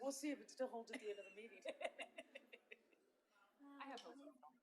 We'll see if it still holds at the end of the meeting. I have hope. Everyone got quiet.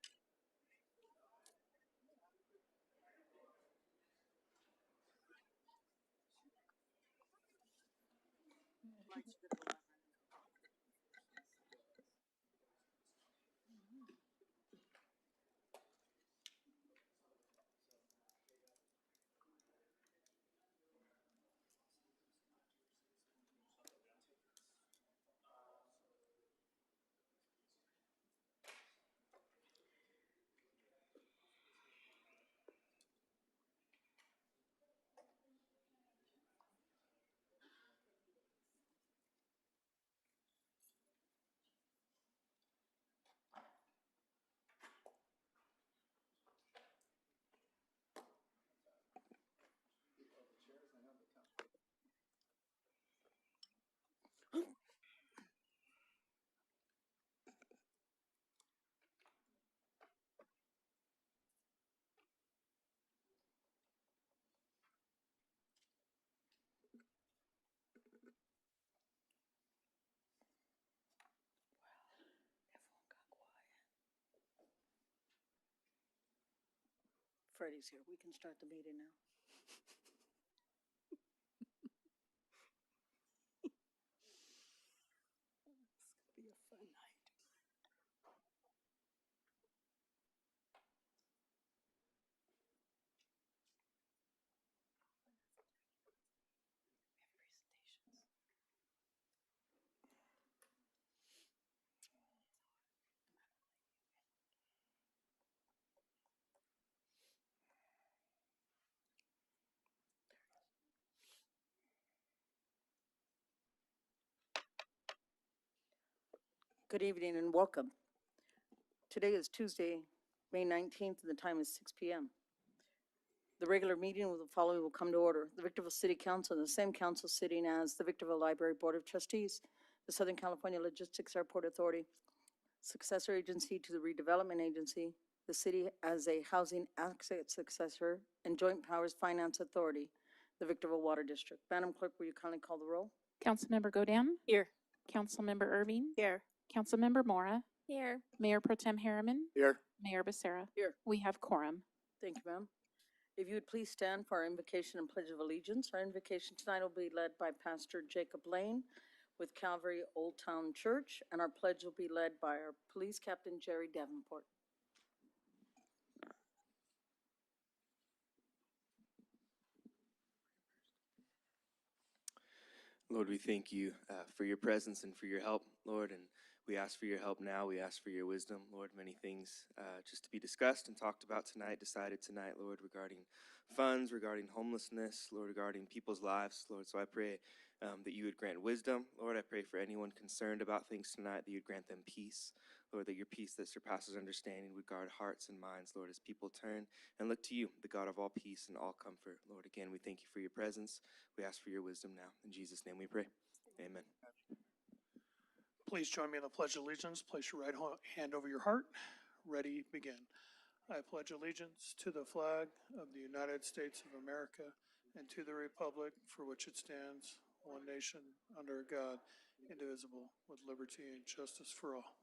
Freddie's here. We can start the meeting now. It's going to be a fun night. We have presentations. Good evening and welcome. Today is Tuesday, May 19th, and the time is 6 p.m. The regular meeting with the following will come to order. The Victorville City Council and the same council sitting as the Victorville Library Board of Trustees, the Southern California Logistics Airport Authority, successor agency to the redevelopment agency, the city as a housing asset successor, and joint powers finance authority, the Victorville Water District. Madam Clerk, will you kindly call the roll? Councilmember Godin. Here. Councilmember Irving. Here. Councilmember Mora. Here. Mayor Pro Tem Harriman. Here. Mayor Becerra. Here. We have quorum. Thank you, ma'am. If you would please stand for our invocation and pledge of allegiance. Our invocation tonight will be led by Pastor Jacob Lane with Calvary Old Town Church, and our pledge will be led by our Police Captain Jerry Davenport. Lord, we thank you for your presence and for your help, Lord, and we ask for your help now. We ask for your wisdom, Lord. Many things just to be discussed and talked about tonight, decided tonight, Lord, regarding funds, regarding homelessness, Lord, regarding people's lives, Lord. So I pray that you would grant wisdom, Lord. I pray for anyone concerned about things tonight, that you'd grant them peace, Lord, that your peace that surpasses understanding would guard hearts and minds, Lord, as people turn and look to you, the God of all peace and all comfort. Lord, again, we thank you for your presence. We ask for your wisdom now. In Jesus' name we pray. Amen. Please join me in the Pledge of Allegiance. Place your right hand over your heart. Ready, begin. I pledge allegiance to the flag of the United States of America and to the republic for which it stands, one nation, under God, indivisible, with liberty and justice for all.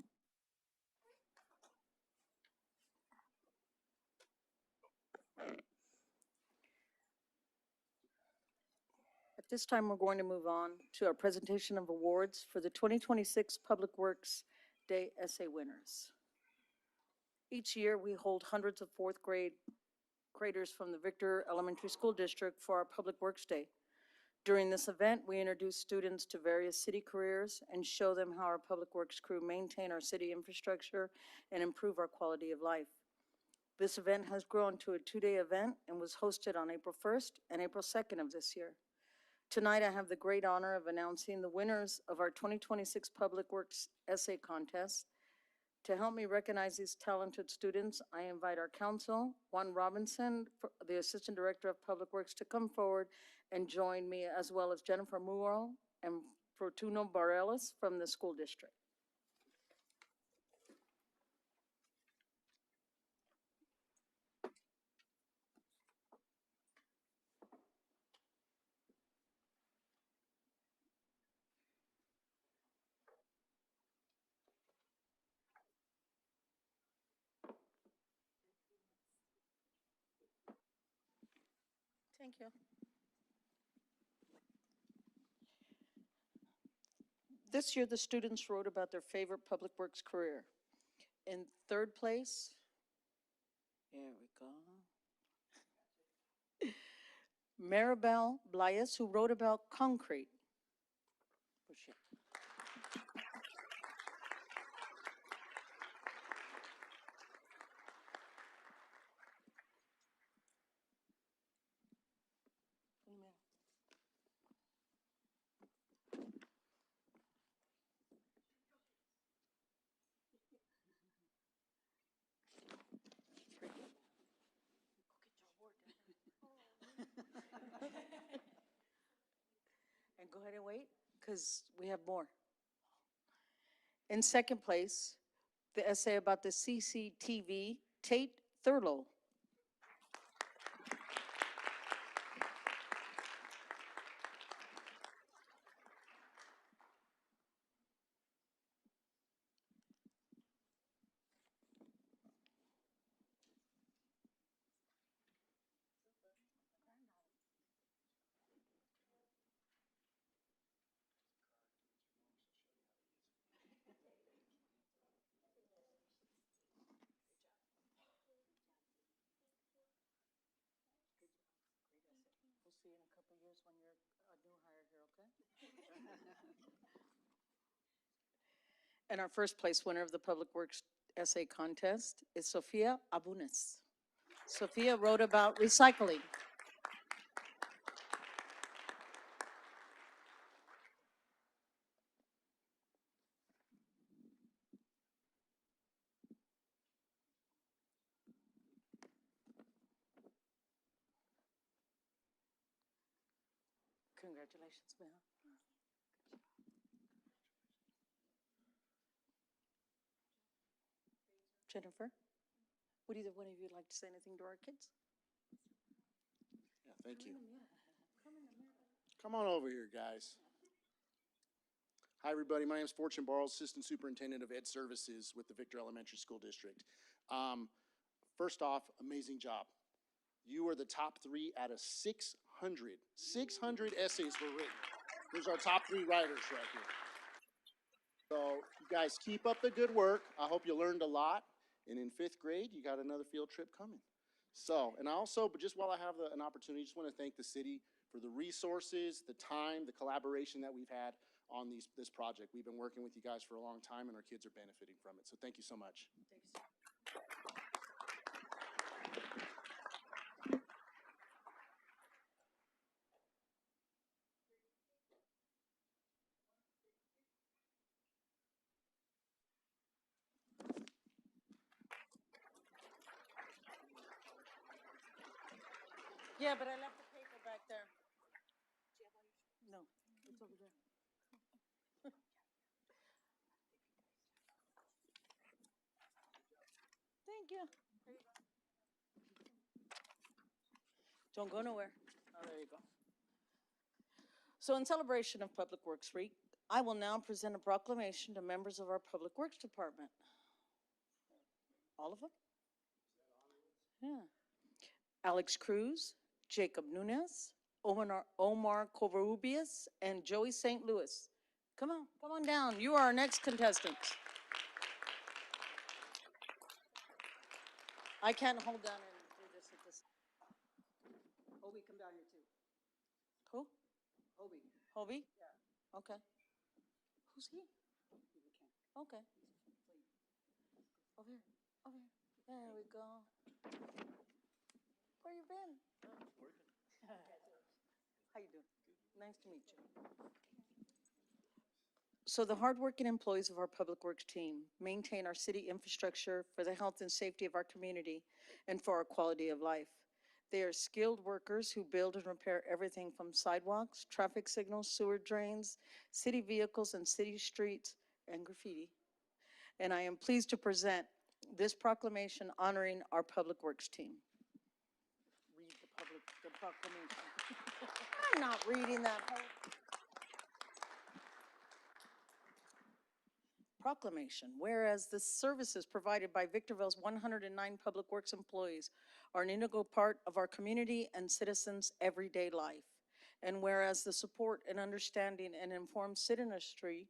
At this time, we're going to move on to our presentation of awards for the 2026 Public Works Day essay winners. Each year, we hold hundreds of fourth graders from the Victor Elementary School District for our Public Works Day. During this event, we introduce students to various city careers and show them how our Public Works crew maintain our city infrastructure and improve our quality of life. This event has grown to a two-day event and was hosted on April 1st and April 2nd of this year. Tonight, I have the great honor of announcing the winners of our 2026 Public Works Essay Contest. To help me recognize these talented students, I invite our counsel, Juan Robinson, the Assistant Director of Public Works, to come forward and join me, as well as Jennifer Muro and Fortuno Bareilles from the school district. Thank you. This year, the students wrote about their favorite public works career. In third place, there we go. Maribel Blyas, who wrote about concrete. Where's she at? And go ahead and wait, because we have more. In second place, the essay about the CCTV, Tate Thurlow. We'll see you in a couple of years when you're a new hire here, okay? And our first place winner of the Public Works Essay Contest is Sofia Abunes. Sophia wrote about recycling. Congratulations, ma'am. Jennifer, would either one of you like to say anything to our kids? Yeah, thank you. Come on over here, guys. Hi, everybody. My name is Fortune Barles, Assistant Superintendent of Ed Services with the Victor Elementary School District. First off, amazing job. You were the top 3 out of 600. 600 essays were written. Here's our top 3 writers right here. So you guys keep up the good work. I hope you learned a lot. And in 5th grade, you got another field trip coming. So, and I also, but just while I have an opportunity, just want to thank the city for the resources, the time, the collaboration that we've had on this project. We've been working with you guys for a long time, and our kids are benefiting from it. So thank you so much. Thank you, sir. Yeah, but I left the paper back there. No, it's over there. Thank you. Don't go nowhere. Oh, there you go. So in celebration of Public Works Week, I will now present a proclamation to members of our Public Works Department. All of them? Yeah. Alex Cruz, Jacob Nunez, Omar Covarrubias, and Joey St. Louis. Come on down. You are our next contestants. I can't hold down and do this at this. Hobie, come down here too. Who? Hobie. Hobie? Yeah. Okay. Who's he? Okay. Over here. Over here. There we go. Where you been? Working. How you doing? Nice to meet you. So the hardworking employees of our Public Works team maintain our city infrastructure for the health and safety of our community and for our quality of life. They are skilled workers who build and repair everything from sidewalks, traffic signals, sewer drains, city vehicles and city streets, and graffiti. And I am pleased to present this proclamation honoring our Public Works team. Read the proclamation. I'm not reading that whole. Proclamation, whereas the services provided by Victorville's 109 Public Works employees are an integral part of our community and citizens' everyday life. And whereas the support and understanding and informed citizenry,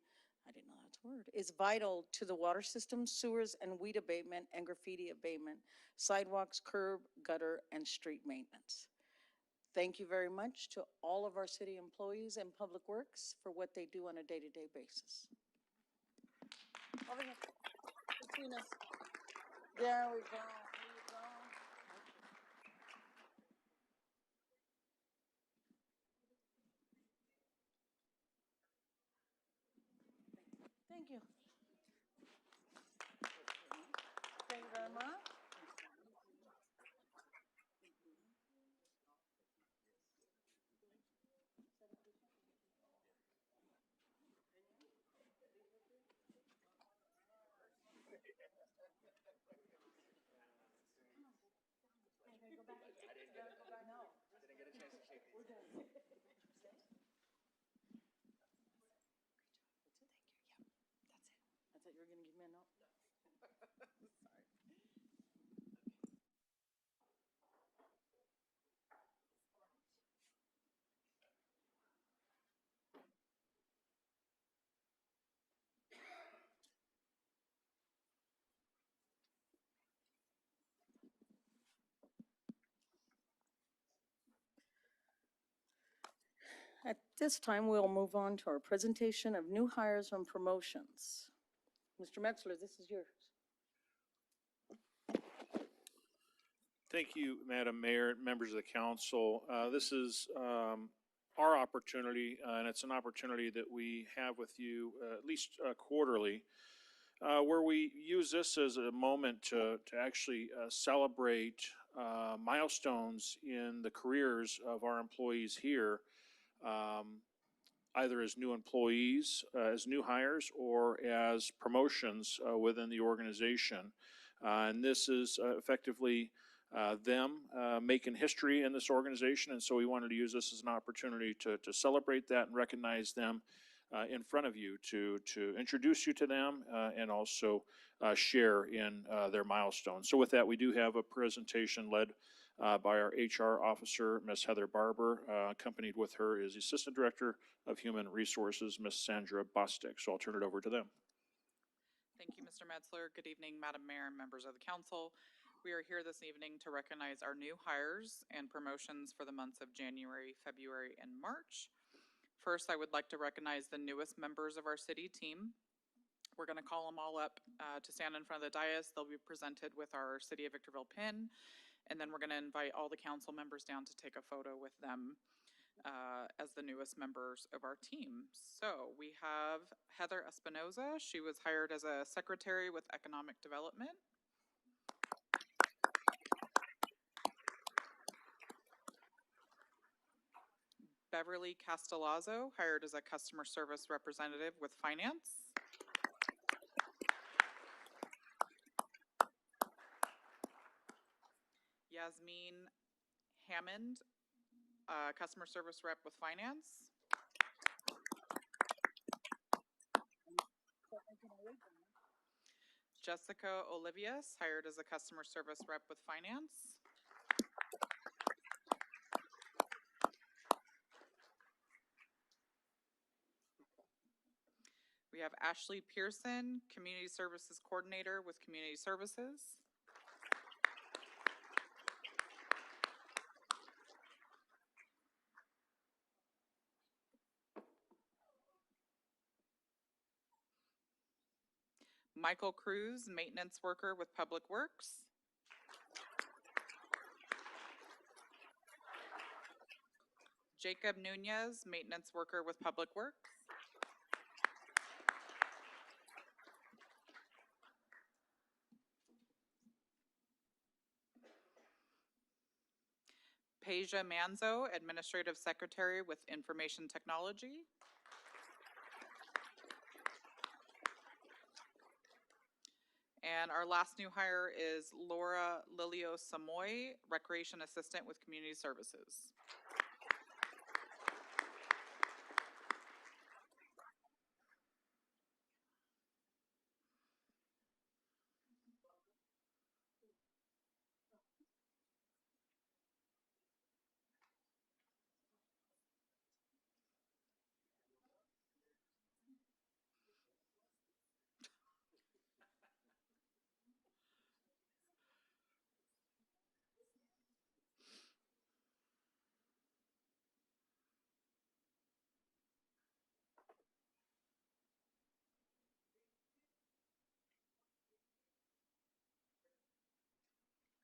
I didn't know that's a word, is vital to the water system, sewers, and weed abatement and graffiti abatement, sidewalks, curb, gutter, and street maintenance. Thank you very much to all of our city employees and Public Works for what they do on a day-to-day basis. Over here, between us. There we go. There you go. Thank you. Thank you very much. That's it. You're gonna give me a note? Sorry. At this time, we'll move on to our presentation of new hires and promotions. Mr. Metzler, this is yours. Thank you, Madam Mayor, members of the council. This is our opportunity, and it's an opportunity that we have with you at least quarterly, where we use this as a moment to actually celebrate milestones in the careers of our employees here, either as new employees, as new hires, or as promotions within the organization. And this is effectively them making history in this organization, and so we wanted to use this as an opportunity to celebrate that and recognize them in front of you, to introduce you to them and also share in their milestones. So with that, we do have a presentation led by our HR officer, Ms. Heather Barber. Accompanied with her is the Assistant Director of Human Resources, Ms. Sandra Bostic. So I'll turn it over to them. Thank you, Mr. Metzler. Good evening, Madam Mayor and members of the council. We are here this evening to recognize our new hires and promotions for the months of January, February, and March. First, I would like to recognize the newest members of our city team. We're going to call them all up to stand in front of the dais. They'll be presented with our City of Victorville pin, and then we're going to invite all the council members down to take a photo with them as the newest members of our team. So we have Heather Espinoza. She was hired as a secretary with economic development. Beverly Castellazzo, hired as a customer service representative with finance. Yasmin Hammond, customer service rep with finance. Jessica Olivias, hired as a customer service rep with finance. We have Ashley Pearson, community services coordinator with community services. Michael Cruz, maintenance worker with Public Works. Jacob Nunez, maintenance worker with Public Works. Peja Manzo, administrative secretary with information technology. And our last new hire is Laura Lilio Samoy, recreation assistant with community services.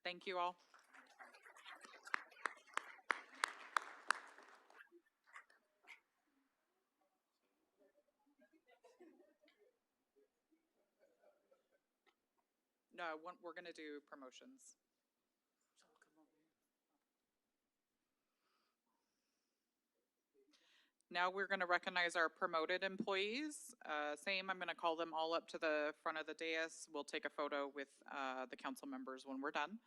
Thank you all. No, we're going to do promotions. Now we're going to recognize our promoted employees. Same, I'm going to call them all up to the front of the dais. We'll take a photo with the council members when we're done.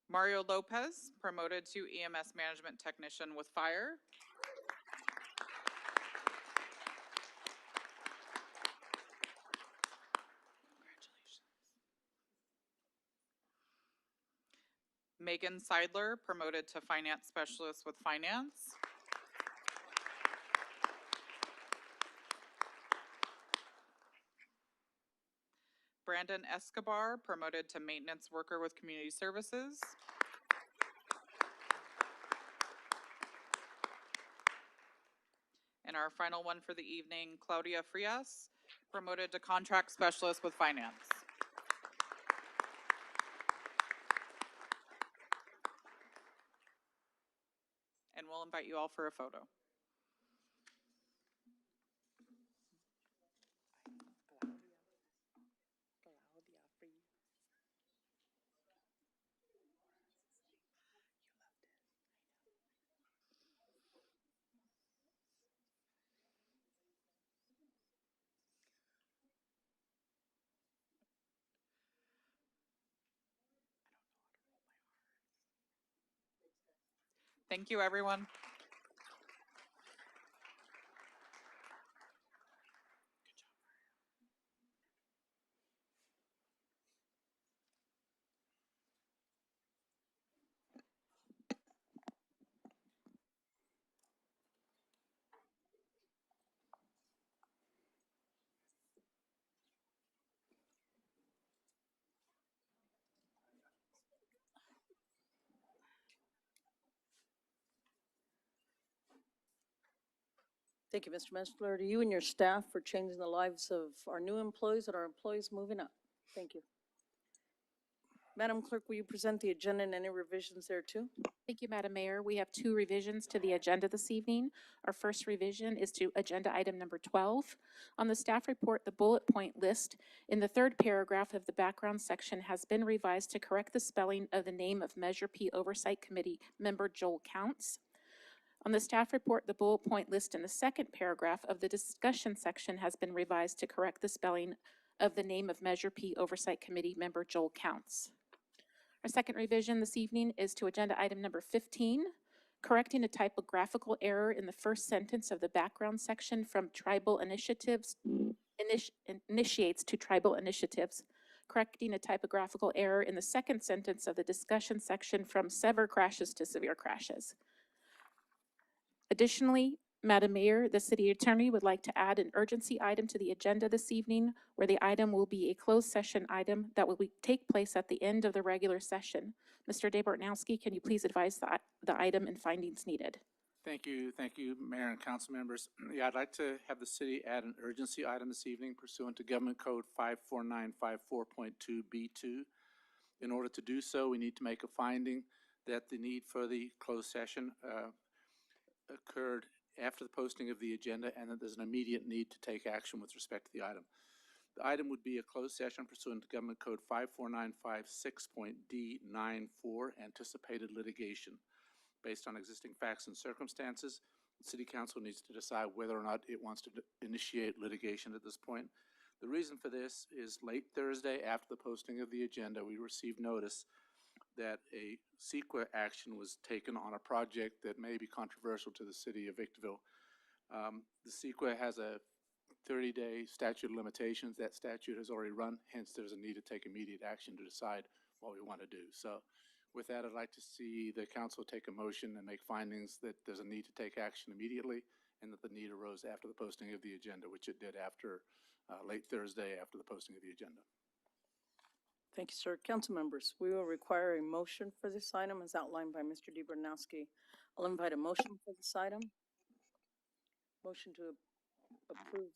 Mario Lopez, promoted to EMS Management Technician with Fire. Congratulations. Megan Seidler, promoted to Finance Specialist with Finance. Brandon Escobar, promoted to Maintenance Worker with Community Services. And our final one for the evening, Claudia Frias, promoted to Contract Specialist with Finance. And we'll invite you all for a photo. Thank you, everyone. Thank you, Mr. Messler, to you and your staff for changing the lives of our new employees and our employees moving up. Thank you. Madam Clerk, will you present the agenda and any revisions there too? Thank you, Madam Mayor. We have 2 revisions to the agenda this evening. Our first revision is to agenda item number 12. On the staff report, the bullet point list in the 3rd paragraph of the background section has been revised to correct the spelling of the name of Measure P Oversight Committee member Joel Counts. On the staff report, the bullet point list in the 2nd paragraph of the discussion section has been revised to correct the spelling of the name of Measure P Oversight Committee member Joel Counts. Our second revision this evening is to agenda item number 15, correcting a typographical error in the first sentence of the background section from tribal initiatives, initiates to tribal initiatives, correcting a typographical error in the second sentence of the discussion section from severe crashes to severe crashes. Additionally, Madam Mayor, the City Attorney would like to add an urgency item to the agenda this evening, where the item will be a closed session item that will take place at the end of the regular session. Mr. Dabortnowski, can you please advise the item and findings needed? Thank you, Mayor and council members. Yeah, I'd like to have the city add an urgency item this evening pursuant to Government Code 54954.2B2. In order to do so, we need to make a finding that the need for the closed session occurred after the posting of the agenda and that there's an immediate need to take action with respect to the item. The item would be a closed session pursuant to Government Code 54956.D94, anticipated litigation. Based on existing facts and circumstances, the City Council needs to decide whether or not it wants to initiate litigation at this point. The reason for this is late Thursday, after the posting of the agenda, we received notice that a CEQA action was taken on a project that may be controversial to the city of Victorville. The CEQA has a 30-day statute of limitations. That statute has already run, hence there's a need to take immediate action to decide what we want to do. So with that, I'd like to see the council take a motion and make findings that there's a need to take action immediately and that the need arose after the posting of the agenda, which it did after late Thursday after the posting of the agenda. Thank you, sir. Council members, we will require a motion for this item as outlined by Mr. Dabortnowski. I'll invite a motion for this item. Motion to approve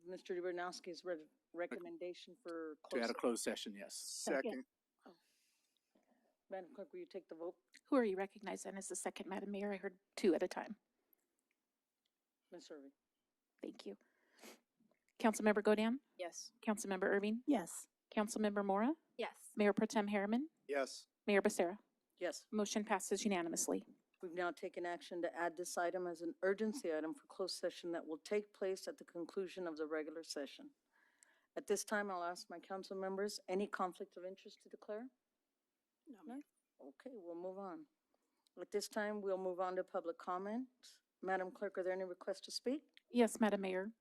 Mr. Dabortnowski's recommendation for To add closed. a closed session, yes. Second. Madam Clerk, will you take the vote? Who are you recognizing as the second, Madam Mayor? I heard two at a time. Ms. Irving? Thank you. Councilmember Godam, Yes. Councilmember Irving, Yes. Councilmember Mora, Yes. Mayor Pro Tem Harriman, Yes. Mayor Becerra. Yes. Motion passes unanimously. We've now taken action to add this item as an urgency item for closed session that will take place at the conclusion of the regular session. At this time, I'll ask my council members, any conflict of interest to declare? No. Okay, we'll move on. At this time, we'll move on to public comment. Madam Clerk, are there any requests to speak? Yes, Madam Mayor.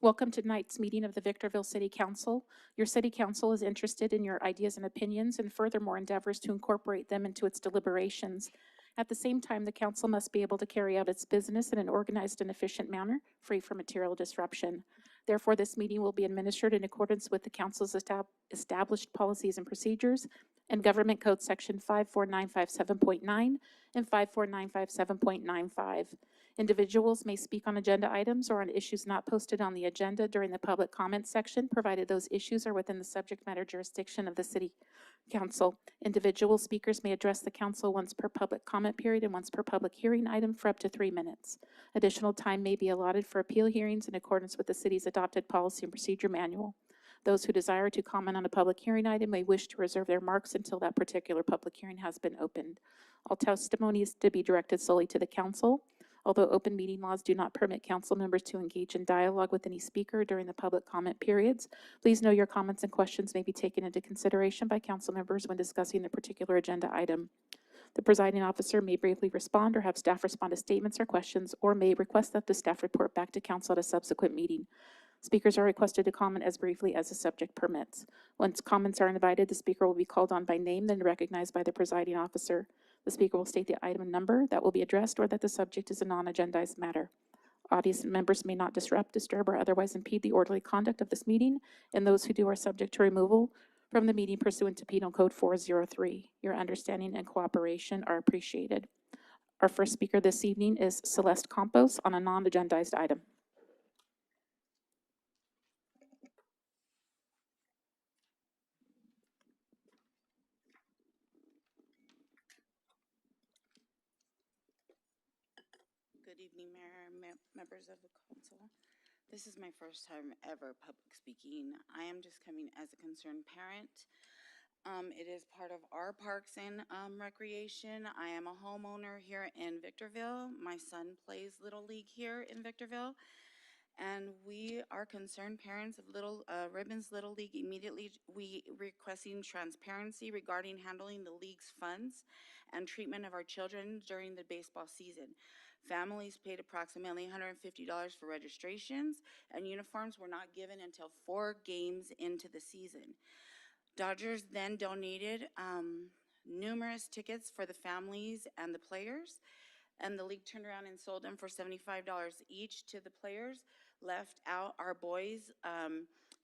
Welcome to tonight's meeting of the Victorville City Council. Your city council is interested in your ideas and opinions and furthermore endeavors to incorporate them into its deliberations. At the same time, the council must be able to carry out its business in an organized and efficient manner, free from material disruption. Therefore, this meeting will be administered in accordance with the council's established policies and procedures and Government Code Section 54957.9 and 54957.95. Individuals may speak on agenda items or on issues not posted on the agenda during the public comment section, provided those issues are within the subject matter jurisdiction of the city council. Individual speakers may address the council once per public comment period and once per public hearing item for up to 3 minutes. Additional time may be allotted for appeal hearings in accordance with the city's adopted policy and procedure manual. Those who desire to comment on a public hearing item may wish to reserve their remarks until that particular public hearing has been opened. All testimony is to be directed solely to the council. Although open meeting laws do not permit council members to engage in dialogue with any speaker during the public comment periods, please know your comments and questions may be taken into consideration by council members when discussing the particular agenda item. The presiding officer may briefly respond or have staff respond to statements or questions, or may request that the staff report back to council at a subsequent meeting. Speakers are requested to comment as briefly as the subject permits. Once comments are invited, the speaker will be called on by name, then recognized by the presiding officer. The speaker will state the item number that will be addressed or that the subject is a non-agendized matter. Audience members may not disrupt, disturb, or otherwise impede the orderly conduct of this meeting, and those who do are subject to removal from the meeting pursuant to Penal Code 403. Your understanding and cooperation are appreciated. Our first speaker this evening is Celeste Campos on a non-agendized item. Good evening, Mayor, members of the council. This is my first time ever public speaking. I am just coming as a concerned parent. It is part of our parks and recreation. I am a homeowner here in Victorville. My son plays Little League here in Victorville. And we are concerned parents of Ribbons Little League. Immediately, we requesting transparency regarding handling the league's funds and treatment of our children during the baseball season. Families paid approximately $150 for registrations, and uniforms were not given until 4 games into the season. Dodgers then donated numerous tickets for the families and the players, and the league turned around and sold them for $75 each to the players, left out our boys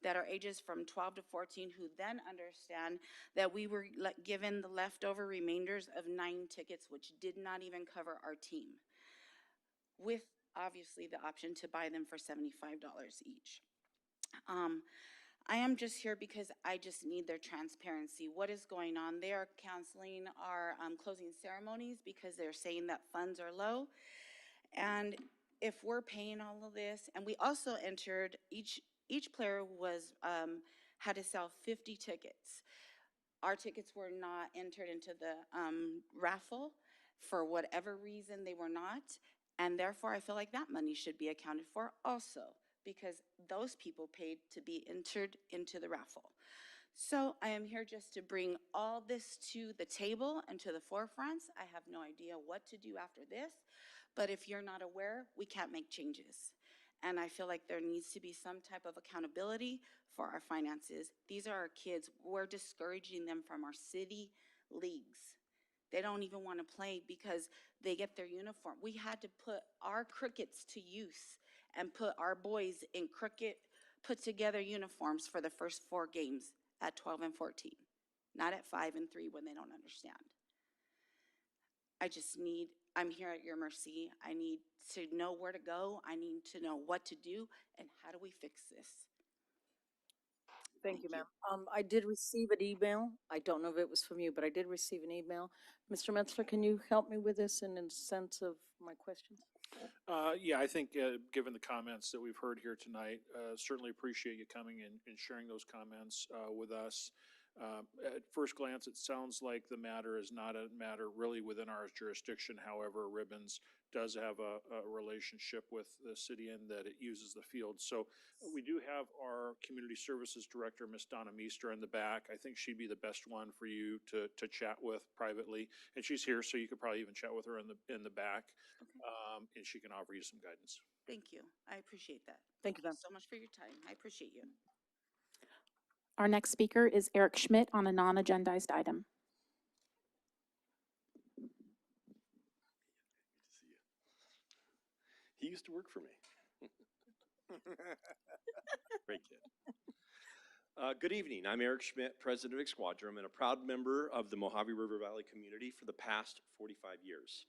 that are ages from 12 to 14, who then understand that we were given the leftover remainders of 9 tickets, which did not even cover our team, with obviously the option to buy them for $75 each. I am just here because I just need their transparency. What is going on? They are canceling our closing ceremonies because they're saying that funds are low. And if we're paying all of this, and we also entered, each player was had to sell 50 tickets. Our tickets were not entered into the raffle. For whatever reason, they were not. And therefore, I feel like that money should be accounted for also, because those people paid to be entered into the raffle. So I am here just to bring all this to the table and to the forefront. I have no idea what to do after this, but if you're not aware, we can't make changes. And I feel like there needs to be some type of accountability for our finances. These are our kids. We're discouraging them from our city leagues. They don't even want to play because they get their uniform. We had to put our crickets to use and put our boys in cricket put together uniforms for the first 4 games at 12 and 14, not at 5 and 3 when they don't understand. I'm here at your mercy. I need to know where to go. I need to know what to do, and how do we fix this? Thank you, ma'am. I did receive an email. I don't know if it was from you, but I did receive an email. Mr. Metzler, can you help me with this in the sense of my questions? Yeah, I think, given the comments that we've heard here tonight, certainly appreciate you coming and sharing those comments, with us. At first glance, it sounds like the matter is not a matter really within our jurisdiction. However, Ribbons does have a relationship with the city in that it uses the field. So we do have our Community Services Director, Ms. Donna Meester, in the back. I think she'd be the best one for you to chat with privately. And she's here, so you could probably even chat with her in the back. And she can offer you some guidance. Thank you. I appreciate that. Thank you, ma'am. so much for your time. I appreciate you. Our next speaker is Eric Schmidt on a non-agendized item. Good to see you. He used to work for me. Great kid. Good evening. I'm Eric Schmidt, president of Exquadrum and a proud member of the Mojave River Valley community for the past 45 years.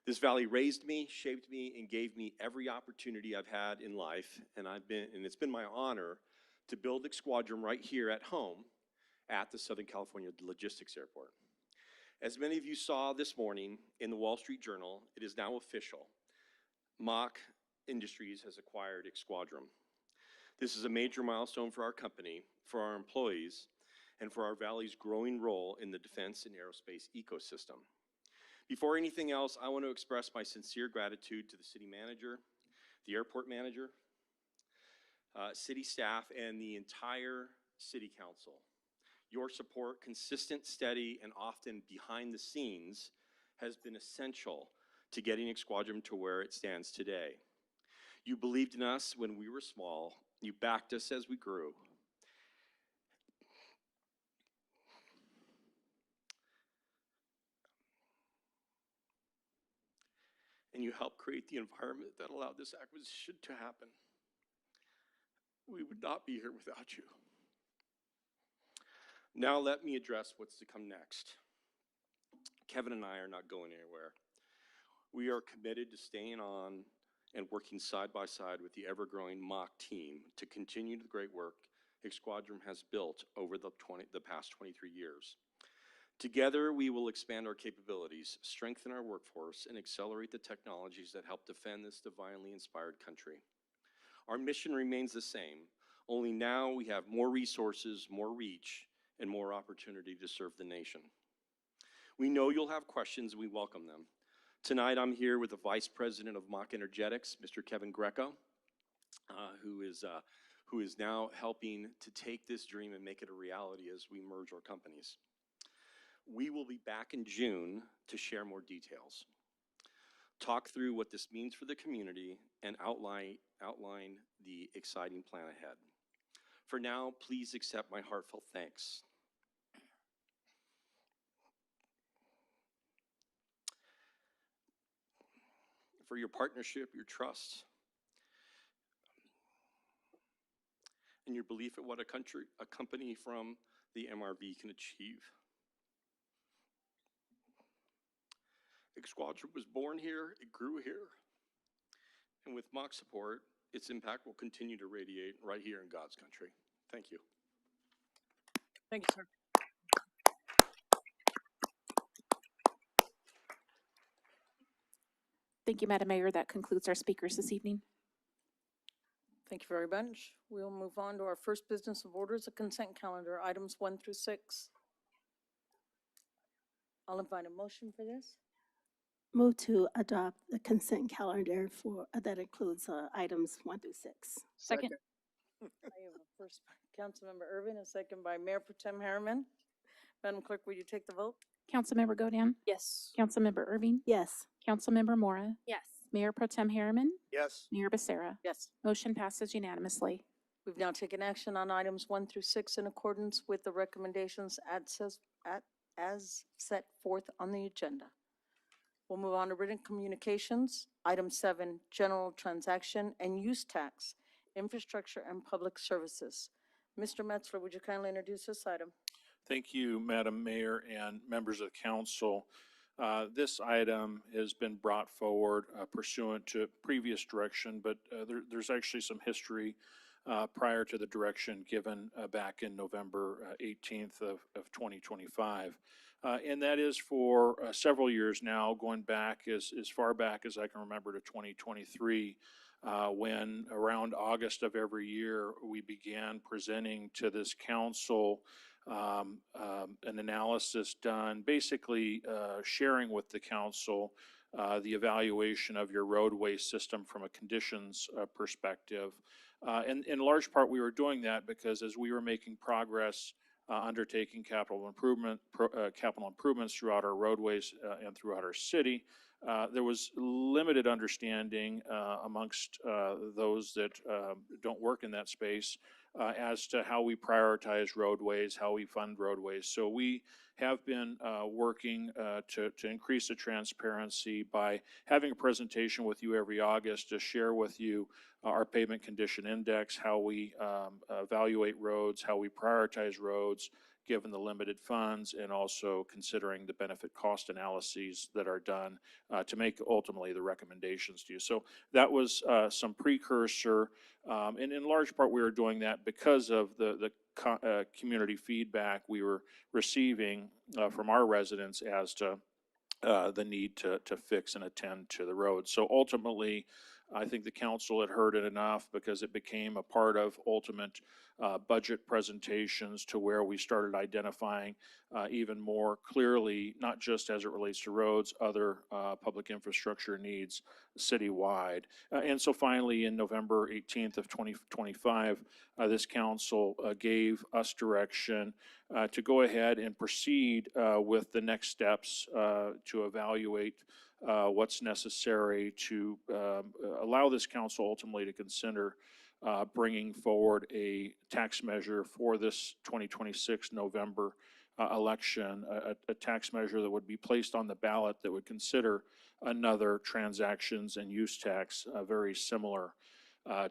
This valley raised me, shaped me, and gave me every opportunity I've had in life, and it's been my honor to build Exquadrum right here at home at the Southern California Logistics Airport. As many of you saw this morning in the Wall Street Journal, it is now official. Mach Industries has acquired Exquadrum. This is a major milestone for our company, for our employees, and for our valley's growing role in the defense and aerospace ecosystem. Before anything else, I want to express my sincere gratitude to the city manager, the airport manager, city staff, and the entire city council. Your support, consistent, steady, and often behind the scenes, has been essential to getting Exquadrum to where it stands today. You believed in us when we were small. You backed us as we grew. And you helped create the environment that allowed this acquisition to happen. We would not be here without you. Now let me address what's to come next. Kevin and I are not going anywhere. We are committed to staying on and working side by side with the ever-growing Mach team to continue the great work Exquadrum has built over the past 23 years. Together, we will expand our capabilities, strengthen our workforce, and accelerate the technologies that help defend this divinely inspired country. Our mission remains the same, only now we have more resources, more reach, and more opportunity to serve the nation. We know you'll have questions, and we welcome them. Tonight, I'm here with the Vice President of Mach Energetics, Mr. Kevin Greco, who is now helping to take this dream and make it a reality as we merge our companies. We will be back in June to share more details, talk through what this means for the community, and outline the exciting plan ahead. For now, please accept my heartfelt thanks. For your partnership, your trust, and your belief in what a company from the MRV can achieve. Exquadrum was born here, it grew here, and with Mach support, its impact will continue to radiate right here in God's country. Thank you. Thank you, sir. Thank you, Madam Mayor. That concludes our speakers this evening. Thank you very much. We'll move on to our first business of orders, a consent calendar, items 1 through 6. I'll invite a motion for this. Move to adopt the consent calendar for, that includes items 1 through 6. Second. I have a first by Councilmember Irvin, a second by Mayor Pro Tem Harriman. Madam Clerk, will you take the vote? Councilmember Godin. Yes. Councilmember Irving. Yes. Councilmember Mora. Yes. Mayor Pro Tem Harriman. Yes. Mayor Becerra. Yes. Motion passes unanimously. We've now taken action on items 1 through 6 in accordance with the recommendations as set forth on the agenda. We'll move on to written communications. Item 7, general transaction and use tax, infrastructure and public services. Mr. Metzler, would you kindly introduce this item? Thank you, Madam Mayor and members of the council. This item has been brought forward pursuant to previous direction, but there's actually some history prior to the direction given back in November 18th of 2025. And that is for several years now, going back as far back as I can remember to 2023, when around August of every year, we began presenting to this council an analysis done, basically sharing with the council the evaluation of your roadway system from a conditions perspective. And in large part, we were doing that because as we were making progress undertaking capital improvements throughout our roadways and throughout our city, there was limited understanding amongst those that don't work in that space as to how we prioritize roadways, how we fund roadways. So we have been working to increase the transparency by having a presentation with you every August to share with you our pavement condition index, how we evaluate roads, how we prioritize roads, given the limited funds, and also considering the benefit cost analyses that are done to make ultimately the recommendations to you. So that was some precursor, and in large part we were doing that because of the community feedback we were receiving from our residents as to the need to fix and attend to the roads. So ultimately, I think the council had heard it enough because it became a part of ultimate budget presentations to where we started identifying even more clearly, not just as it relates to roads, other public infrastructure needs citywide. And so finally, in November 18th of 2025, this council gave us direction to go ahead and proceed with the next steps to evaluate what's necessary to allow this council ultimately to consider bringing forward a tax measure for this 2026 November election, a tax measure that would be placed on the ballot that would consider another transactions and use tax very similar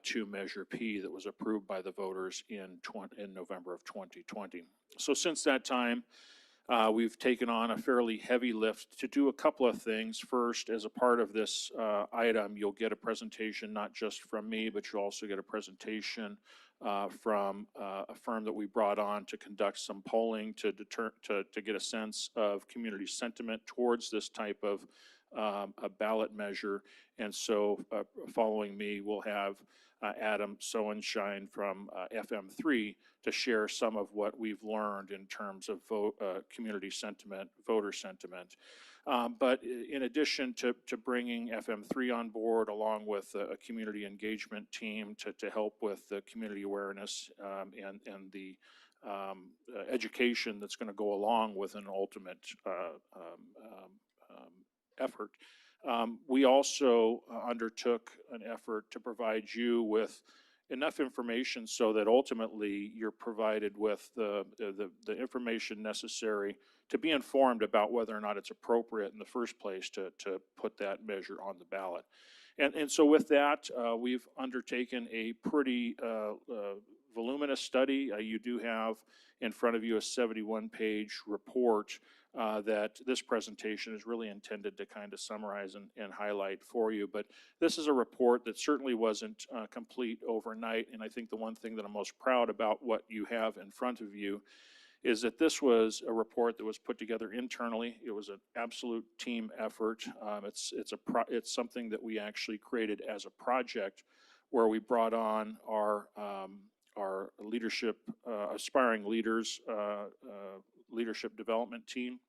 to Measure P that was approved by the voters in November of 2020. So since that time, we've taken on a fairly heavy lift to do a couple of things. First, as a part of this item, you'll get a presentation not just from me, but you'll also get a presentation from a firm that we brought on to conduct some polling to get a sense of community sentiment towards this type of a ballot measure. And so following me, we'll have Adam Soenshine from FM3 to share some of what we've learned in terms of community sentiment, voter sentiment. But in addition to bringing FM3 on board, along with a community engagement team to help with the community awareness and the education that's going to go along with an ultimate effort, we also undertook an effort to provide you with enough information so that ultimately you're provided with the information necessary to be informed about whether or not it's appropriate in the first place to put that measure on the ballot. And so with that, we've undertaken a pretty voluminous study. You do have in front of you a 71-page report that this presentation is really intended to kind of summarize and highlight for you. But this is a report that certainly wasn't complete overnight. And I think the one thing that I'm most proud about what you have in front of you is that this was a report that was put together internally. It was an absolute team effort. It's something that we actually created as a project where we brought on our leadership, aspiring leaders, leadership development team,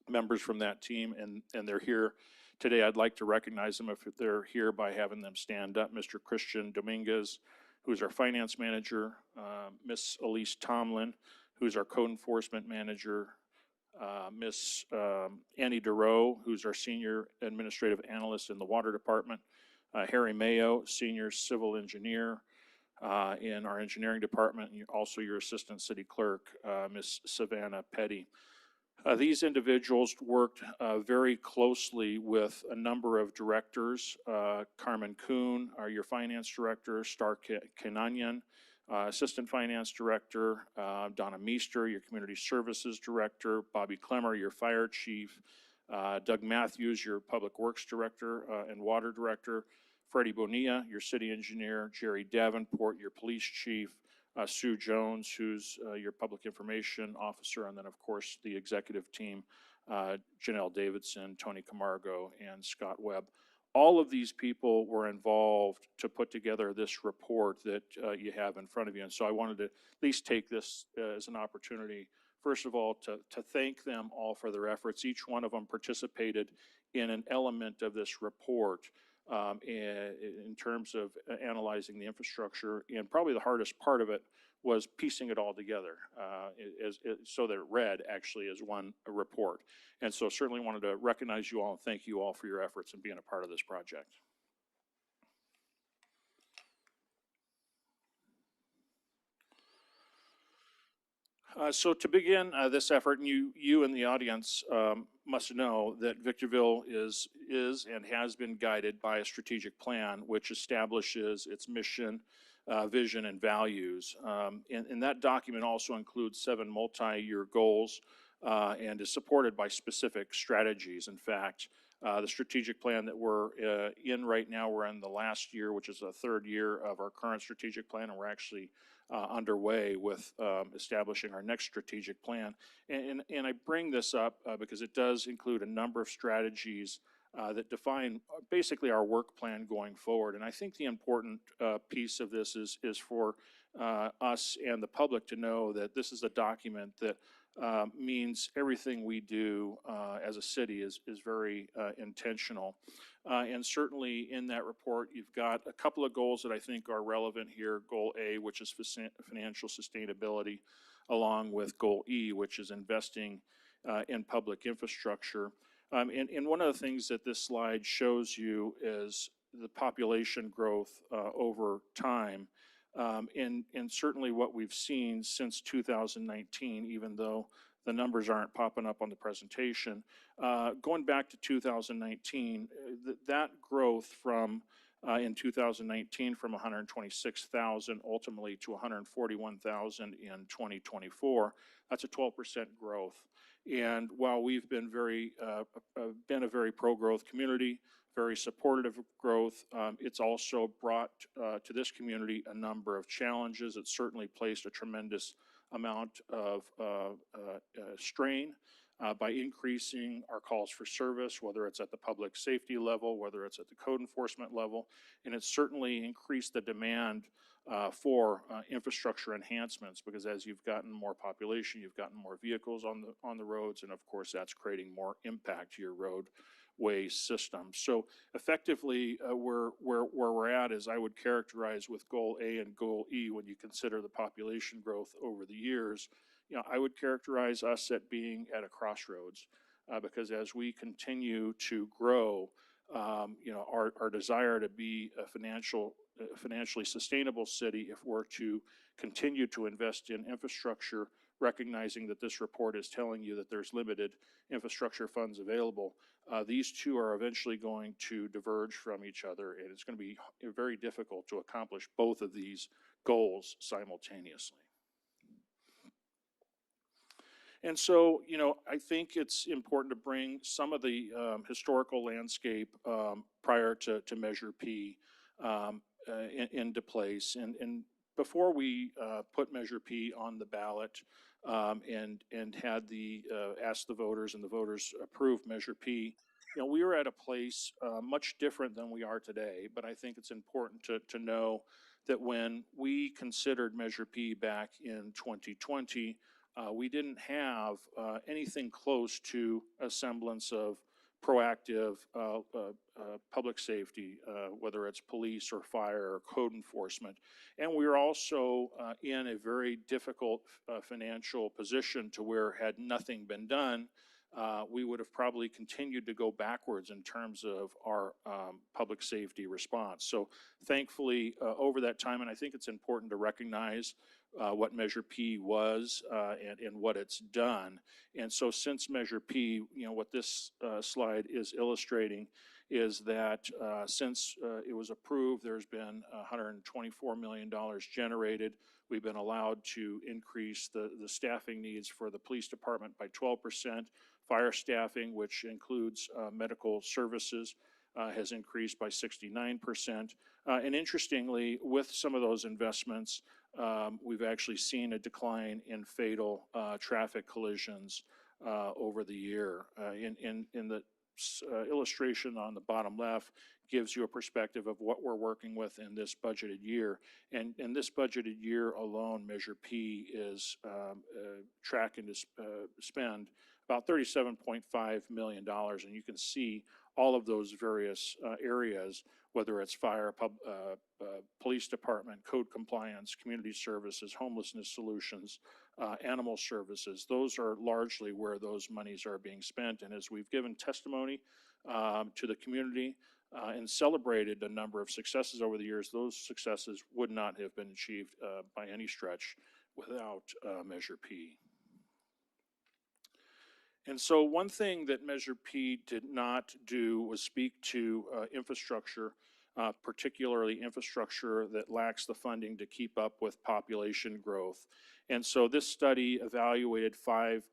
members from that team, and they're here today. I'd like to recognize them if they're here by having them stand up. Mr. Christian Dominguez, who's our finance manager, Miss Elise Tomlin, who's our code enforcement manager, Miss Annie DeRoe, who's our senior administrative analyst in the water department, Harry Mayo, senior civil engineer in our engineering department, and also your assistant city clerk, Miss Savannah Petty. These individuals worked very closely with a number of directors. Carmen Kuhn, your finance director, Star Kananian, assistant finance director, Donna Meester, your community services director, Bobby Clemmer, your fire chief, Doug Matthews, your public works director and water director, Freddie Bonilla, your city engineer, Jerry Davenport, your police chief, Sue Jones, who's your public information officer, and then, of course, the executive team, Janelle Davidson, Tony Camargo, and Scott Webb. All of these people were involved to put together this report that you have in front of you. And so I wanted to at least take this as an opportunity, first of all, to thank them all for their efforts. Each one of them participated in an element of this report in terms of analyzing the infrastructure. And probably the hardest part of it was piecing it all together so that it read actually as one report. And so certainly wanted to recognize you all and thank you all for your efforts in being a part of this project. So to begin this effort, and you in the audience must know that Victorville is and has been guided by a strategic plan which establishes its mission, vision, and values. And that document also includes 7 multi-year goals and is supported by specific strategies. In fact, the strategic plan that we're in right now, we're in the last year, which is the 3rd year of our current strategic plan, and we're actually underway with establishing our next strategic plan. And I bring this up because it does include a number of strategies that define basically our work plan going forward. And I think the important piece of this is for us and the public to know that this is a document that means everything we do as a city is very intentional. And certainly in that report, you've got a couple of goals that I think are relevant here. Goal A, which is financial sustainability, along with Goal E, which is investing in public infrastructure. And one of the things that this slide shows you is the population growth over time. And certainly what we've seen since 2019, even though the numbers aren't popping up on the presentation, going back to 2019, that growth from in 2019 from 126,000 ultimately to 141,000 in 2024, that's a 12% growth. And while we've been been a very pro-growth community, very supportive of growth, it's also brought to this community a number of challenges. It's certainly placed a tremendous amount of strain by increasing our calls for service, whether it's at the public safety level, whether it's at the code enforcement level, and it's certainly increased the demand for infrastructure enhancements, because as you've gotten more population, you've gotten more vehicles on the roads, and of course that's creating more impact to your roadway system. So effectively, where we're at is I would characterize with Goal A and Goal E, when you consider the population growth over the years, I would characterize us at being at a crossroads, because as we continue to grow, our desire to be a financially sustainable city, if we're to continue to invest in infrastructure, recognizing that this report is telling you that there's limited infrastructure funds available, these two are eventually going to diverge from each other, and it's going to be very difficult to accomplish both of these goals simultaneously. And so, I think it's important to bring some of the historical landscape prior to Measure P into place. And before we put Measure P on the ballot and had asked the voters and the voters approved Measure P, we were at a place much different than we are today. But I think it's important to know that when we considered Measure P back in 2020, we didn't have anything close to a semblance of proactive public safety, whether it's police or fire or code enforcement. And we were also in a very difficult financial position to where, had nothing been done, we would have probably continued to go backwards in terms of our public safety response. So thankfully, over that time, and I think it's important to recognize what Measure P was and what it's done. And so since Measure P, what this slide is illustrating is that since it was approved, there's been $124 million generated. We've been allowed to increase the staffing needs for the police department by 12%, fire staffing, which includes medical services, has increased by 69%. And interestingly, with some of those investments, we've actually seen a decline in fatal traffic collisions over the year. In the illustration on the bottom left gives you a perspective of what we're working with in this budgeted year. And in this budgeted year alone, Measure P is tracking to spend about $37.5 million. And you can see all of those various areas, whether it's fire, police department, code compliance, community services, homelessness solutions, animal services. Those are largely where those monies are being spent. And as we've given testimony to the community and celebrated a number of successes over the years, those successes would not have been achieved by any stretch without Measure P. And so one thing that Measure P did not do was speak to infrastructure, particularly infrastructure that lacks the funding to keep up with population growth. And so this study evaluated 5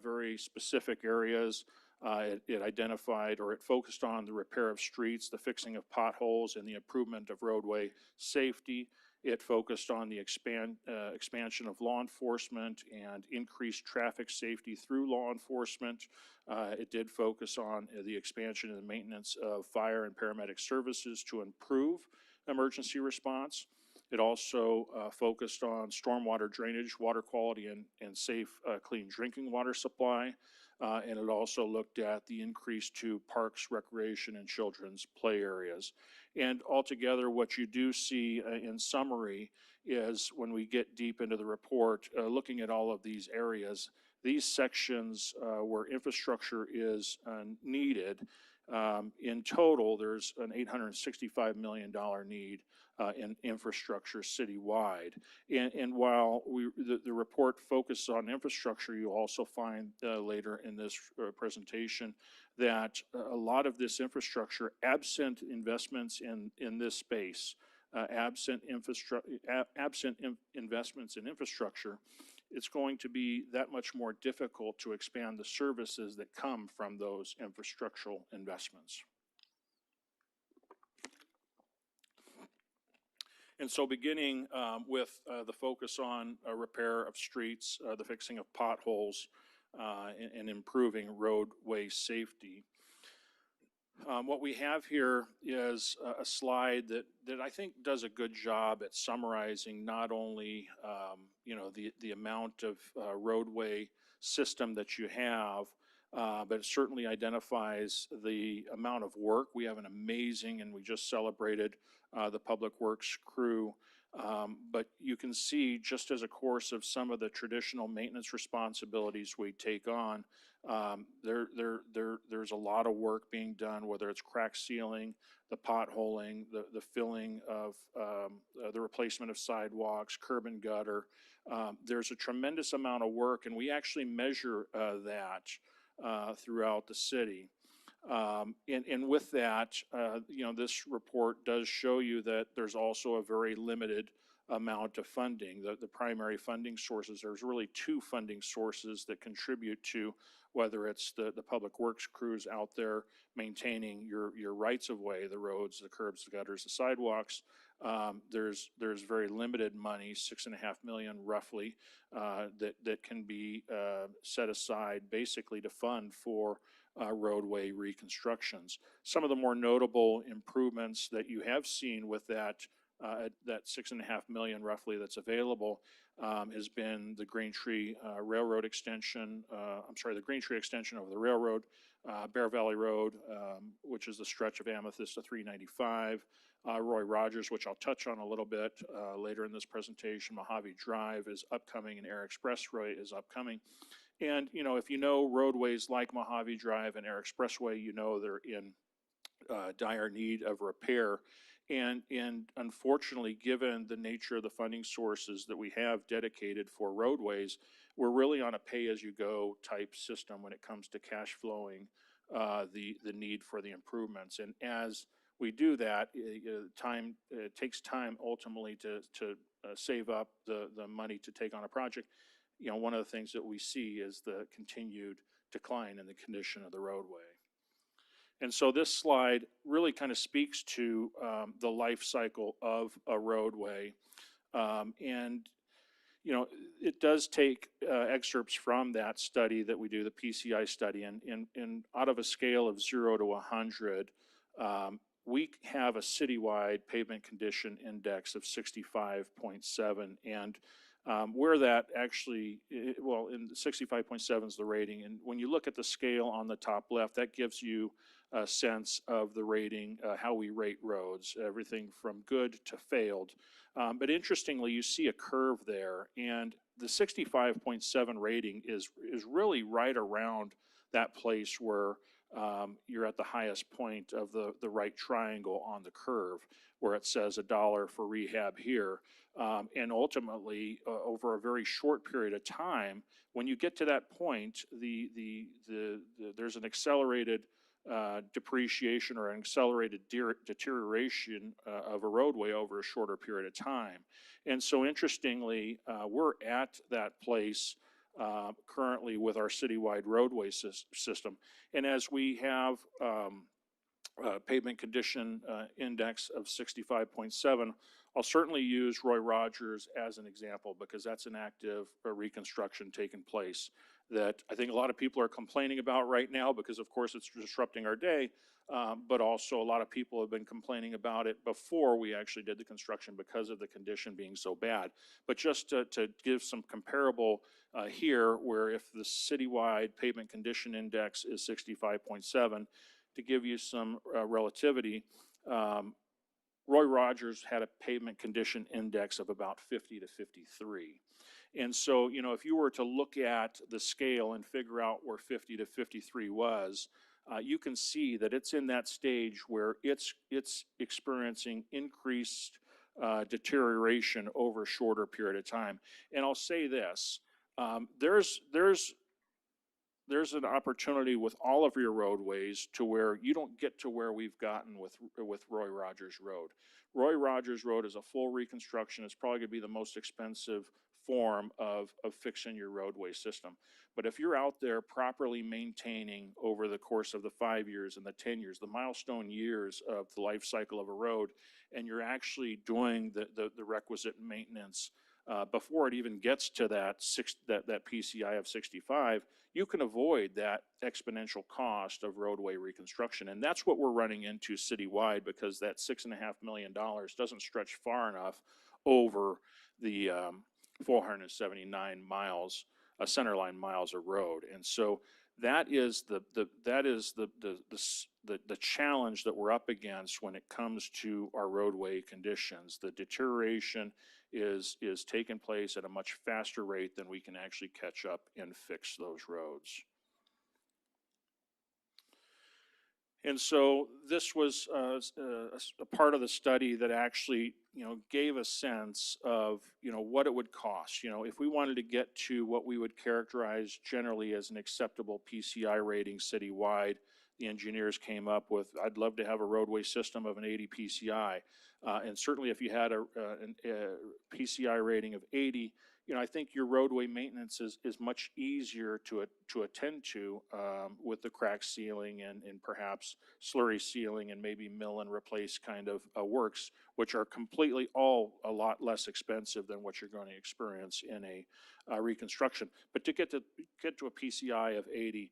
very specific areas. It identified, or it focused on, the repair of streets, the fixing of potholes, and the improvement of roadway safety. It focused on the expansion of law enforcement and increased traffic safety through law enforcement. It did focus on the expansion and the maintenance of fire and paramedic services to improve emergency response. It also focused on stormwater drainage, water quality, and safe, clean drinking water supply. And it also looked at the increase to parks, recreation, and children's play areas. And altogether, what you do see in summary is, when we get deep into the report, looking at all of these areas, these sections where infrastructure is needed, in total, there's an $865 million need in infrastructure citywide. And while the report focuses on infrastructure, you'll also find later in this presentation that a lot of this infrastructure, absent investments in this space, absent investments in infrastructure, it's going to be that much more difficult to expand the services that come from those infrastructural investments. And so beginning with the focus on repair of streets, the fixing of potholes, and improving roadway safety. What we have here is a slide that I think does a good job at summarizing not only the amount of roadway system that you have, but it certainly identifies the amount of work. We have an amazing, and we just celebrated the Public Works crew. But you can see, just as a course of some of the traditional maintenance responsibilities we take on, there's a lot of work being done, whether it's crack sealing, the potholing, the filling of the replacement of sidewalks, curb and gutter. There's a tremendous amount of work, and we actually measure that throughout the city. And with that, this report does show you that there's also a very limited amount of funding. The primary funding sources, there's really 2 funding sources that contribute to, whether it's the public works crews out there maintaining your rights of way, the roads, the curbs, the gutters, the sidewalks. There's very limited money, $6.5 million roughly, that can be set aside basically to fund for roadway reconstructions. Some of the more notable improvements that you have seen with that $6.5 million roughly that's available has been the Green Tree Railroad extension. The Green Tree extension over the railroad, Bear Valley Road, which is the stretch of Amethyst to 395. Roy Rogers, which I'll touch on a little bit later in this presentation. Mojave Drive is upcoming, and Air Expressway is upcoming. And, if you know roadways like Mojave Drive and Air Expressway, they're in dire need of repair. And unfortunately, given the nature of the funding sources that we have dedicated for roadways, we're really on a pay-as-you-go type system when it comes to cash flowing the need for the improvements. And as we do that, it takes time ultimately to save up the money to take on a project. One of the things that we see is the continued decline in the condition of the roadway. And so this slide really kind of speaks to the life cycle of a roadway. And it does take excerpts from that study that we do, the PCI study, and out of a scale of 0 to 100, we have a citywide pavement condition index of 65.7, and where that actually, well, in 65.7 is the rating, and when you look at the scale on the top left, that gives you a sense of the rating, how we rate roads, everything from good to failed. But interestingly, you see a curve there, and the 65.7 rating is really right around that place where you're at the highest point of the right triangle on the curve, where it says $1 for rehab here. And ultimately, over a very short period of time, when you get to that point, there's an accelerated depreciation or an accelerated deterioration of a roadway over a shorter period of time. And so interestingly, we're at that place currently with our citywide roadway system. And as we have pavement condition index of 65.7, I'll certainly use Roy Rogers as an example because that's an active reconstruction taking place that I think a lot of people are complaining about right now because, of course, it's disrupting our day, but also a lot of people have been complaining about it before we actually did the construction because of the condition being so bad. But just to give some comparable here, where if the citywide pavement condition index is 65.7, to give you some relativity, Roy Rogers had a pavement condition index of about 50 to 53. And so, if you were to look at the scale and figure out where 50 to 53 was, you can see that it's in that stage where it's experiencing increased deterioration over a shorter period of time. And I'll say this, there's an opportunity with all of your roadways to where you don't get to where we've gotten with Roy Rogers Road. Roy Rogers Road is a full reconstruction. It's probably going to be the most expensive form of fixing your roadway system. But if you're out there properly maintaining over the course of the 5 years and the 10 years, the milestone years of the life cycle of a road, and you're actually doing the requisite maintenance before it even gets to that PCI of 65, you can avoid that exponential cost of roadway reconstruction. And that's what we're running into citywide because that $6.5 million doesn't stretch far enough over the 479 miles, centerline miles of road. And so that is the challenge that we're up against when it comes to our roadway conditions. The deterioration is taking place at a much faster rate than we can actually catch up and fix those roads. And so this was a part of the study that actually, gave a sense of, what it would cost. If we wanted to get to what we would characterize generally as an acceptable PCI rating citywide, the engineers came up with, I'd love to have a roadway system of an 80 PCI. And certainly if you had a PCI rating of 80, I think your roadway maintenance is much easier to attend to with the crack sealing and perhaps slurry sealing and maybe mill and replace kind of works, which are completely all a lot less expensive than what you're going to experience in a reconstruction. But to get to a PCI of 80,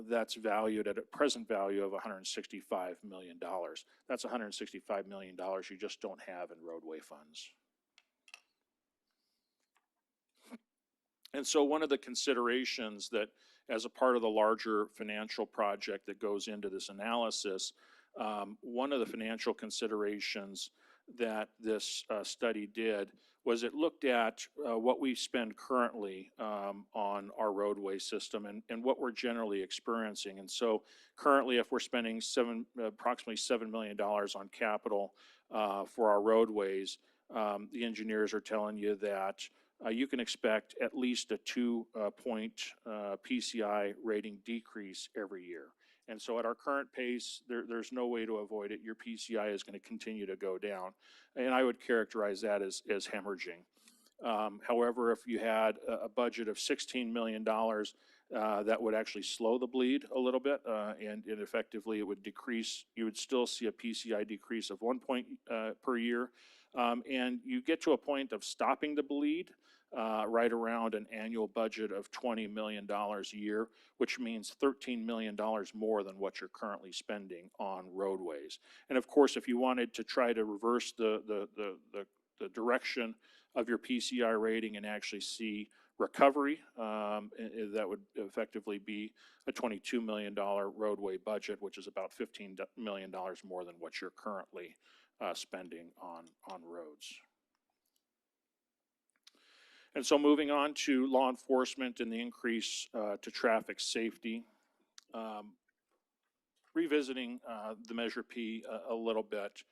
that's valued at a present value of $165 million. That's $165 million you just don't have in roadway funds. And so one of the considerations that as a part of the larger financial project that goes into this analysis, one of the financial considerations that this study did was it looked at what we spend currently on our roadway system and what we're generally experiencing. And so currently, if we're spending approximately $7 million on capital for our roadways, the engineers are telling you that you can expect at least a 2-point PCI rating decrease every year. And so at our current pace, there's no way to avoid it. Your PCI is going to continue to go down. And I would characterize that as hemorrhaging. However, if you had a budget of $16 million that would actually slow the bleed a little bit, and effectively it would decrease. You would still see a PCI decrease of 1 point per year, and you get to a point of stopping the bleed right around an annual budget of $20 million a year, which means $13 million more than what you're currently spending on roadways. And of course, if you wanted to try to reverse the direction of your PCI rating and actually see recovery, that would effectively be a $22 million roadway budget, which is about $15 million more than what you're currently spending on roads. And so moving on to law enforcement and the increase to traffic safety, revisiting the Measure P a little bit.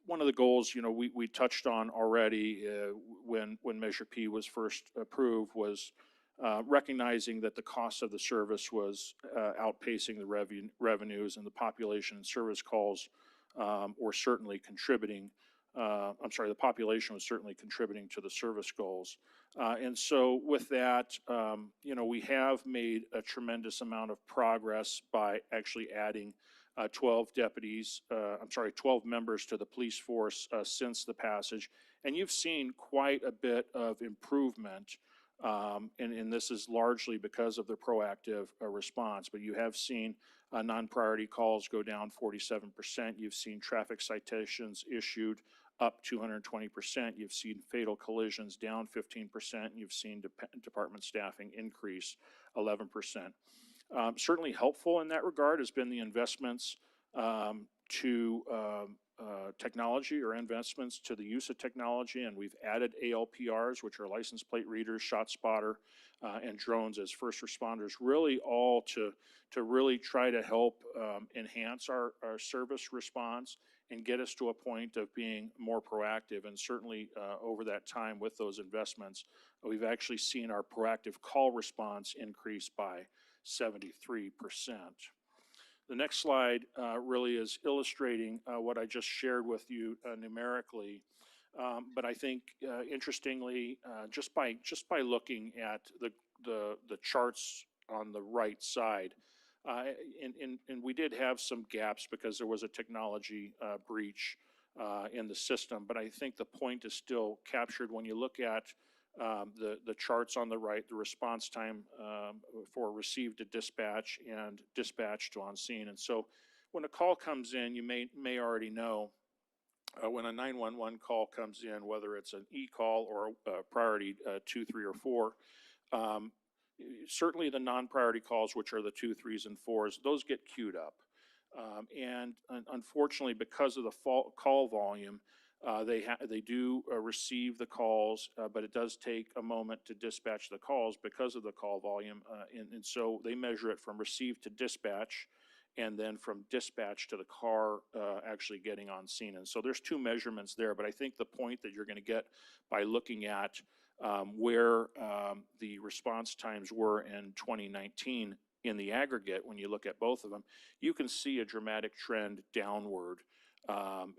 One of the goals, we touched on already when Measure P was first approved was recognizing that the cost of the service was outpacing the revenues, and the population and service calls were certainly contributing. The population was certainly contributing to the service goals. And so with that, we have made a tremendous amount of progress by actually adding 12 members to the police force since the passage. And you've seen quite a bit of improvement, and this is largely because of the proactive response. But you have seen non-priority calls go down 47%. You've seen traffic citations issued up 220%. You've seen fatal collisions down 15%. You've seen department staffing increase 11%. Certainly helpful in that regard has been the investments to technology, or investments to the use of technology, and we've added ALPRs, which are license plate readers, shot spotter, and drones as first responders, really all to really try to help enhance our service response and get us to a point of being more proactive. And certainly over that time with those investments, we've actually seen our proactive call response increase by 73%. The next slide really is illustrating what I just shared with you numerically. But I think interestingly, just by looking at the charts on the right side, and we did have some gaps because there was a technology breach in the system. But I think the point is still captured when you look at the charts on the right, the response time for received to dispatch and dispatch to on scene. And so when a call comes in, you may already know when a 911 call comes in, whether it's an e-call or a priority 2, 3, or 4, certainly the non-priority calls, which are the 2, 3s, and 4s, those get queued up. And unfortunately, because of the call volume, they do receive the calls, but it does take a moment to dispatch the calls because of the call volume. And so they measure it from receive to dispatch, and then from dispatch to the car actually getting on scene. And so there's two measurements there, but I think the point that you're going to get by looking at where the response times were in 2019 in the aggregate, when you look at both of them, you can see a dramatic trend downward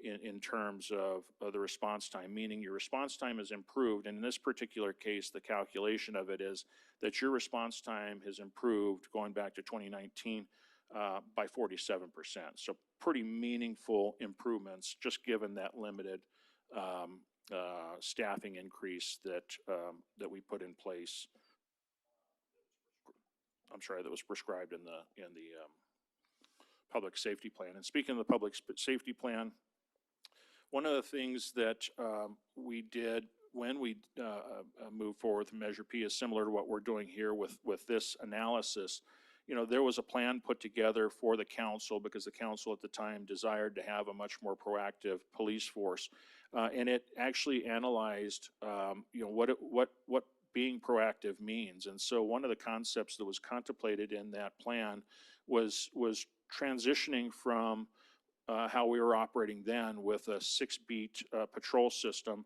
in terms of the response time, meaning your response time has improved. And in this particular case, the calculation of it is that your response time has improved going back to 2019 by 47%. So pretty meaningful improvements, just given that limited staffing increase that we put in place. That was prescribed in the public safety plan. And speaking of the public safety plan, one of the things that we did when we moved forward with Measure P is similar to what we're doing here with this analysis. There was a plan put together for the council because the council at the time desired to have a much more proactive police force. And it actually analyzed, what being proactive means. And so one of the concepts that was contemplated in that plan was transitioning from how we were operating then with a 6-beat patrol system,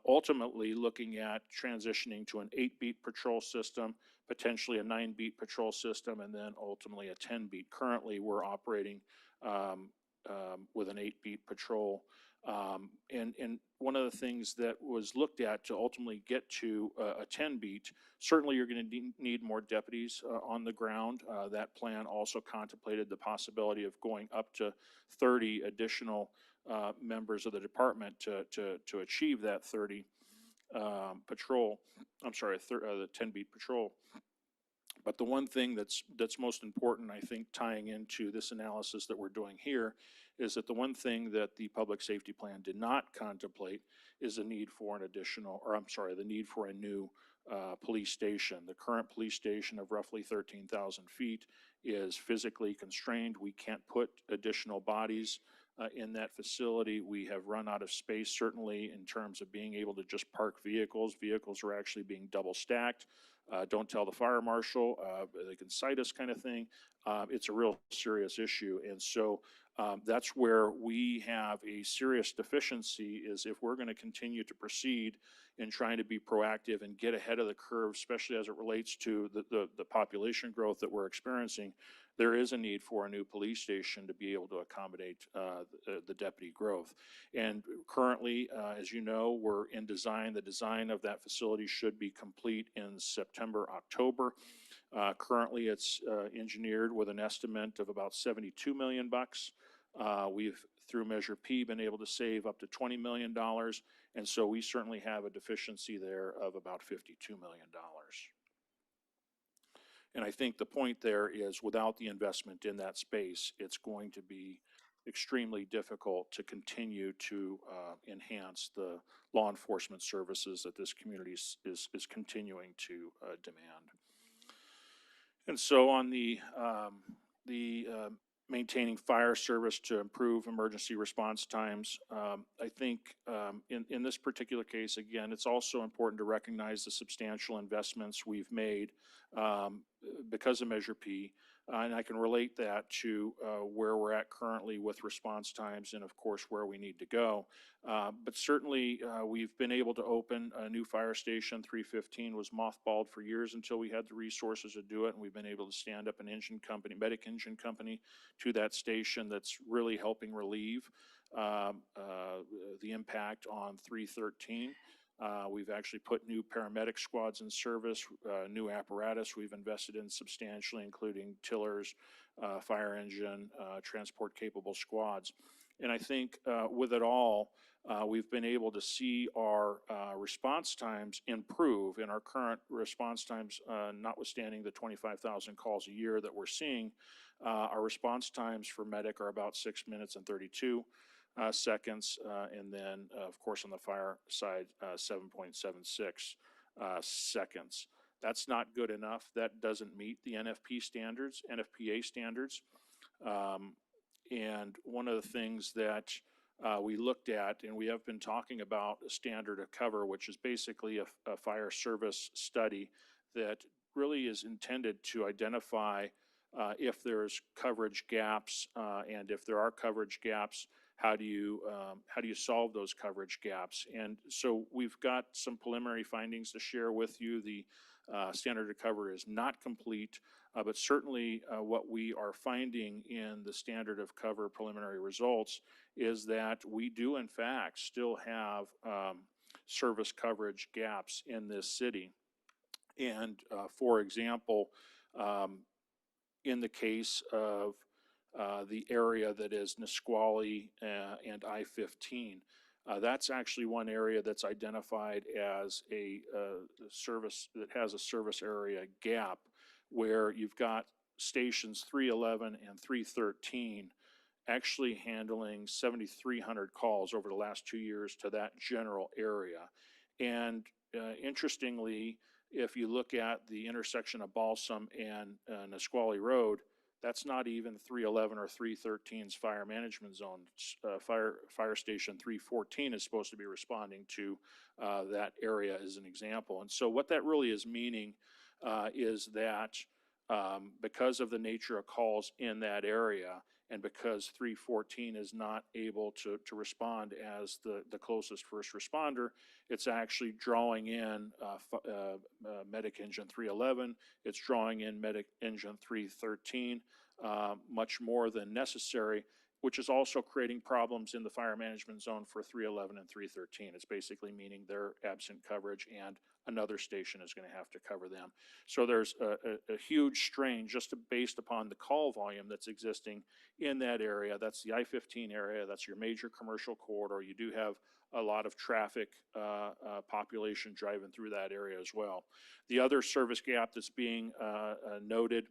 ultimately looking at transitioning to an 8-beat patrol system, potentially a 9-beat patrol system, and then ultimately a 10-beat. Currently, we're operating with an 8-beat patrol. And one of the things that was looked at to ultimately get to a 10 beat, certainly you're going to need more deputies on the ground. That plan also contemplated the possibility of going up to 30 additional members of the department to achieve that 30 patrol. I'm sorry, the 10 beat patrol. But the one thing that's most important, I think, tying into this analysis that we're doing here, is that the one thing that the public safety plan did not contemplate is the need for the need for a new police station. The current police station of roughly 13,000 feet is physically constrained. We can't put additional bodies in that facility. We have run out of space, certainly in terms of being able to just park vehicles. Vehicles are actually being double stacked. Don't tell the fire marshal, they can cite us, kind of thing. It's a real serious issue. And so that's where we have a serious deficiency, is if we're going to continue to proceed in trying to be proactive and get ahead of the curve, especially as it relates to the population growth that we're experiencing. There is a need for a new police station to be able to accommodate the deputy growth. And currently, as you know, we're in design. The design of that facility should be complete in September, October. Currently, it's engineered with an estimate of about $72 million. We've, through Measure P, been able to save up to $20 million. And so we certainly have a deficiency there of about $52 million. And I think the point there is, without the investment in that space, it's going to be extremely difficult to continue to enhance the law enforcement services that this community is continuing to demand. And so on the maintaining fire service to improve emergency response times, I think in this particular case, again, it's also important to recognize the substantial investments we've made because of Measure P. And I can relate that to where we're at currently with response times and, of course, where we need to go. But certainly, we've been able to open a new fire station. 315 was mothballed for years until we had the resources to do it, and we've been able to stand up an engine company, medic engine company, to that station that's really helping relieve the impact on 313. We've actually put new paramedic squads in service, new apparatus we've invested in substantially, including tillers, fire engine, transport-capable squads. And I think with it all, we've been able to see our response times improve. In our current response times, notwithstanding the 25,000 calls a year that we're seeing, our response times for medic are about 6 minutes and 32 seconds, and then, of course, on the fire side, 7.76 seconds. That's not good enough. That doesn't meet the NFPA standards. And one of the things that we looked at, and we have been talking about a standard of cover, which is basically a fire service study that really is intended to identify if there's coverage gaps, and if there are coverage gaps, how do you solve those coverage gaps? And so we've got some preliminary findings to share with you. The standard of cover is not complete, but certainly what we are finding in the standard of cover preliminary results is that we do, in fact, still have service coverage gaps in this city. And for example, in the case of the area that is Nisqually and I-15. That's actually one area that's identified as a service that has a service area gap, where you've got stations 311 and 313 actually handling 7,300 calls over the last 2 years to that general area. And interestingly, if you look at the intersection of Balsam and Nisqually Road, that's not even 311 or 313's fire management zone. Fire station 314 is supposed to be responding to that area as an example. And so what that really is meaning is that because of the nature of calls in that area, and because 314 is not able to respond as the closest first responder, it's actually drawing in medic engine 311, it's drawing in medic engine 313, much more than necessary. which is also creating problems in the fire management zone for 311 and 313. It's basically meaning they're absent coverage and another station is going to have to cover them. So there's a huge strain just based upon the call volume that's existing in that area. That's the I-15 area. That's your major commercial corridor. You do have a lot of traffic population driving through that area as well. The other service gap that's being noted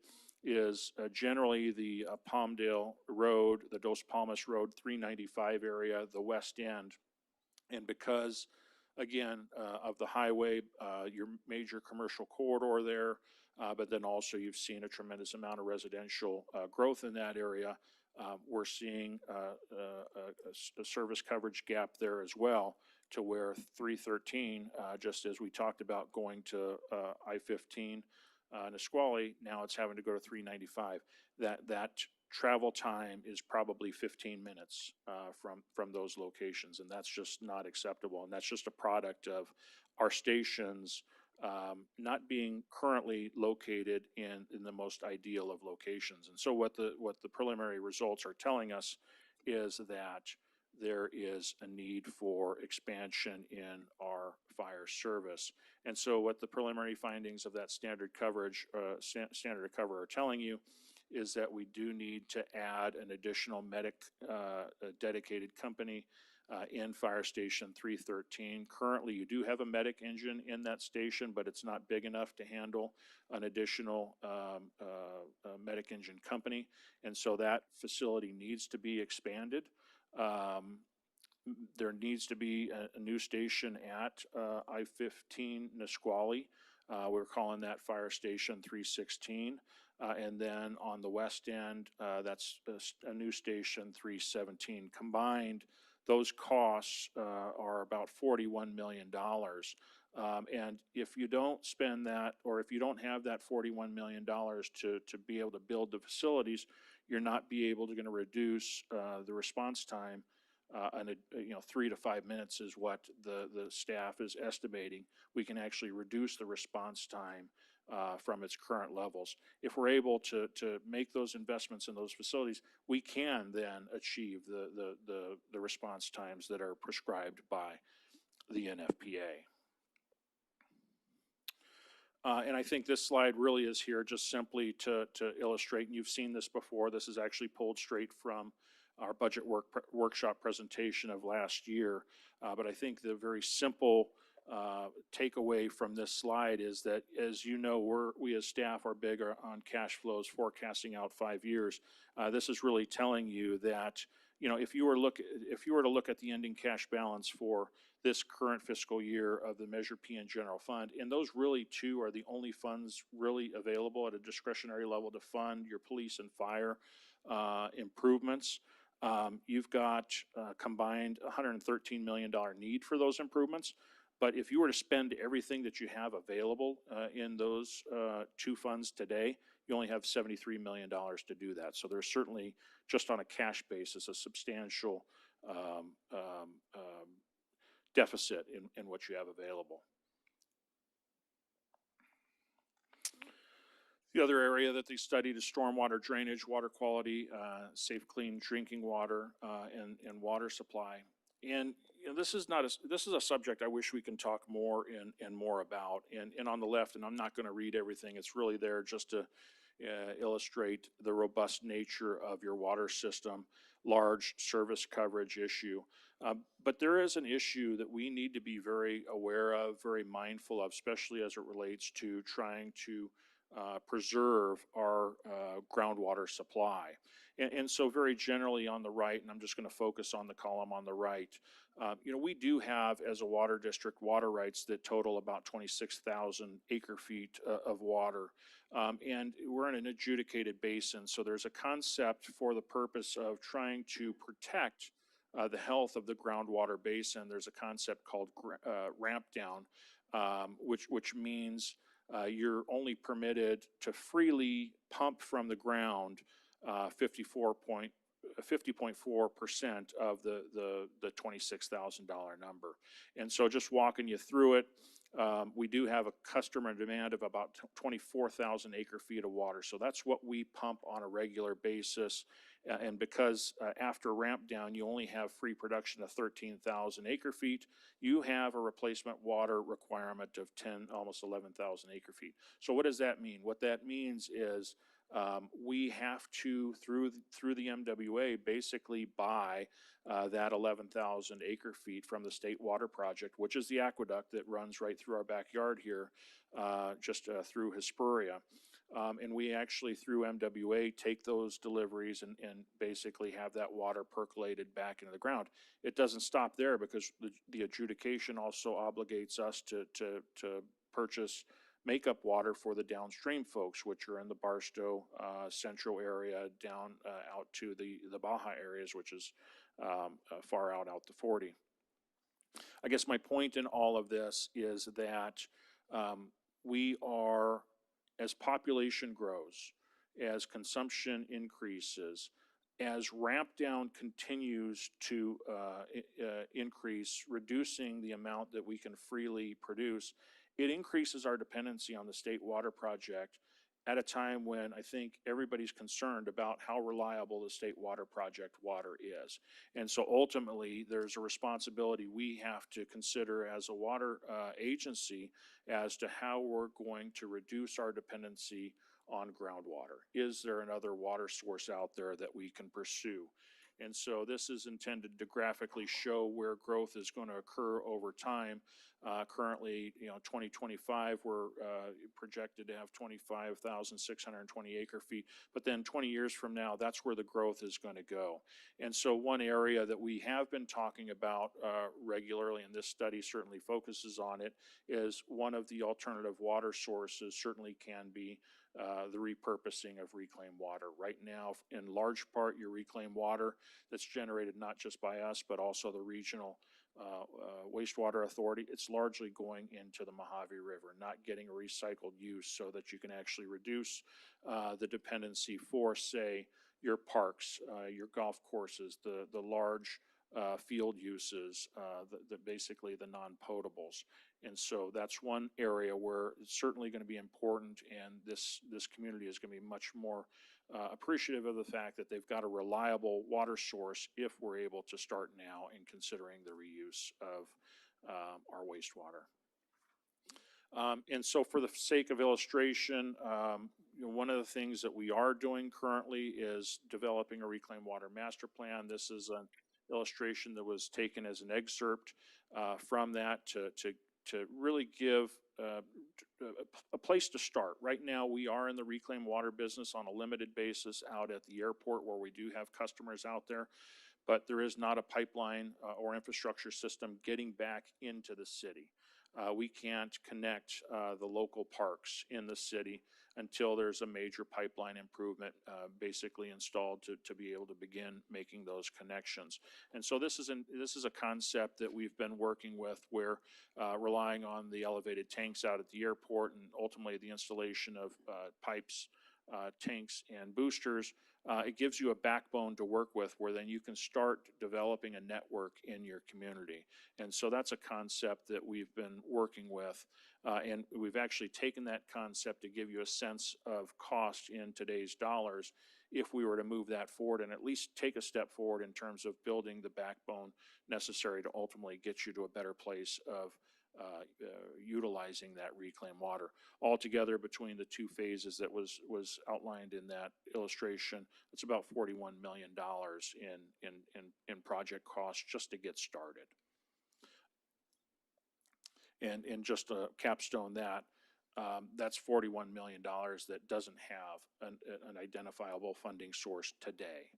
is generally the Palmdale Road, the Dos Palmas Road 395 area, the west end. And because, again, of the highway, your major commercial corridor there, but then also you've seen a tremendous amount of residential growth in that area. We're seeing a service coverage gap there as well, to where 313, just as we talked about going to I-15, Nisqually, now it's having to go to 395. That travel time is probably 15 minutes from those locations, and that's just not acceptable. And that's just a product of our stations not being currently located in the most ideal of locations. And so what the preliminary results are telling us is that there is a need for expansion in our fire service. And so what the preliminary findings of that standard coverage, standard of cover are telling you is that we do need to add an additional medic dedicated company in Fire Station 313. Currently, you do have a medic engine in that station, but it's not big enough to handle an additional medic engine company. And so that facility needs to be expanded. There needs to be a new station at I-15 Nisqually. We're calling that Fire Station 316. And then on the west end, that's a new station 317. Combined, those costs are about $41 million. And if you don't spend that, or if you don't have that $41 million to be able to build the facilities, you're not be able to going to reduce the response time. 3 to 5 minutes is what the staff is estimating. We can actually reduce the response time from its current levels. If we're able to make those investments in those facilities, we can then achieve the response times that are prescribed by the NFPA. And I think this slide really is here just simply to illustrate, and you've seen this before. This is actually pulled straight from our budget workshop presentation of last year. But I think the very simple takeaway from this slide is that, as you know, we as staff are big on cash flows, forecasting out 5 years. This is really telling you that, you know, if you were to look at the ending cash balance for this current fiscal year of the Measure P and General Fund, and those really two are the only funds really available at a discretionary level to fund your police and fire improvements. You've got combined $113 million need for those improvements. But if you were to spend everything that you have available in those two funds today, you only have $73 million to do that. So there's certainly, just on a cash basis, a substantial deficit in what you have available. The other area that they studied is stormwater drainage, water quality, safe, clean drinking water, and water supply. And you know, this is a subject I wish we can talk more and more about. And on the left, and I'm not going to read everything, it's really there just to illustrate the robust nature of your water system, large service coverage issue. But there is an issue that we need to be very aware of, very mindful of, especially as it relates to trying to preserve our groundwater supply. And so very generally on the right, and I'm just going to focus on the column on the right, you know, we do have, as a water district, water rights that total about 26,000 acre feet of water. And we're in an adjudicated basin, so there's a concept for the purpose of trying to protect the health of the groundwater basin. There's a concept called ramp down, which means you're only permitted to freely pump from the ground 50.4% of the $26,000 number. And so just walking you through it, we do have a customer demand of about 24,000 acre feet of water. So that's what we pump on a regular basis. And because after ramp down, you only have free production of 13,000 acre feet, you have a replacement water requirement of 10, almost 11,000 acre feet. So what does that mean? What that means is we have to, through the MWA, basically buy that 11,000 acre feet from the State Water Project, which is the aqueduct that runs right through our backyard here, just through Hesperia. And we actually, through MWA, take those deliveries and basically have that water percolated back into the ground. It doesn't stop there, because the adjudication also obligates us to purchase makeup water for the downstream folks, which are in the Barstow central area down out to the Baja areas, which is far out the 40. I guess my point in all of this is that we are, as population grows, as consumption increases, as ramp down continues to increase, reducing the amount that we can freely produce, it increases our dependency on the State Water Project at a time when I think everybody's concerned about how reliable the State Water Project water is. And so ultimately, there's a responsibility we have to consider as a water agency as to how we're going to reduce our dependency on groundwater. Is there another water source out there that we can pursue? And so this is intended to graphically show where growth is going to occur over time. Currently, 2025, we're projected to have 25,620 acre feet. But then 20 years from now, that's where the growth is going to go. And so one area that we have been talking about regularly, and this study certainly focuses on it, is one of the alternative water sources certainly can be the repurposing of reclaimed water. Right now, in large part, your reclaimed water that's generated not just by us, but also the regional wastewater authority, it's largely going into the Mojave River, not getting a recycled use, so that you can actually reduce the dependency for, say, your parks, your golf courses, the large field uses, basically the non-potables. And so that's one area where it's certainly going to be important, and this community is going to be much more appreciative of the fact that they've got a reliable water source if we're able to start now in considering the reuse of our wastewater. And so for the sake of illustration, one of the things that we are doing currently is developing a reclaimed water master plan. This is an illustration that was taken as an excerpt from that to really give a place to start. Right now, we are in the reclaimed water business on a limited basis out at the airport, where we do have customers out there, but there is not a pipeline or infrastructure system getting back into the city. We can't connect the local parks in the city until there's a major pipeline improvement basically installed to be able to begin making those connections. And so this is a concept that we've been working with, where relying on the elevated tanks out at the airport and ultimately the installation of pipes, tanks, and boosters, it gives you a backbone to work with, where then you can start developing a network in your community. And so that's a concept that we've been working with. And we've actually taken that concept to give you a sense of cost in today's dollars if we were to move that forward, and at least take a step forward in terms of building the backbone necessary to ultimately get you to a better place of utilizing that reclaimed water. Altogether, between the two phases that was outlined in that illustration, it's about $41 million in project costs just to get started. And just to capstone that, that's $41 million that doesn't have an identifiable funding source today.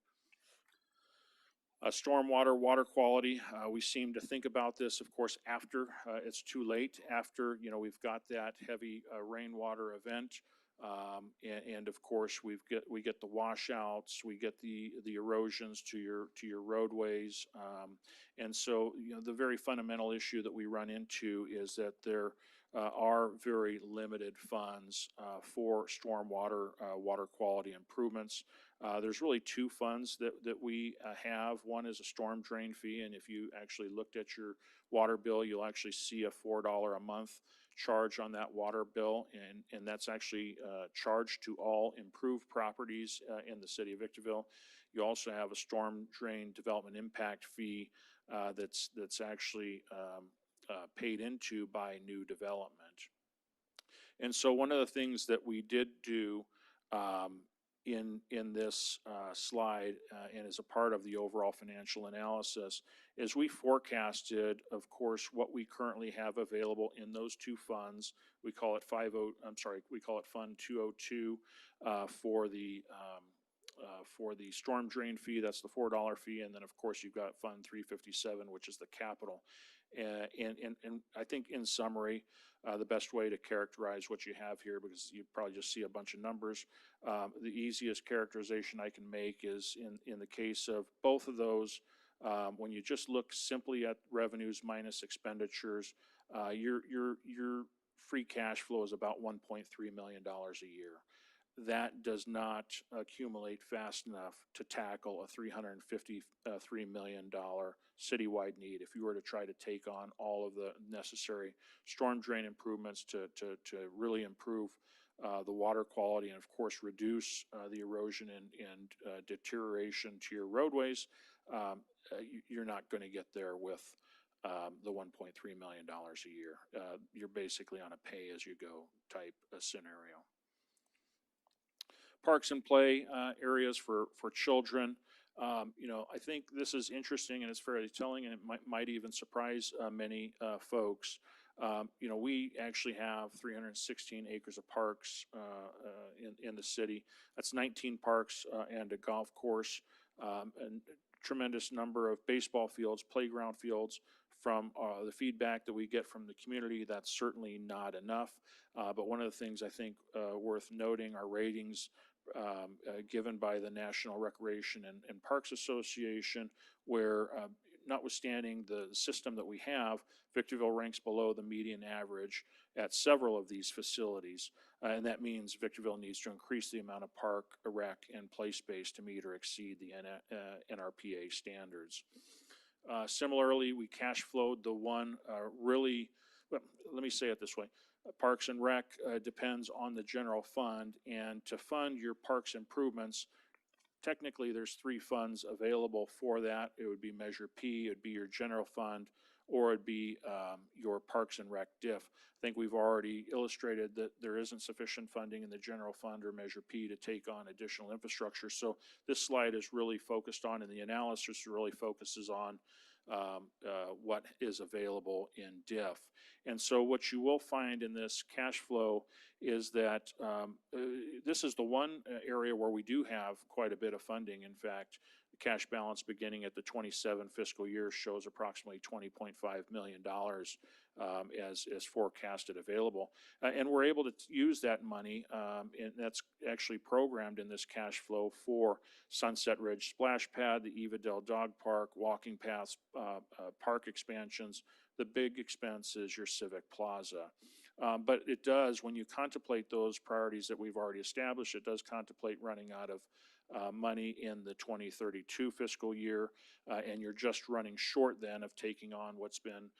Stormwater, water quality, we seem to think about this, of course, after it's too late, after we've got that heavy rainwater event, and of course we get the washouts, we get the erosions to your roadways, and so the very fundamental issue that we run into is that there are very limited funds for stormwater water quality improvements. There's really two funds that we have. One is a storm drain fee, and if you actually looked at your water bill, you'll actually see a $4 a month charge on that water bill, and that's actually charged to all improved properties in the city of Victorville. You also have a storm drain development impact fee that's actually paid into by new development. And so one of the things that we did do in this slide and as a part of the overall financial analysis is we forecasted, of course, what we currently have available in those two funds. We call it we call it Fund 202 for the storm drain fee. That's the $4 fee, and then of course you've got Fund 357, which is the capital. And I think in summary, the best way to characterize what you have here, because you probably just see a bunch of numbers, the easiest characterization I can make is in the case of both of those, when you just look simply at revenues minus expenditures, your free cash flow is about $1.3 million a year. That does not accumulate fast enough to tackle a $353 million citywide need. If you were to try to take on all of the necessary storm drain improvements to really improve the water quality and, of course, reduce the erosion and deterioration to your roadways, you're not going to get there with the $1.3 million a year. You're basically on a pay-as-you-go type of scenario. Parks and play areas for children. I think this is interesting and it's fairly telling, and it might even surprise many folks. We actually have 316 acres of parks in the city. That's 19 parks and a golf course, and a tremendous number of baseball fields, playground fields. From the feedback that we get from the community, that's certainly not enough. But one of the things I think worth noting are ratings given by the National Recreation and Parks Association, where notwithstanding the system that we have, Victorville ranks below the median average at several of these facilities. And that means Victorville needs to increase the amount of park, rec, and play space to meet or exceed the NRPA standards. Similarly, we cash flowed the one let me say it this way. Parks and Rec depends on the general fund, and to fund your parks improvements, technically there's three funds available for that. It would be Measure P, it would be your general fund, or it'd be your Parks and Rec diff. I think we've already illustrated that there isn't sufficient funding in the general fund or Measure P to take on additional infrastructure. So this slide is really focused on, and the analysis really focuses on what is available in diff. And so what you will find in this cash flow is that this is the one area where we do have quite a bit of funding. In fact, the cash balance beginning at the 27 fiscal year shows approximately $20.5 million as forecasted available. And we're able to use that money, and that's actually programmed in this cash flow for Sunset Ridge Splash Pad, the Eva Del Dog Park, walking paths, park expansions. The big expense is your Civic Plaza. But it does, when you contemplate those priorities that we've already established, it does contemplate running out of money in the 2032 fiscal year, and you're just running short then of taking on what's been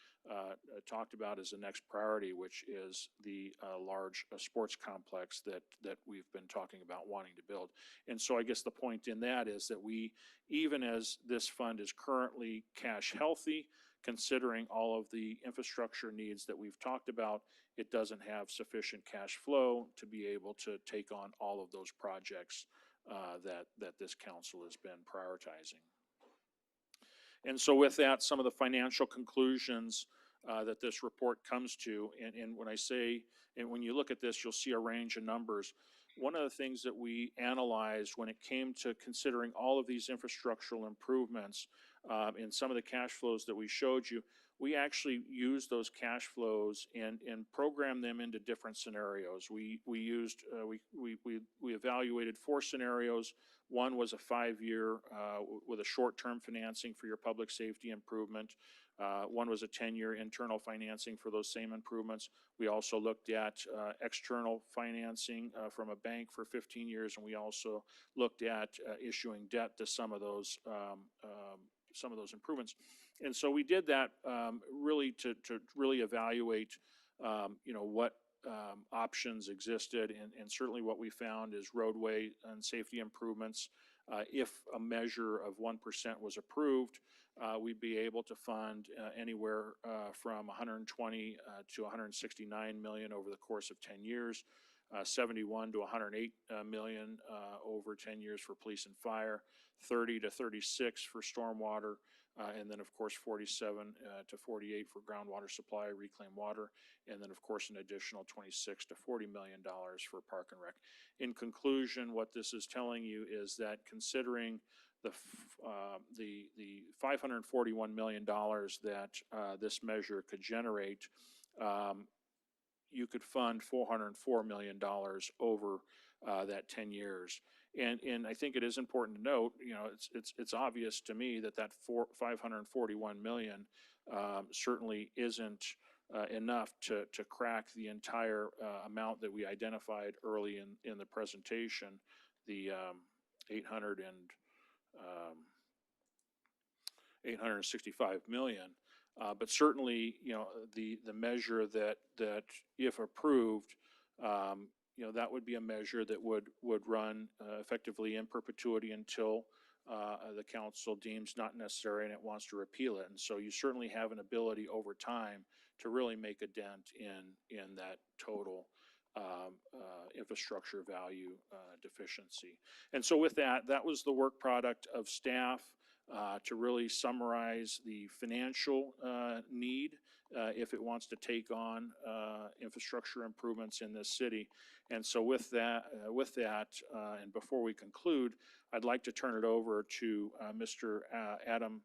talked about as the next priority, which is the large sports complex that we've been talking about wanting to build. And so I guess the point in that is that we, even as this fund is currently cash healthy, considering all of the infrastructure needs that we've talked about, it doesn't have sufficient cash flow to be able to take on all of those projects that this council has been prioritizing. And so with that, some of the financial conclusions that this report comes to, and when I say, and when you look at this, you'll see a range of numbers. One of the things that we analyzed when it came to considering all of these infrastructural improvements in some of the cash flows that we showed you, we actually used those cash flows and programmed them into different scenarios. We evaluated 4 scenarios. One was a 5-year with a short-term financing for your public safety improvement. One was a 10-year internal financing for those same improvements. We also looked at external financing from a bank for 15 years, and we also looked at issuing debt to some of those improvements. And so we did that really to really evaluate what options existed. And certainly what we found is roadway and safety improvements. If a measure of 1% was approved, we'd be able to fund anywhere from 120 to 169 million over the course of 10 years, 71 to 108 million over 10 years for police and fire, 30 to 36 for stormwater, and then of course 47 to 48 for groundwater supply, reclaimed water, and then of course an additional 26 to 40 million dollars for park and rec. In conclusion, what this is telling you is that considering the 541 million dollars that this measure could generate, you could fund $404 million over that 10 years. And I think it is important to note, it's obvious to me that 541 million certainly isn't enough to crack the entire amount that we identified early in the presentation, the 865 million. But certainly, the measure that if approved, that would be a measure that would run effectively in perpetuity until the council deems not necessary and it wants to repeal it. And so you certainly have an ability over time to really make a dent in that total infrastructure value deficiency. And so with that was the work product of staff to really summarize the financial need if it wants to take on infrastructure improvements in this city. And so with that, and before we conclude, I'd like to turn it over to Mr. Adam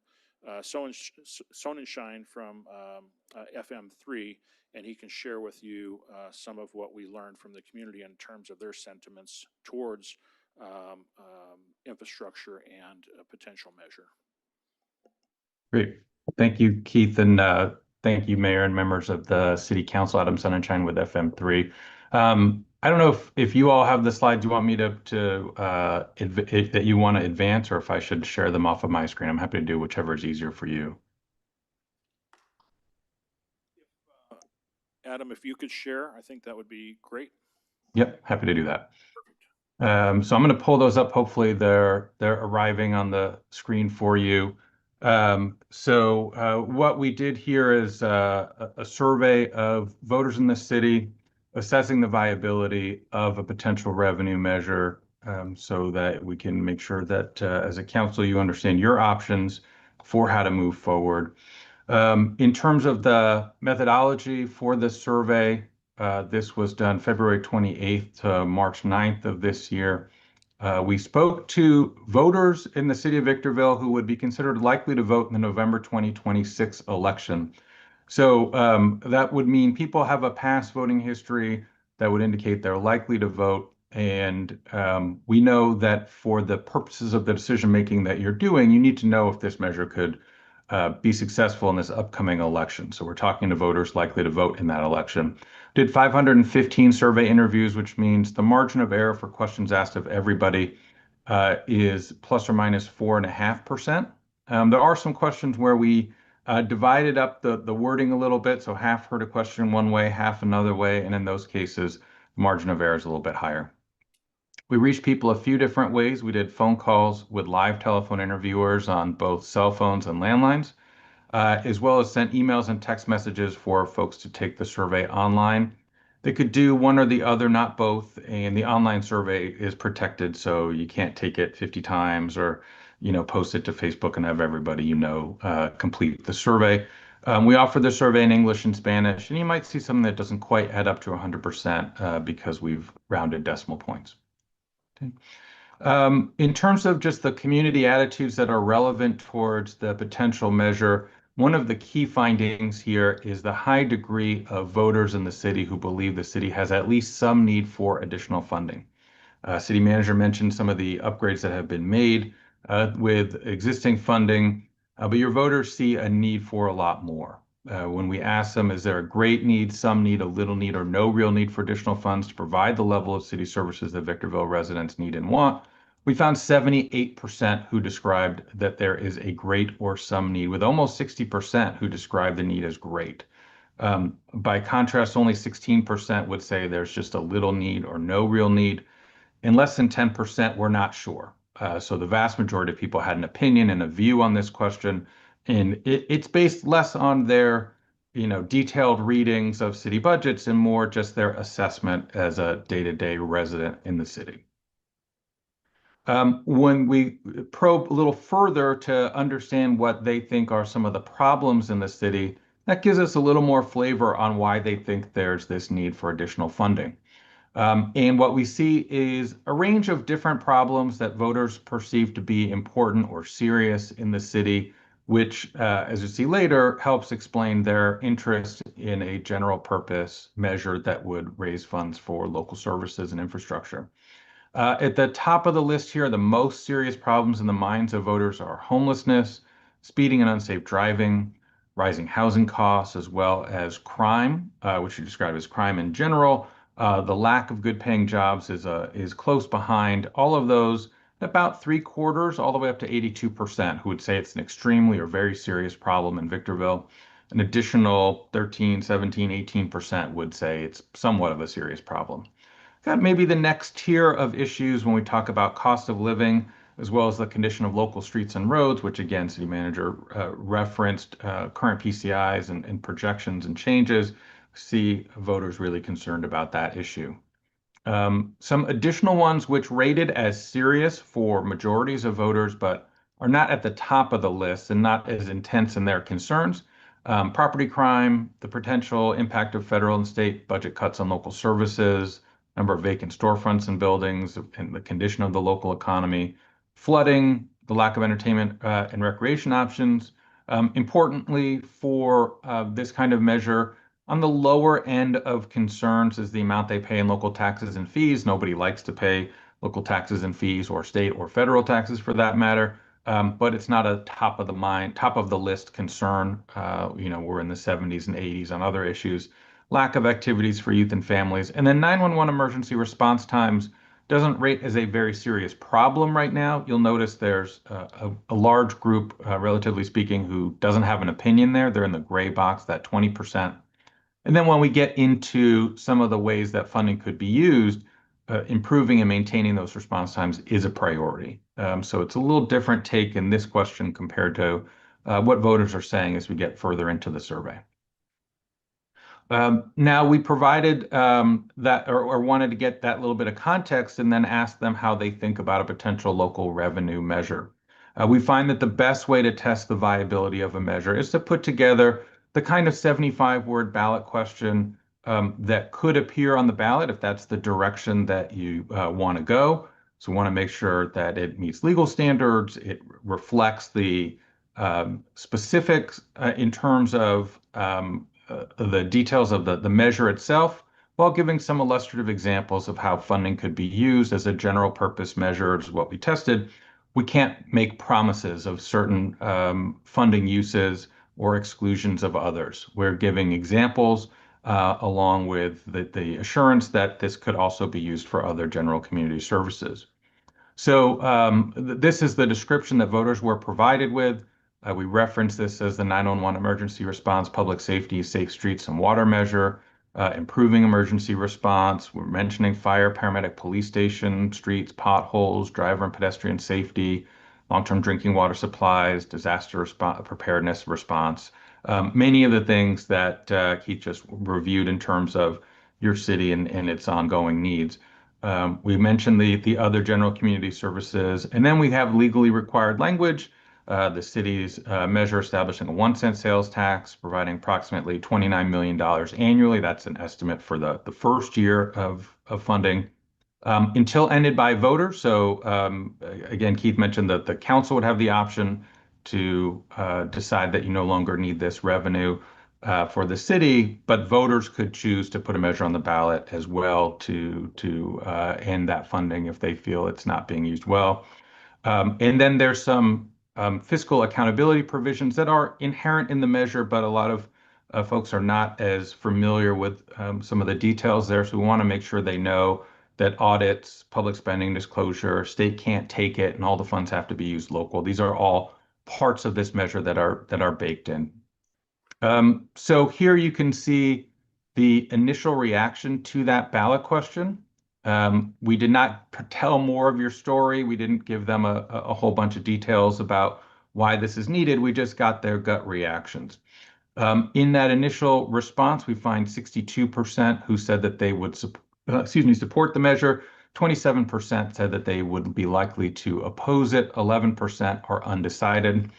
Sonnenschein from FM3, and he can share with you some of what we learned from the community in terms of their sentiments towards infrastructure and a potential measure. Great. Thank you, Keith, and thank you, Mayor and members of the City Council. Adam Sonnenschein with FM3. I don't know if you all have the slides you want me that you want to advance, or if I should share them off of my screen. I'm happy to do whichever is easier for you. Adam, if you could share, I think that would be great. Yep, happy to do that. So I'm going to pull those up. Hopefully they're arriving on the screen for you. So what we did here is a survey of voters in the city assessing the viability of a potential revenue measure, so that we can make sure that as a council you understand your options for how to move forward. In terms of the methodology for this survey, this was done February 28th to March 9th of this year. We spoke to voters in the city of Victorville who would be considered likely to vote in the November 2026 election. So that would mean people have a past voting history that would indicate they're likely to vote. And we know that for the purposes of the decision-making that you're doing, you need to know if this measure could be successful in this upcoming election. So we're talking to voters likely to vote in that election. Did 515 survey interviews, which means the margin of error for questions asked of everybody is plus or minus 4.5%. There are some questions where we divided up the wording a little bit. So half heard a question one way, half another way. And in those cases, the margin of error is a little bit higher. We reached people a few different ways. We did phone calls with live telephone interviewers on both cell phones and landlines, as well as sent emails and text messages for folks to take the survey online. They could do one or the other, not both, and the online survey is protected, so you can't take it 50 times or post it to Facebook and have everybody complete the survey. We offer the survey in English and Spanish, and you might see something that doesn't quite add up to 100% because we've rounded decimal points. Okay. In terms of just the community attitudes that are relevant towards the potential measure, one of the key findings here is the high degree of voters in the city who believe the city has at least some need for additional funding. City manager mentioned some of the upgrades that have been made with existing funding, but your voters see a need for a lot more. When we ask them, is there a great need, some need, a little need, or no real need for additional funds to provide the level of city services that Victorville residents need and want, we found 78% who described that there is a great or some need, with almost 60% who describe the need as great. By contrast, only 16% would say there's just a little need or no real need, and less than 10% were not sure. So the vast majority of people had an opinion and a view on this question, and it's based less on their, detailed readings of city budgets and more just their assessment as a day-to-day resident in the city. When we probe a little further to understand what they think are some of the problems in the city, that gives us a little more flavor on why they think there's this need for additional funding. And what we see is a range of different problems that voters perceive to be important or serious in the city, which, as you see later, helps explain their interest in a general purpose measure that would raise funds for local services and infrastructure. At the top of the list here, the most serious problems in the minds of voters are homelessness, speeding and unsafe driving, rising housing costs, as well as crime, which you describe as crime in general. The lack of good paying jobs is close behind all of those, about 3/4, all the way up to 82%, who would say it's an extremely or very serious problem in Victorville. An additional 13, 17, 18% would say it's somewhat of a serious problem. Got maybe the next tier of issues when we talk about cost of living, as well as the condition of local streets and roads, which again, city manager referenced current PCIs and projections and changes. See voters really concerned about that issue. Some additional ones which rated as serious for majorities of voters, but are not at the top of the list and not as intense in their concerns. Property crime, the potential impact of federal and state budget cuts on local services, number of vacant storefronts and buildings, and the condition of the local economy, flooding, the lack of entertainment and recreation options. Importantly, for this kind of measure, on the lower end of concerns is the amount they pay in local taxes and fees. Nobody likes to pay local taxes and fees or state or federal taxes for that matter. But it's not a top of the mind, top of the list concern. We're in the 70s and 80s on other issues. Lack of activities for youth and families. And then 911 emergency response times doesn't rate as a very serious problem right now. You'll notice there's a large group, relatively speaking, who doesn't have an opinion there. They're in the gray box, that 20%. And then when we get into some of the ways that funding could be used, improving and maintaining those response times is a priority. So it's a little different take in this question compared to what voters are saying as we get further into the survey. Now we provided that or wanted to get that little bit of context and then ask them how they think about a potential local revenue measure. We find that the best way to test the viability of a measure is to put together the kind of 75-word ballot question that could appear on the ballot if that's the direction that you want to go. So we want to make sure that it meets legal standards, it reflects the specifics in terms of the details of the measure itself, while giving some illustrative examples of how funding could be used as a general purpose measure, is what we tested. We can't make promises of certain funding uses or exclusions of others. We're giving examples along with the assurance that this could also be used for other general community services. So this is the description that voters were provided with. We reference this as the 911 emergency response, public safety, safe streets and water measure, improving emergency response. We're mentioning fire, paramedic, police station, streets, potholes, driver and pedestrian safety, long-term drinking water supplies, disaster preparedness response. Many of the things that Keith just reviewed in terms of your city and its ongoing needs. We mentioned the other general community services, and then we have legally required language. The city's measure establishing a 1-cent sales tax, providing approximately $29 million annually. That's an estimate for the first year of funding until ended by voters. So again, Keith mentioned that the council would have the option to decide that you no longer need this revenue for the city, but voters could choose to put a measure on the ballot as well to end that funding if they feel it's not being used well. And then there's some fiscal accountability provisions that are inherent in the measure, but a lot of folks are not as familiar with some of the details there. So we want to make sure they know that audits, public spending disclosure, state can't take it, and all the funds have to be used local. These are all parts of this measure that are baked in. So here you can see the initial reaction to that ballot question. We did not tell more of your story. We didn't give them a whole bunch of details about why this is needed. We just got their gut reactions. In that initial response, we find 62% who said that they would support the measure. 27% said that they would be likely to oppose it. 11% are undecided.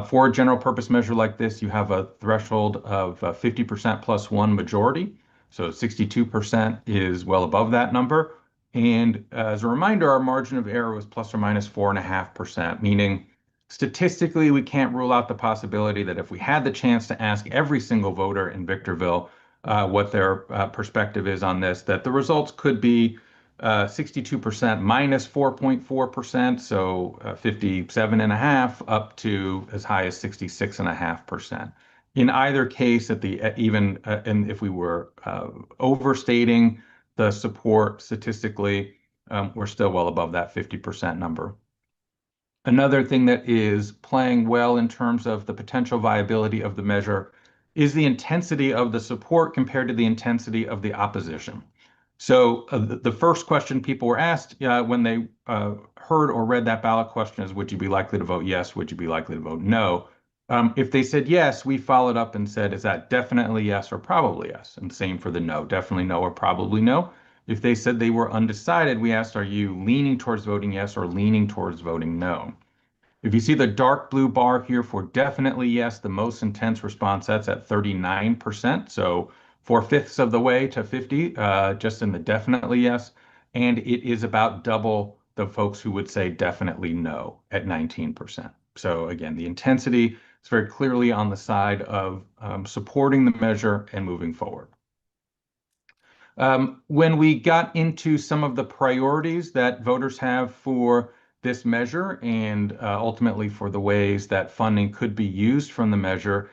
For a general purpose measure like this, you have a threshold of 50% plus one majority. So 62% is well above that number. And as a reminder, our margin of error was plus or minus 4.5%, meaning statistically, we can't rule out the possibility that if we had the chance to ask every single voter in Victorville what their perspective is on this, that the results could be 62% minus 4.4%, so 57.5 up to as high as 66.5%. In either case, at the even and if we were overstating the support statistically, we're still well above that 50% number. Another thing that is playing well in terms of the potential viability of the measure is the intensity of the support compared to the intensity of the opposition. So the first question people were asked when they heard or read that ballot question is, would you be likely to vote yes? Would you be likely to vote no? If they said yes, we followed up and said, is that definitely yes or probably yes? And same for the no, definitely no or probably no. If they said they were undecided, we asked, are you leaning towards voting yes or leaning towards voting no? If you see the dark blue bar here for definitely yes, the most intense response, that's at 39%. So 4/5 of the way to 50, just in the definitely yes. And it is about double the folks who would say definitely no at 19%. So again, the intensity is very clearly on the side of supporting the measure and moving forward. When we got into some of the priorities that voters have for this measure and ultimately for the ways that funding could be used from the measure,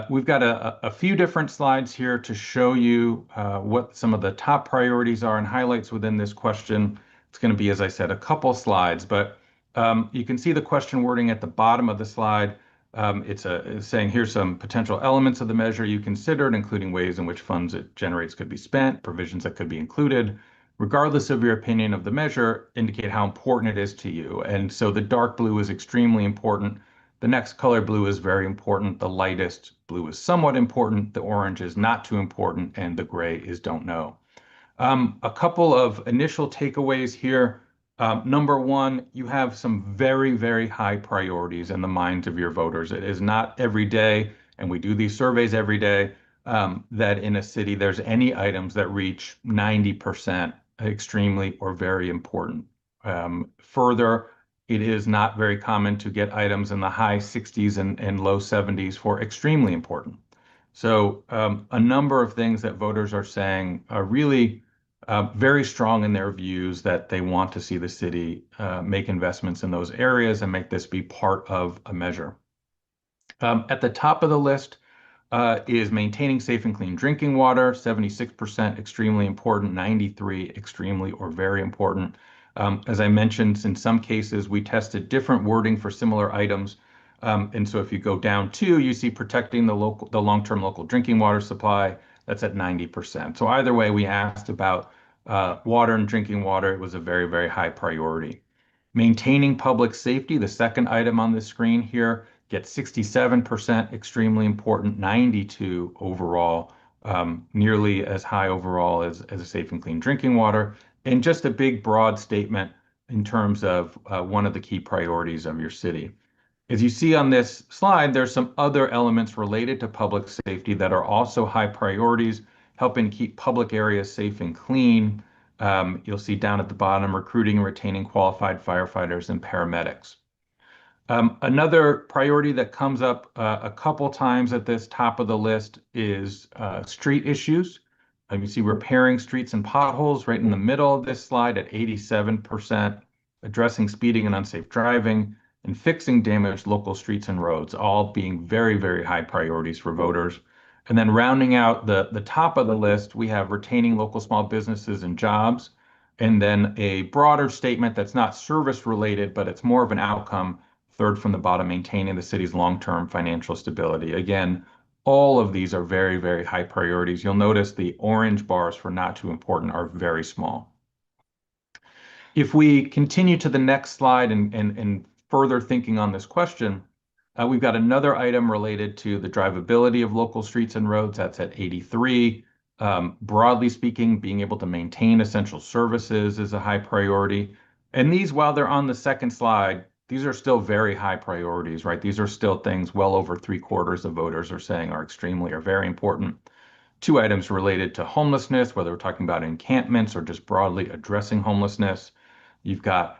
we've got a few different slides here to show you what some of the top priorities are and highlights within this question. It's going to be, as I said, a couple slides, but you can see the question wording at the bottom of the slide. It's saying here's some potential elements of the measure you considered, including ways in which funds it generates could be spent, provisions that could be included. Regardless of your opinion of the measure, indicate how important it is to you. And so the dark blue is extremely important. The next color blue is very important. The lightest blue is somewhat important. The orange is not too important. And the gray is don't know. A couple of initial takeaways here. Number one, you have some very, very high priorities in the minds of your voters. It is not every day, and we do these surveys every day, that in a city there's any items that reach 90% extremely or very important. Further, it is not very common to get items in the high 60s and low 70s for extremely important. So a number of things that voters are saying are really very strong in their views that they want to see the city make investments in those areas and make this be part of a measure. At the top of the list is maintaining safe and clean drinking water, 76% extremely important, 93 extremely or very important. As I mentioned, in some cases, we tested different wording for similar items. And so if you go down two, you see protecting the long-term local drinking water supply, that's at 90%. So either way, we asked about water and drinking water. It was a very, very high priority. Maintaining public safety, the second item on the screen here, gets 67%, extremely important, 92 overall, nearly as high overall as a safe and clean drinking water. And just a big, broad statement in terms of one of the key priorities of your city. As you see on this slide, there's some other elements related to public safety that are also high priorities, helping keep public areas safe and clean. You'll see down at the bottom, recruiting and retaining qualified firefighters and paramedics. Another priority that comes up a couple times at this top of the list is street issues. You see repairing streets and potholes right in the middle of this slide at 87%, addressing speeding and unsafe driving, and fixing damaged local streets and roads, all being very, very high priorities for voters. And then rounding out the top of the list, we have retaining local small businesses and jobs, and then a broader statement that's not service related, but it's more of an outcome, third from the bottom, maintaining the city's long-term financial stability. Again, All of these are very, very high priorities. You'll notice the orange bars for not too important are very small. If we continue to the next slide and further thinking on this question, we've got another item related to the drivability of local streets and roads. That's at 83. Broadly speaking, being able to maintain essential services is a high priority. And these, while they're on the second slide, these are still very high priorities, right? These are still things well over 3/4 of voters are saying are extremely or very important. Two items related to homelessness, whether we're talking about encampments or just broadly addressing homelessness. You've got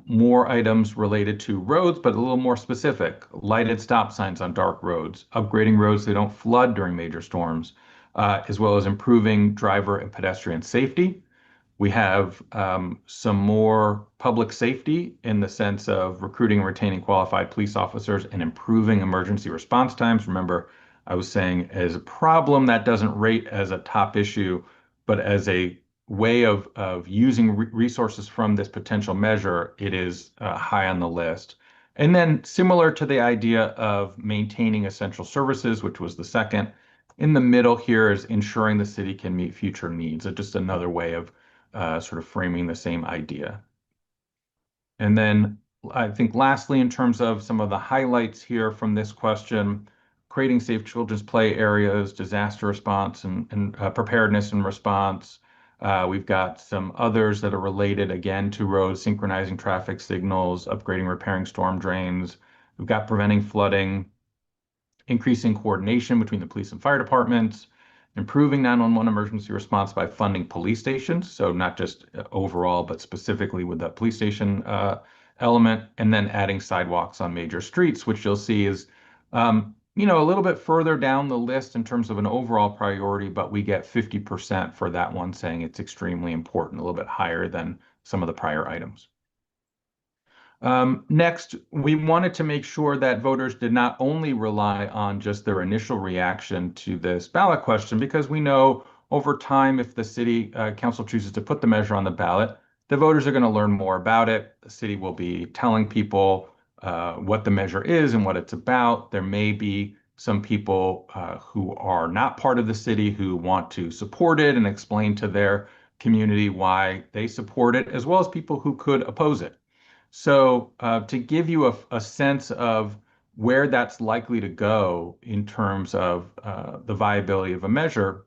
more items related to roads, but a little more specific. Lighted stop signs on dark roads, upgrading roads so they don't flood during major storms, as well as improving driver and pedestrian safety. We have some more public safety in the sense of recruiting and retaining qualified police officers and improving emergency response times. Remember, I was saying as a problem that doesn't rate as a top issue, but as a way of using resources from this potential measure, it is high on the list. And then similar to the idea of maintaining essential services, which was the second, in the middle here is ensuring the city can meet future needs. Just another way of sort of framing the same idea. And then I think lastly, in terms of some of the highlights here from this question, creating safe children's play areas, disaster response and preparedness and response. We've got some others that are related again to roads, synchronizing traffic signals, upgrading, repairing storm drains. We've got preventing flooding, increasing coordination between the police and fire departments, improving 911 emergency response by funding police stations, so not just overall, but specifically with that police station element, and then adding sidewalks on major streets, which you'll see is, a little bit further down the list in terms of an overall priority, but we get 50% for that one, saying it's extremely important, a little bit higher than some of the prior items. Next, we wanted to make sure that voters did not only rely on just their initial reaction to this ballot question, because we know over time, if the city council chooses to put the measure on the ballot, the voters are going to learn more about it. The city will be telling people what the measure is and what it's about. There may be some people who are not part of the city who want to support it and explain to their community why they support it, as well as people who could oppose it. So to give you a sense of where that's likely to go in terms of the viability of a measure,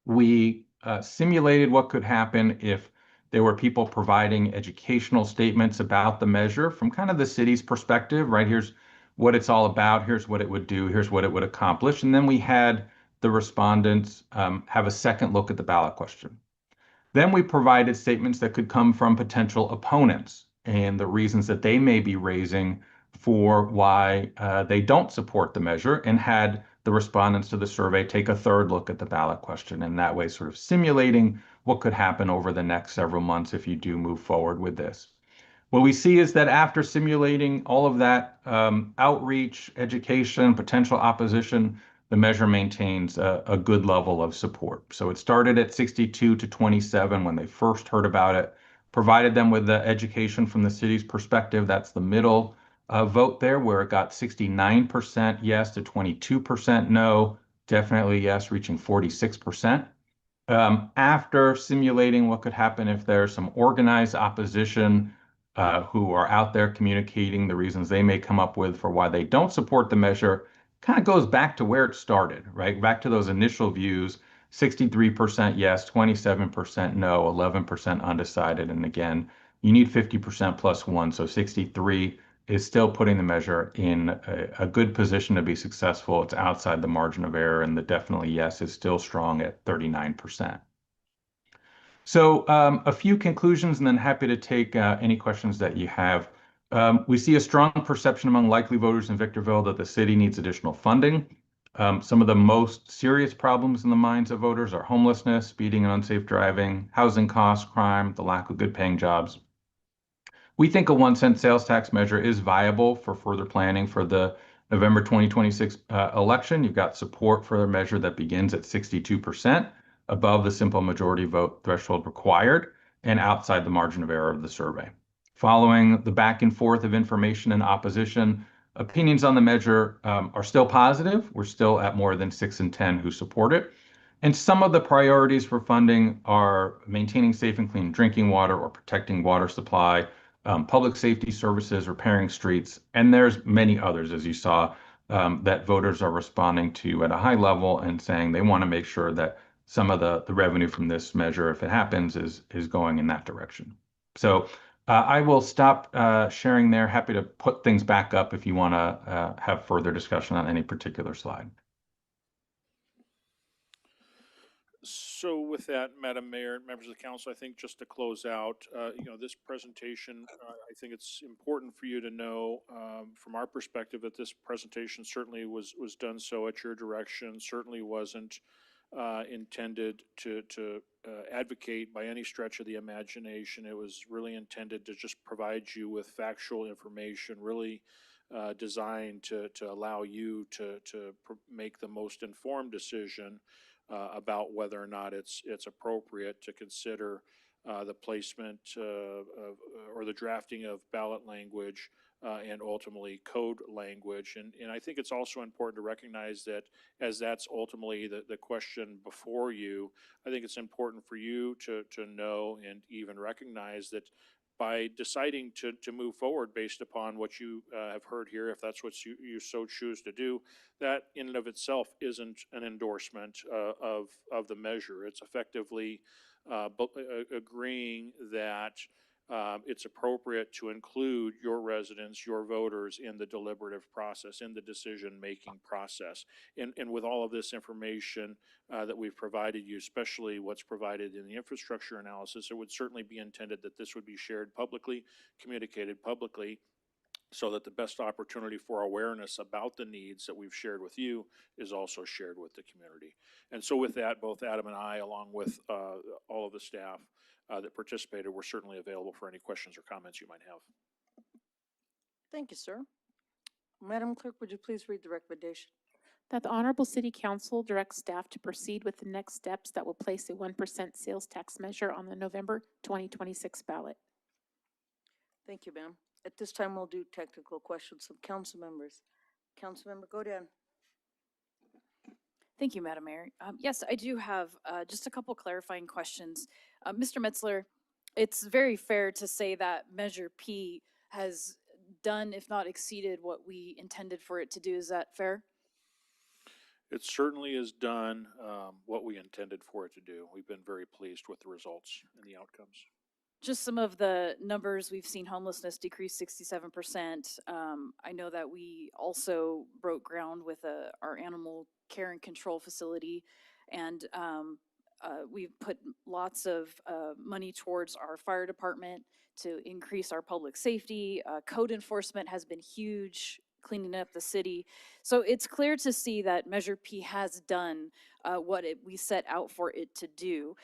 we simulated what could happen if there were people providing educational statements about the measure from kind of the city's perspective, right? Here's what it's all about. Here's what it would do. Here's what it would accomplish. And then we had the respondents have a second look at the ballot question. Then we provided statements that could come from potential opponents and the reasons that they may be raising for why they don't support the measure, and had the respondents to the survey take a third look at the ballot question, and that way sort of simulating what could happen over the next several months if you do move forward with this. What we see is that after simulating all of that outreach, education, potential opposition, the measure maintains a good level of support. So it started at 62 to 27 when they first heard about it, provided them with the education from the city's perspective. That's the middle vote there, where it got 69% yes to 22% no, definitely yes, reaching 46%. After simulating what could happen if there's some organized opposition who are out there communicating the reasons they may come up with for why they don't support the measure, kind of goes back to where it started, right? Back to those initial views, 63% yes, 27% no, 11% undecided. And again, you need 50% plus one, so 63 is still putting the measure in a good position to be successful. It's outside the margin of error, and the definitely yes is still strong at 39%. So a few conclusions, and then happy to take any questions that you have. We see a strong perception among likely voters in Victorville that the city needs additional funding. Some of the most serious problems in the minds of voters are homelessness, speeding and unsafe driving, housing costs, crime, the lack of good paying jobs. We think a 1 cent sales tax measure is viable for further planning for the November 2026 election. You've got support for a measure that begins at 62%, above the simple majority vote threshold required, and outside the margin of error of the survey. Following the back and forth of information and opposition, Opinions on the measure are still positive. We're still at more than 6 in 10 who support it. And some of the priorities for funding are maintaining safe and clean drinking water or protecting water supply, public safety services, repairing streets, and there's many others, as you saw, that voters are responding to at a high level and saying they want to make sure that some of the revenue from this measure, if it happens, is going in that direction. So I will stop sharing there. Happy to put things back up if you want to have further discussion on any particular slide. So with that, Madam Mayor and members of the council, I think just to close out, this presentation, I think it's important for you to know, from our perspective, that this presentation certainly was done so at your direction, certainly wasn't intended to advocate by any stretch of the imagination. It was really intended to just provide you with factual information, really designed to allow you to make the most informed decision about whether or not it's appropriate to consider the placement or the drafting of ballot language and ultimately code language. And I think it's also important to recognize that as that's ultimately the question before you, I think it's important for you to know and even recognize that by deciding to move forward based upon what you have heard here, if that's what you so choose to do, that in and of itself isn't an endorsement of the measure. It's effectively agreeing that it's appropriate to include your residents, your voters in the deliberative process, in the decision-making process. And with all of this information that we've provided you, especially what's provided in the infrastructure analysis, it would certainly be intended that this would be shared publicly, communicated publicly, so that the best opportunity for awareness about the needs that we've shared with you is also shared with the community. And so with that, both Adam and I, along with all of the staff that participated, we're certainly available for any questions or comments you might have. Thank you, sir. Madam Clerk, would you please read the recommendation? That the Honorable City Council directs staff to proceed with the next steps that will place a 1% sales tax measure on the November 2026 ballot. Thank you, ma'am. At this time, we'll do technical questions from council members. Councilmember Godin. Thank you, Madam Mayor. Yes, I do have just a couple clarifying questions. Mr. Metzler, it's very fair to say that Measure P has done, if not exceeded, what we intended for it to do. Is that fair? It certainly has done what we intended for it to do. We've been very pleased with the results and the outcomes. Just some of the numbers we've seen: homelessness decreased 67%. I know that we also broke ground with our animal care and control facility, and we've put lots of money towards our fire department to increase our public safety. Code enforcement has been huge, cleaning up the city. So it's clear to see that Measure P has done what we set out for it to do.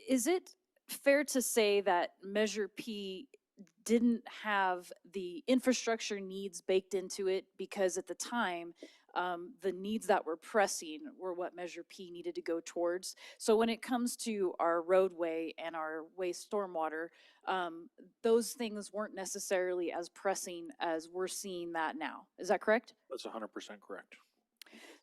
Is it fair to say that Measure P didn't have the infrastructure needs baked into it, because at the time, the needs that were pressing were what Measure P needed to go towards? So when it comes to our roadway and our waste stormwater, those things weren't necessarily as pressing as we're seeing that now. Is that correct? That's 100% correct.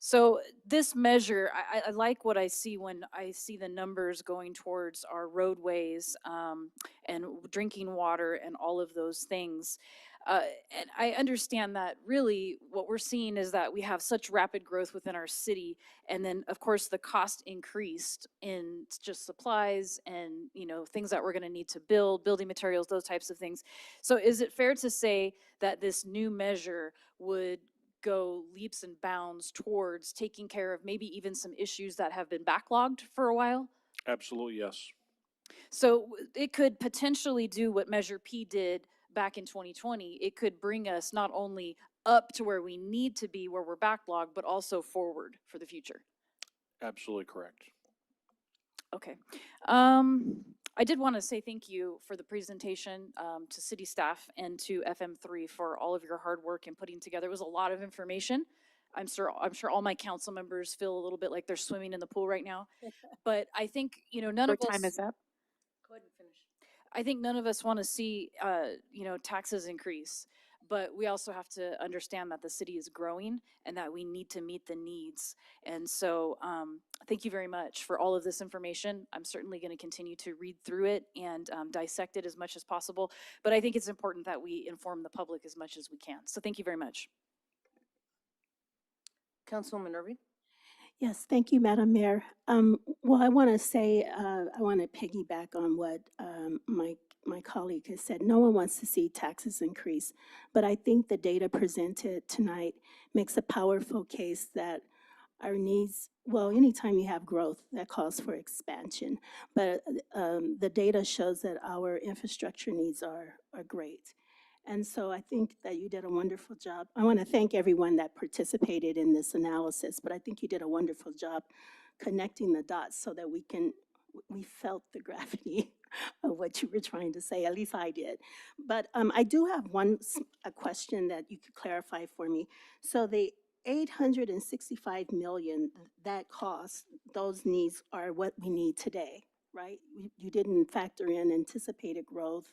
So this measure, I like what I see when I see the numbers going towards our roadways and drinking water and all of those things. And I understand that really what we're seeing is that we have such rapid growth within our city. And then of course the cost increased in just supplies and, things that we're going to need to build, building materials, those types of things. So is it fair to say that this new measure would go leaps and bounds towards taking care of maybe even some issues that have been backlogged for a while? Absolutely, yes. So it could potentially do what Measure P did back in 2020. It could bring us not only up to where we need to be, where we're backlogged, but also forward for the future. Absolutely correct. Okay. I did want to say thank you for the presentation to city staff and to FM3 for all of your hard work in putting together. It was a lot of information. I'm sure all my council members feel a little bit like they're swimming in the pool right now. But I think, none Your of us. time is up. Go ahead and finish. I think none of us want to see, taxes increase. but we also have to understand that the city is growing and that we need to meet the needs. And so, thank you very much for all of this information. I'm certainly going to continue to read through it and dissect it as much as possible. But I think it's important that we inform the public as much as we can. So thank you very much. Councilwoman Irving? Yes, thank you, Madam Mayor. Well, I want to say, I want to piggyback on what my colleague has said. No one wants to see taxes increase, but I think the data presented tonight makes a powerful case that our needs, well, anytime you have growth, that calls for expansion. But the data shows that our infrastructure needs are great. And so I think that you did a wonderful job. I want to thank everyone that participated in this analysis, but I think you did a wonderful job connecting the dots so that we felt the gravity of what you were trying to say. At least I did. But I do have a question that you could clarify for me. So the 865 million, that cost, those needs are what we need today, right? You didn't factor in anticipated growth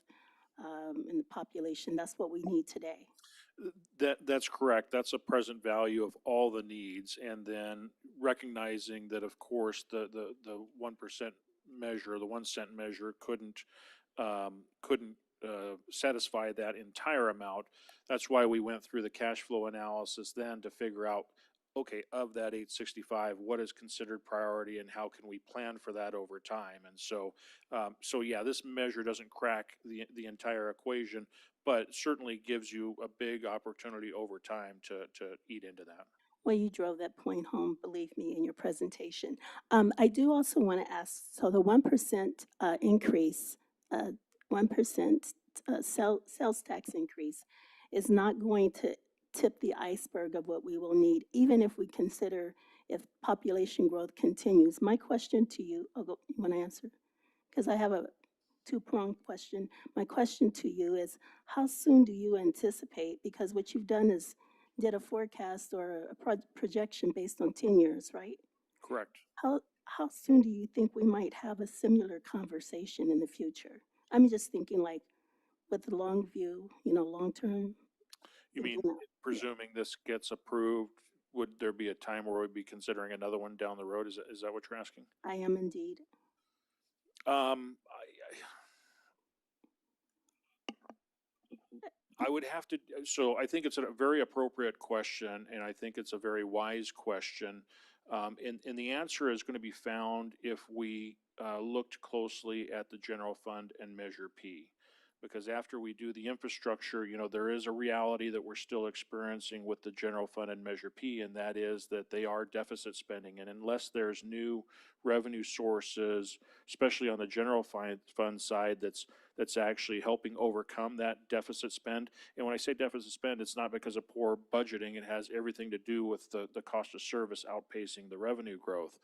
in the population. That's what we need today. That's correct. That's a present value of all the needs, and then recognizing that, of course, the 1% measure, the 1 cent measure, couldn't satisfy that entire amount. That's why we went through the cash flow analysis then to figure out, okay, of that 865, what is considered priority, and how can we plan for that over time? And so, yeah, this measure doesn't crack the entire equation, but certainly gives you a big opportunity over time to eat into that. Well, you drove that point home, believe me, in your presentation. I do also want to ask, so the 1% increase, 1% sales tax increase is not going to tip the iceberg of what we will need, even if we consider if population growth continues. My question to you, you want to answer? Because I have a two-pronged question. My question to you is, how soon do you anticipate, because what you've done is did a forecast or a projection based on 10 years, right? Correct. How soon do you think we might have a similar conversation in the future? I'm just thinking like with the long view, long term. You mean, presuming this gets approved, would there be a time where we'd be considering another one down the road? Is that what you're asking? I am indeed. I would have to, so I think it's a very appropriate question, and I think it's a very wise question. And the answer is going to be found if we looked closely at the general fund and Measure P. Because after we do the infrastructure, there is a reality that we're still experiencing with the general fund and Measure P, and that is that they are deficit spending. And unless there's new revenue sources, especially on the general fund side, that's actually helping overcome that deficit spend. And when I say deficit spend, it's not because of poor budgeting. It has everything to do with the cost of service outpacing the revenue growth.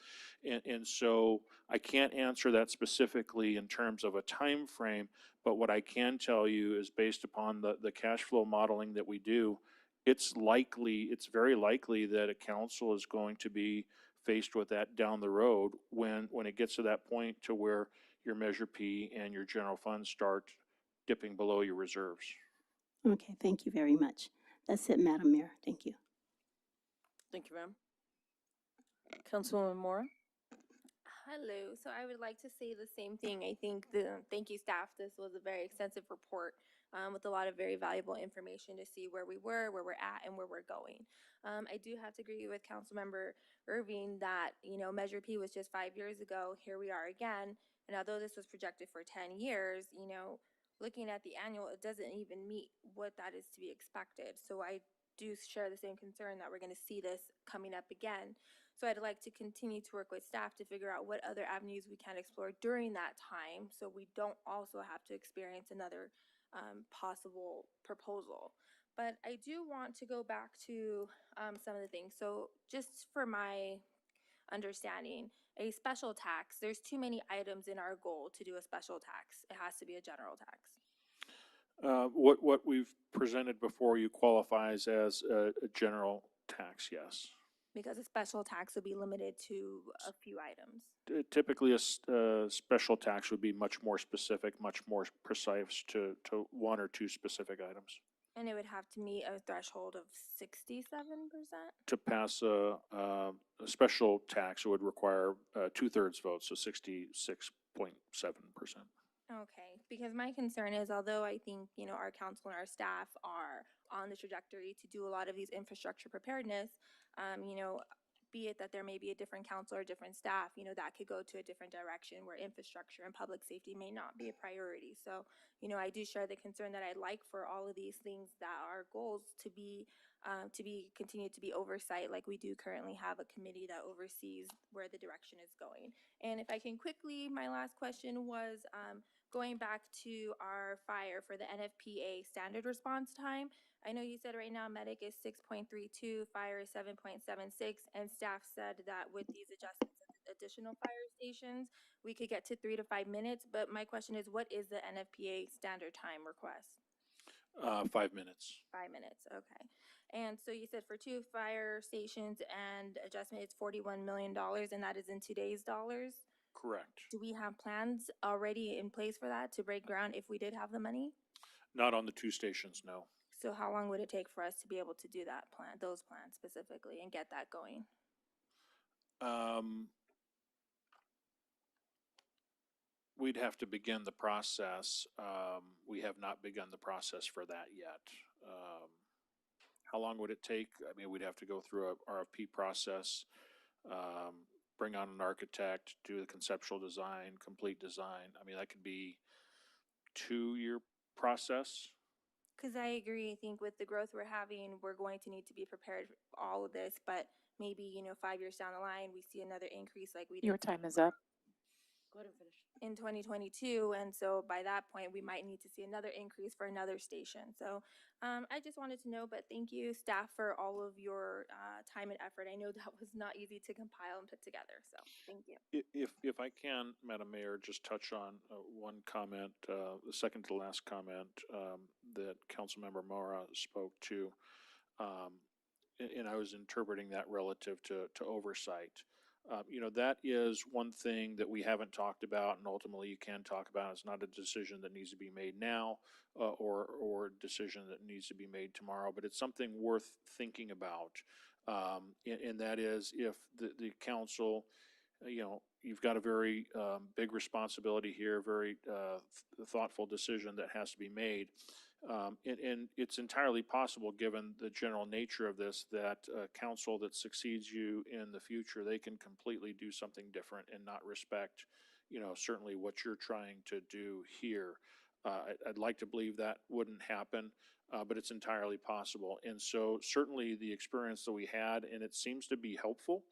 And so I can't answer that specifically in terms of a time frame, but what I can tell you is based upon the cash flow modeling that we do, it's very likely that a council is going to be faced with that down the road when it gets to that point to where your Measure P and your general fund start dipping below your reserves. Okay, thank you very much. That's it, Madam Mayor. Thank you. Thank you, ma'am. Councilwoman Mora? Hello. So I would like to say the same thing. I think thank you, staff. This was a very extensive report with a lot of very valuable information to see where we were, where we're at, and where we're going. I do have to agree with Councilmember Irving that, Measure P was just 5 years ago. Here we are again. And although this was projected for 10 years, looking at the annual, it doesn't even meet what that is to be expected. So I do share the same concern that we're going to see this coming up again. So I'd like to continue to work with staff to figure out what other avenues we can explore during that time so we don't also have to experience another possible proposal. But I do want to go back to some of the things. So just for my understanding, a special tax, there's too many items in our goal to do a special tax. It has to be a general tax. What we've presented before you qualifies as a general tax, yes. Because a special tax would be limited to a few items. Typically, a special tax would be much more specific, much more precise to one or two specific items. And it would have to meet a threshold of 67%? To pass a special tax, it would require 2/3 vote, so 66.7%. Okay, because my concern is, although I think, our council and our staff are on the trajectory to do a lot of these infrastructure preparedness, be it that there may be a different council or different staff, that could go to a different direction where infrastructure and public safety may not be a priority. So, I do share the concern that I'd like for all of these things that are goals to be continued to be oversight, like we do currently have a committee that oversees where the direction is going. And if I can quickly, my last question was, going back to our fire for the NFPA standard response time. I know you said right now medic is 6.32, fire is 7.76, and staff said that with these adjustments of the additional fire stations, we could get to 3 to 5 minutes. But my question is, what is the NFPA standard time request? 5 minutes. 5 minutes, okay. And so you said for 2 fire stations and adjustment, it's $41 million, and that is in today's dollars? Correct. Do we have plans already in place for that to break ground if we did have the money? Not on the 2 stations, no. So how long would it take for us to be able to do that plan, those plans specifically, and get that going? We'd have to begin the process. We have not begun the process for that yet. How long would it take? I mean, we'd have to go through a RFP process, bring on an architect, do the conceptual design, complete design. I mean, that could be 2-year process. Because I agree, I think with the growth we're having, we're going to need to be prepared for all of this, but maybe, 5 years down the line, we see another increase like we did. Your time is up. Go ahead and finish. In 2022, and so by that point, we might need to see another increase for another station. So I just wanted to know, but thank you, staff, for all of your time and effort. I know that was not easy to compile and put together, so thank you. If I can, Madam Mayor, just touch on one comment, the second to last comment that Councilmember Mora spoke to, and I was interpreting that relative to oversight. That is one thing that we haven't talked about, and ultimately you can talk about. It's not a decision that needs to be made now or a decision that needs to be made tomorrow, but it's something worth thinking about. And that is if the council, you've got a very big responsibility here, very thoughtful decision that has to be made. And it's entirely possible, given the general nature of this, that council that succeeds you in the future, they can completely do something different and not respect, certainly what you're trying to do here. I'd like to believe that wouldn't happen, but it's entirely possible. And so certainly the experience that we had, and it seems to be helpful,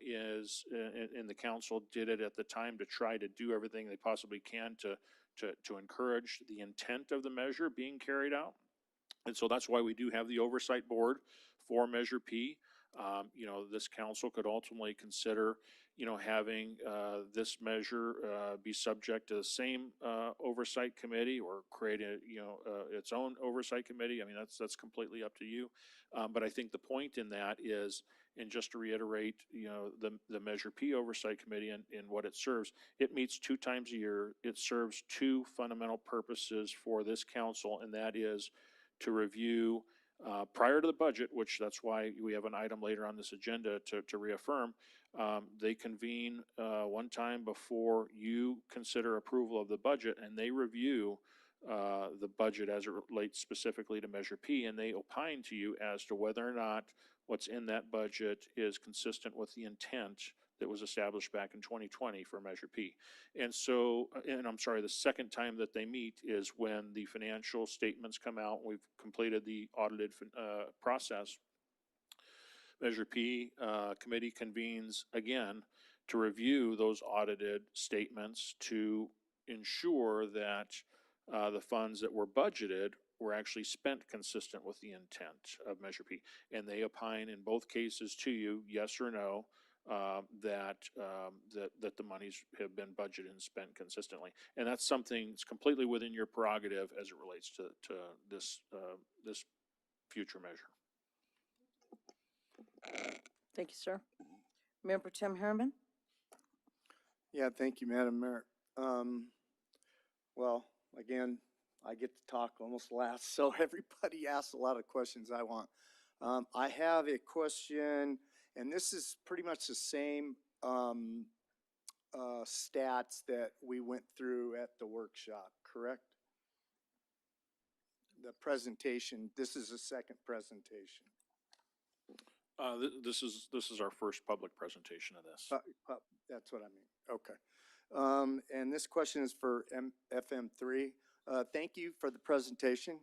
is, and the council did it at the time to try to do everything they possibly can to encourage the intent of the measure being carried out. And so that's why we do have the oversight board for Measure P. This council could ultimately consider, having this measure be subject to the same oversight committee, or create its own oversight committee. I mean, that's completely up to you. But I think the point in that is, and just to reiterate, the Measure P Oversight Committee and what it serves, it meets 2 times a year. It serves 2 fundamental purposes for this council, and that is to review prior to the budget, which that's why we have an item later on this agenda to reaffirm. They convene one time before you consider approval of the budget, and they review the budget as it relates specifically to Measure P, and they opine to you as to whether or not what's in that budget is consistent with the intent that was established back in 2020 for Measure P. And so, and I'm sorry, the second time that they meet is when the financial statements come out. We've completed the audited process. Measure P committee convenes again to review those audited statements to ensure that the funds that were budgeted were actually spent consistent with the intent of Measure P. And they opine in both cases to you, yes or no, that the monies have been budgeted and spent consistently. And that's something that's completely within your prerogative as it relates to this future measure. Thank you, sir. Mayor Pro Tem Harriman? Yeah, thank you, Madam Mayor. Well, again, I get to talk almost last, so everybody asks a lot of questions I want. I have a question, and this is pretty much the same stats that we went through at the workshop, correct? The presentation, this is the second presentation. This is our first public presentation of this. That's what I mean, okay. And this question is for FM3. Thank you for the presentation,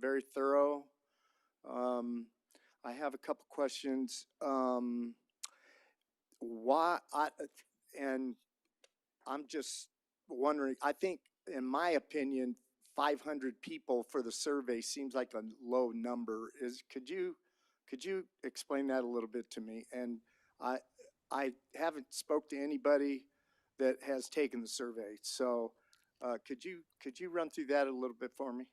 very thorough. I have a couple questions. And I'm just wondering, I think, in my opinion, 500 people for the survey seems like a low number. Could you explain that a little bit to me? And I haven't spoke to anybody that has taken the survey. So could you run through that a little bit for me?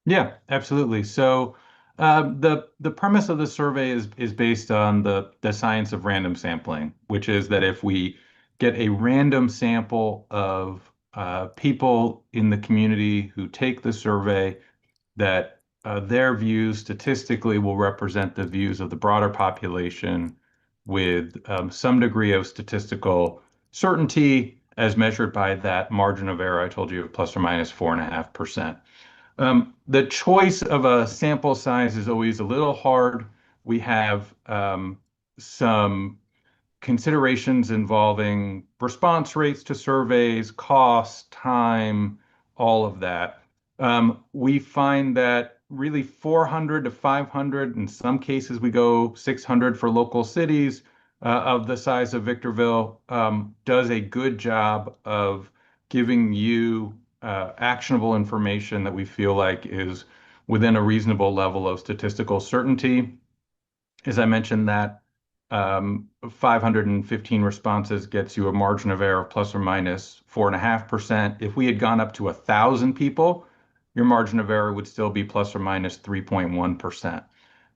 Yeah, absolutely. So the premise of the survey is based on the science of random sampling, which is that if we get a random sample of people in the community who take the survey, that their views statistically will represent the views of the broader population with some degree of statistical certainty as measured by that margin of error I told you of plus or minus 4.5%. The choice of a sample size is always a little hard. We have some considerations involving response rates to surveys, cost, time, all of that. We find that really 400 to 500, in some cases we go 600 for local cities of the size of Victorville, does a good job of giving you actionable information that we feel like is within a reasonable level of statistical certainty. As I mentioned, that 515 responses gets you a margin of error of plus or minus 4.5%. If we had gone up to 1,000 people, your margin of error would still be plus or minus 3.1%.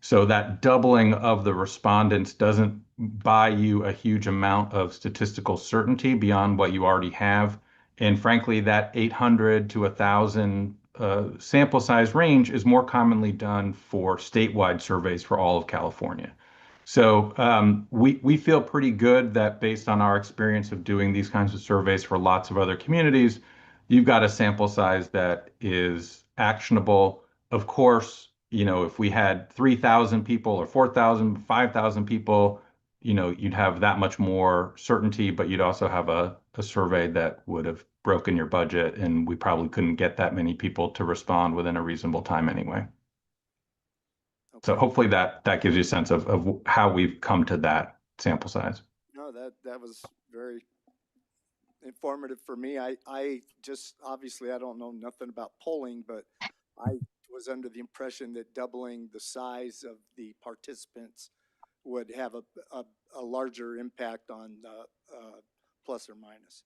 So that doubling of the respondents doesn't buy you a huge amount of statistical certainty beyond what you already have. And frankly, that 800 to 1,000 sample size range is more commonly done for statewide surveys for all of California. So we feel pretty good that based on our experience of doing these kinds of surveys for lots of other communities, you've got a sample size that is actionable. Of course, if we had 3,000 people or 4,000, 5,000 people, you'd have that much more certainty, but you'd also have a survey that would have broken your budget, and we probably couldn't get that many people to respond within a reasonable time anyway. So hopefully that gives you a sense of how we've come to that sample size. No, that was very informative for me. I just, obviously, I don't know nothing about polling, but I was under the impression that doubling the size of the participants would have a larger impact on plus or minus.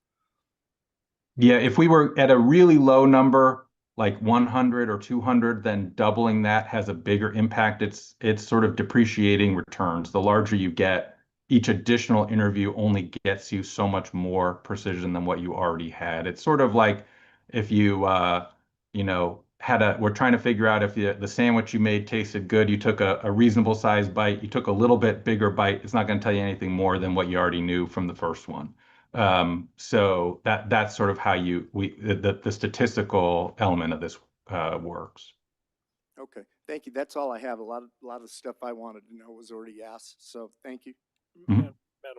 Yeah, if we were at a really low number, like 100 or 200, then doubling that has a bigger impact. It's sort of depreciating returns. The larger you get, each additional interview only gets you so much more precision than what you already had. It's sort of like if you, we're trying to figure out if the sandwich you made tasted good. You took a reasonable sized bite. You took a little bit bigger bite. It's not going to tell you anything more than what you already knew from the first one. So that's sort of how the statistical element of this works. Okay, thank you. That's all I have. A lot of stuff I wanted to know was already asked. So thank you. Madam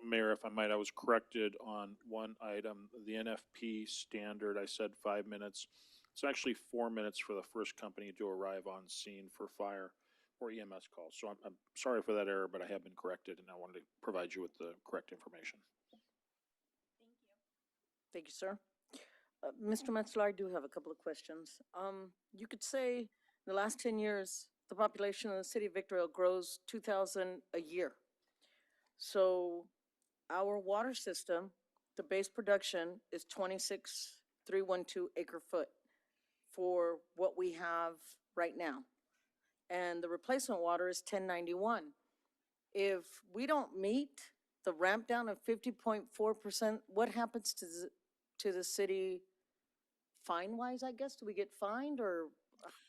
Mayor, if I might, I was corrected on one item. The NFP standard, I said 5 minutes. It's actually 4 minutes for the first company to arrive on scene for fire or EMS calls. So I'm sorry for that error, but I have been corrected, and I wanted to provide you with the correct information. Thank you, sir. Mr. Metzler, I do have a couple of questions. You could say in the last 10 years, the population of the city of Victorville grows 2,000 a year. So our water system, the base production is 26,312 acre foot for what we have right now. And the replacement water is 1091. If we don't meet the ramp down of 50.4%, what happens to the city fine-wise, I guess? Do we get fined, or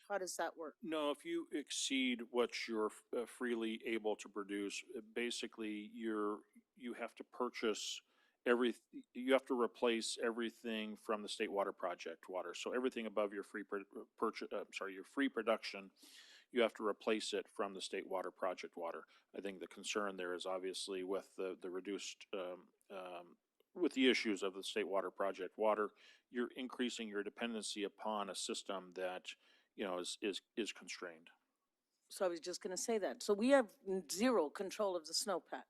how does that work? No, if you exceed what you're freely able to produce, basically you have to purchase you have to replace everything from the state water project water. So everything above your your free production, you have to replace it from the state water project water. I think the concern there is obviously with the reduced, with the issues of the state water project water, you're increasing your dependency upon a system that, is constrained. So I was just gonna say that. So we have zero control of the snowpack.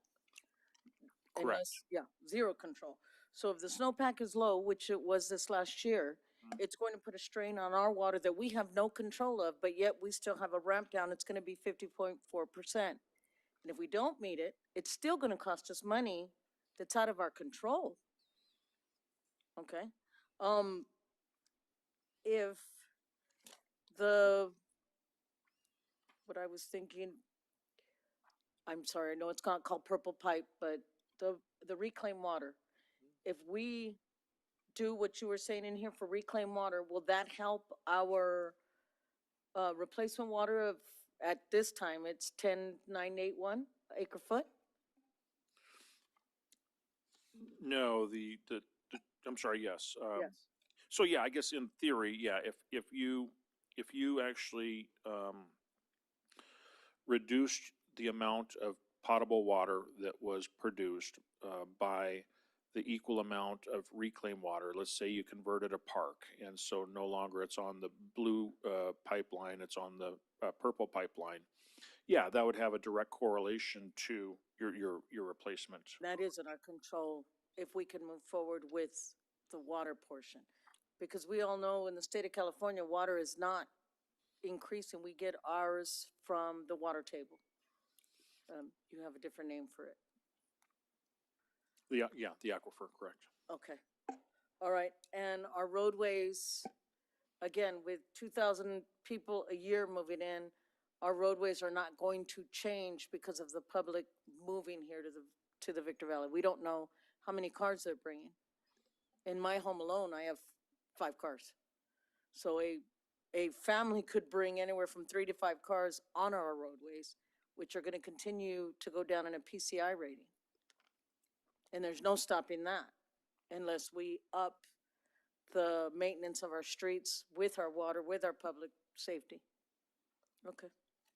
Correct. Yeah, zero control. So if the snowpack is low, which it was this last year, it's going to put a strain on our water that we have no control of, but yet we still have a ramp down. It's gonna be 50.4%. And if we don't meet it, it's still gonna cost us money that's out of our control. Okay? If what I was thinking, I'm sorry, I know it's not called purple pipe, but the reclaimed water, if we do what you were saying in here for reclaimed water, will that help our replacement water of, at this time, it's 10,981 acre foot? No, I'm sorry, yes. Yes. So yeah, I guess in theory, yeah, if you actually, reduced the amount of potable water that was produced, by the equal amount of reclaimed water, let's say you converted a park, and so no longer it's on the blue, pipeline, it's on the, purple pipeline. Yeah, that would have a direct correlation to your replacement. That is in our control if we can move forward with the water portion. Because we all know in the state of California, water is not increasing. We get ours from the water table. You have a different name for it. Yeah, the aquifer, correct. Okay. All right. And our roadways, again, with 2,000 people a year moving in, our roadways are not going to change because of the public moving here to the Victor Valley. We don't know how many cars they're bringing. In my home alone, I have 5 cars. So a family could bring anywhere from 3 to 5 cars on our roadways, which are going to continue to go down in a PCI rating. And there's no stopping that unless we up the maintenance of our streets with our water, with our public safety. Okay,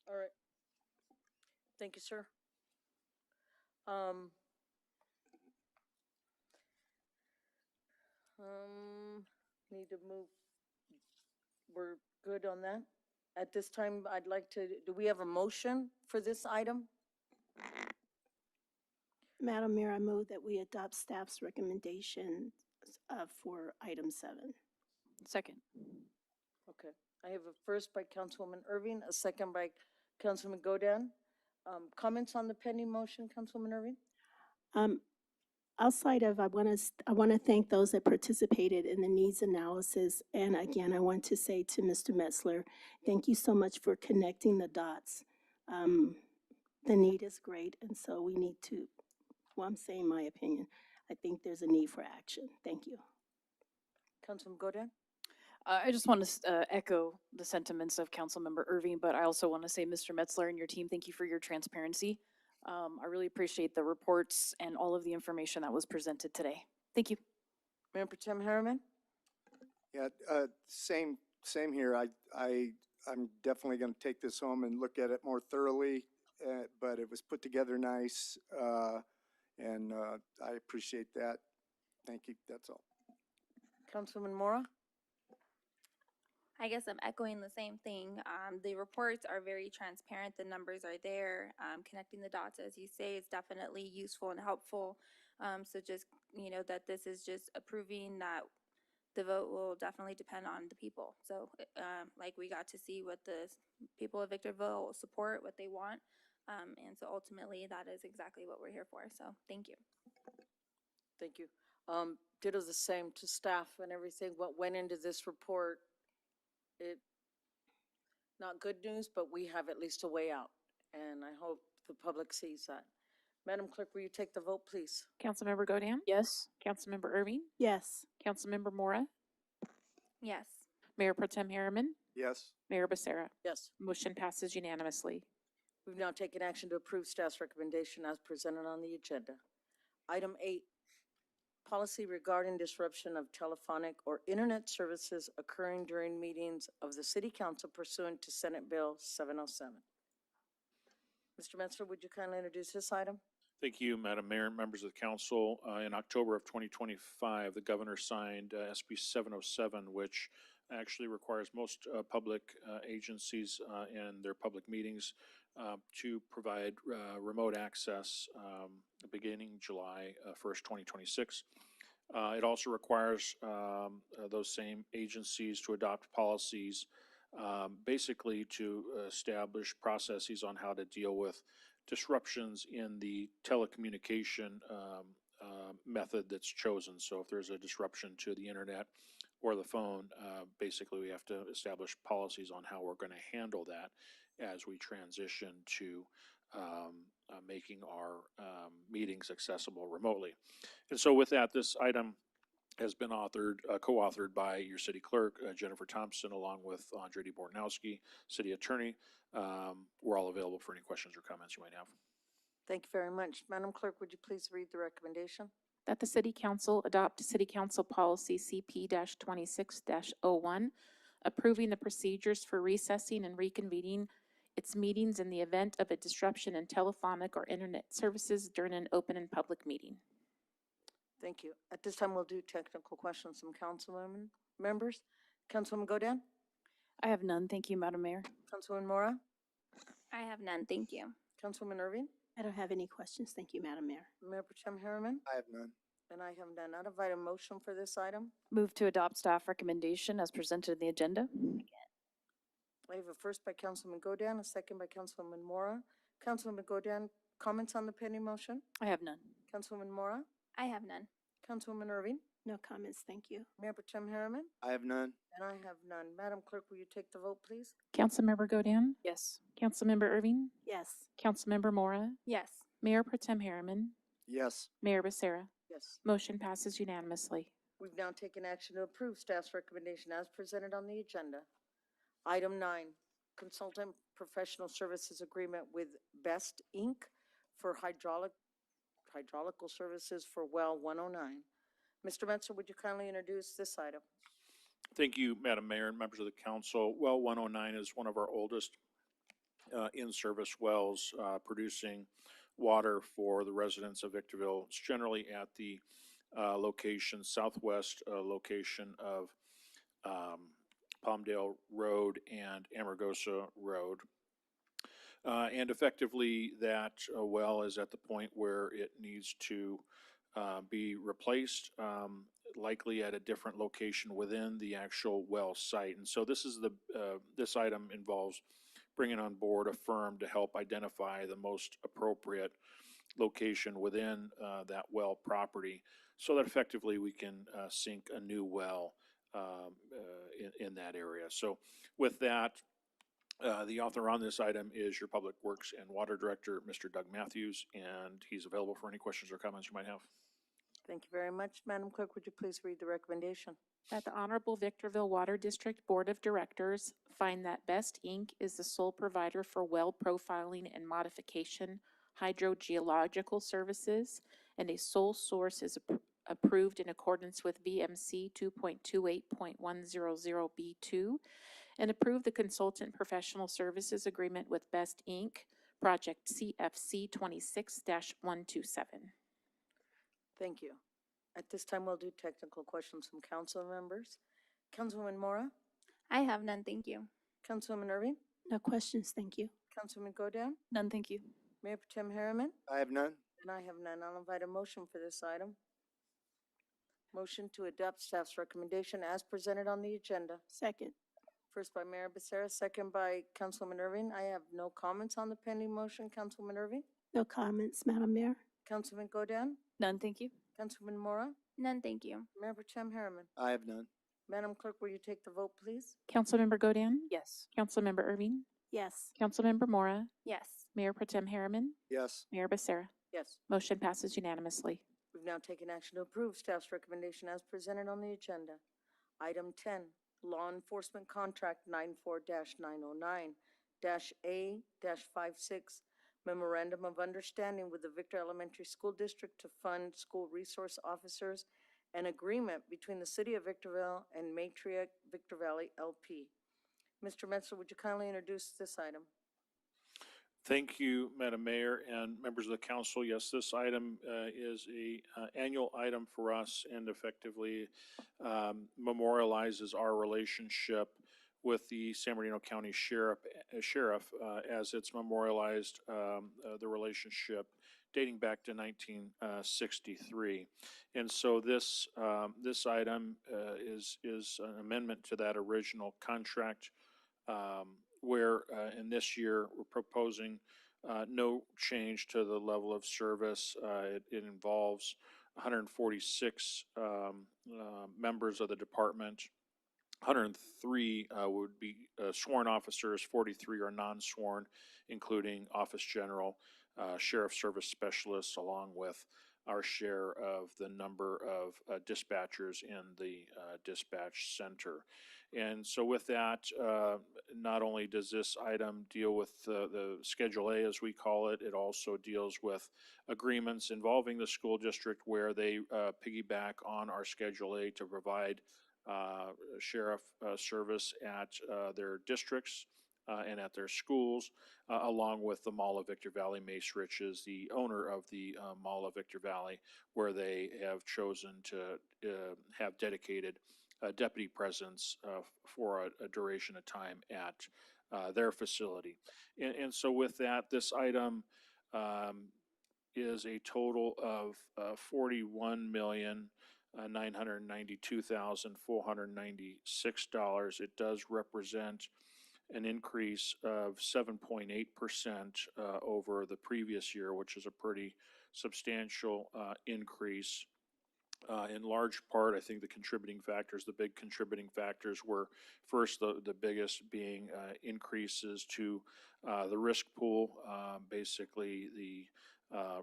all right. Thank you, sir. Need to move, we're good on that? At this time, I'd like to, do we have a motion for this item? Madam Mayor, I move that we adopt staff's recommendation for item 7. Second. Okay, I have a first by Councilwoman Irving, a second by Councilman Godin. Comments on the pending motion, Councilwoman Irving? Outside of, I want to thank those that participated in the needs analysis. And again, I want to say to Mr. Metzler, thank you so much for connecting the dots. The need is great, and so we need to, well, I'm saying my opinion. I think there's a need for action. Thank you. Councilman Godin? I just want to echo the sentiments of Councilmember Irving, but I also want to say, Mr. Metzler and your team, thank you for your transparency. I really appreciate the reports and all of the information that was presented today. Thank you. Mayor Pro Tem Harriman? Yeah, same here. I'm definitely going to take this home and look at it more thoroughly, but it was put together nice, and I appreciate that. Thank you. That's all. Councilman Mora? I guess I'm echoing the same thing. The reports are very transparent. The numbers are there. Connecting the dots, as you say, is definitely useful and helpful. So just, that this is just approving that the vote will definitely depend on the people. So like we got to see what the people of Victorville support, what they want. And so ultimately that is exactly what we're here for. So thank you. Thank you. Ditto the same to staff and everything. What went into this report, not good news, but we have at least a way out. And I hope the public sees that. Madam Clerk, will you take the vote, please? Councilmember Godin? Yes. Councilmember Irving? Yes. Councilmember Mora? Yes. Mayor Pro Tem Harriman, Yes. Mayor Becerra. Yes. Motion passes unanimously. We've now taken action to approve staff's recommendation as presented on the agenda. Item 8, policy regarding disruption of telephonic or internet services occurring during meetings of the City Council pursuant to Senate Bill 707. Mr. Metzler, would you kindly introduce this item? Thank you, Madam Mayor and members of the council. In October of 2025, the governor signed SB 707, which actually requires most public agencies in their public meetings to provide remote access beginning July 1st, 2026. It also requires those same agencies to adopt policies basically to establish processes on how to deal with disruptions in the telecommunication method that's chosen. So if there's a disruption to the internet or the phone, basically we have to establish policies on how we're going to handle that as we transition to making our meetings accessible remotely. And so with that, this item has been co-authored by your city clerk, Jennifer Thompson, along with Andre D. Bortnowski, city attorney. We're all available for any questions or comments you might have. Thank you very much. Madam Clerk, would you please read the recommendation? That the City Council adopt City Council Policy CP-26-01, approving the procedures for recessing and reconvening its meetings in the event of a disruption in telephonic or internet services during an open and public meeting. Thank you. At this time, we'll do technical questions from councilwomen members. Councilwoman Godin? I have none. Thank you, Madam Mayor. Councilwoman Mora? I have none, thank you. Councilwoman Irving? I don't have any questions. Thank you, Madam Mayor. Mayor Pro Tem Harriman? I have none. And I have none. I'd invite a motion for this item. Move to adopt staff recommendation as presented in the agenda. I have a first by Councilwoman Godin, a second by Councilwoman Mora. Councilwoman Godin, comments on the pending motion? I have none. Councilwoman Mora? I have none. Councilwoman Irving? No comments. Thank you. Mayor Pro Tem Harriman? I have none. And I have none. Madam Clerk, will you take the vote, please? Councilmember Godin, Yes. Councilmember Irving, Yes. Councilmember Mora, Yes. Mayor Pro Tem Harriman, Yes. Mayor Becerra. Yes. Motion passes unanimously. We've now taken action to approve staff's recommendation as presented on the agenda. Item 9, consultant professional services agreement with Best Inc. for hydraulical services for well 109. Mr. Metzler, would you kindly introduce this item? Thank you, Madam Mayor and members of the council. Well 109 is one of our oldest in-service wells producing water for the residents of Victorville. It's generally at the southwest location of Palmdale Road and Amargosa Road. And effectively, that well is at the point where it needs to be replaced, likely at a different location within the actual well site. And so this item involves bringing on board a firm to help identify the most appropriate location within that well property so that effectively we can sink a new well in that area. So with that, the author on this item is your Public Works and Water Director, Mr. Doug Matthews, and he's available for any questions or comments you might have. Thank you very much. Madam Clerk, would you please read the recommendation? That the Honorable Victorville Water District Board of Directors find that Best Inc. is the sole provider for well profiling and modification hydrogeological services, and a sole source is approved in accordance with VMC 2.28.100B2, and approve the consultant professional services agreement with Best Inc., project CFC 26-127. Thank you. At this time, we'll do technical questions from council members. Councilwoman Mora? I have none, thank you. Councilwoman Irving? No questions. Thank you. Councilwoman Godin? None, thank you. Mayor Pro Tem Harriman? I have none. And I have none. I'll invite a motion for this item. Motion to adopt staff's recommendation as presented on the agenda. Second. First by Mayor Becerra, second by Councilwoman Irving. I have no comments on the pending motion. Councilwoman Irving? No comments, Madam Mayor. Councilman Godin? None, thank you. Councilwoman Mora? None, thank you. Mayor Pro Tem Harriman? I have none. Madam Clerk, will you take the vote, please? Councilmember Godin, Yes. Councilmember Irving, Yes. Councilmember Mora, Yes. Mayor Pro Tem Harriman, Yes. Mayor Becerra. Yes. Motion passes unanimously. We've now taken action to approve staff's recommendation as presented on the agenda. Item 10, Law Enforcement Contract 94-909-A-56, Memorandum of Understanding with the Victor Elementary School District to fund school resource officers, and agreement between the City of Victorville and Matriarch Victor Valley LP. Mr. Metzler, would you kindly introduce this item? Thank you, Madam Mayor and members of the council. Yes, this item is a annual item for us and effectively memorializes our relationship with the San Bernardino County Sheriff as it's memorialized the relationship dating back to 1963. And so this item is an amendment to that original contract, where in this year we're proposing no change to the level of service. It involves 146 members of the department. 103 would be sworn officers, 43 are non-sworn, including office general, sheriff service specialists, along with our share of the number of dispatchers in the dispatch center. And so with that, not only does this item deal with the Schedule A, as we call it, it also deals with agreements involving the school district where they piggyback on our Schedule A to provide sheriff service at their districts and at their schools, along with the Mall of Victor Valley. Macerich is the owner of the Mall of Victor Valley, where they have chosen to have dedicated deputy presence for a duration of time at their facility. And so with that, this item is a total of $41,992,496. It does represent an increase of 7.8% over the previous year, which is a pretty substantial increase. In large part, I think the big contributing factors were, first, the biggest being increases to the risk pool. Basically, the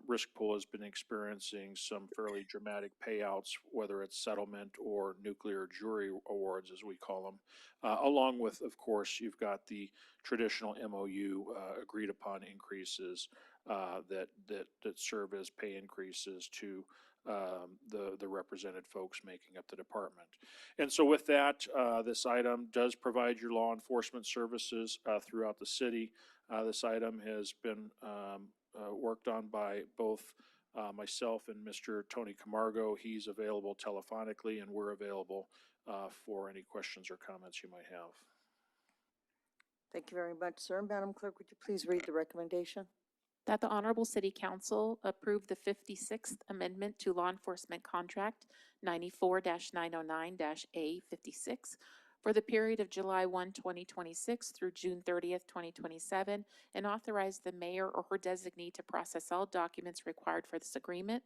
risk pool has been experiencing some fairly dramatic payouts, whether it's settlement or nuclear jury awards, as we call them, along with, of course, you've got the traditional MOU agreed upon increases that serve as pay increases to the represented folks making up the department. And so with that, this item does provide your law enforcement services throughout the city. This item has been worked on by both myself and Mr. Tony Camargo. He's available telephonically, and we're available for any questions or comments you might have. Thank you very much, sir. Madam Clerk, would you please read the recommendation? That the Honorable City Council approve the 56th Amendment to Law Enforcement Contract 94-909-A56 for the period of July 1, 2026 through June 30th, 2027, and authorize the mayor or her designee to process all documents required for this agreement.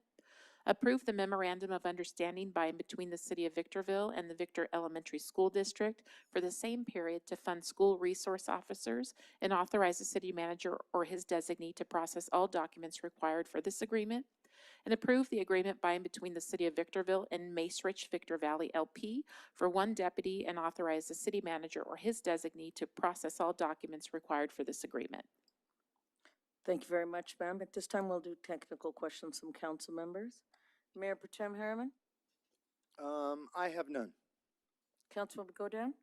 Approve the Memorandum of Understanding by and between the City of Victorville and the Victor Elementary School District for the same period to fund school resource officers, and authorize the city manager or his designee to process all documents required for this agreement. And approve the agreement by and between the City of Victorville and Macerich Victor Valley LP for one deputy, and authorize the city manager or his designee to process all documents required for this agreement. Thank you very much, ma'am. At this time, we'll do technical questions from council members. Mayor Pro Tem Harriman, I have none. Councilwoman Godin,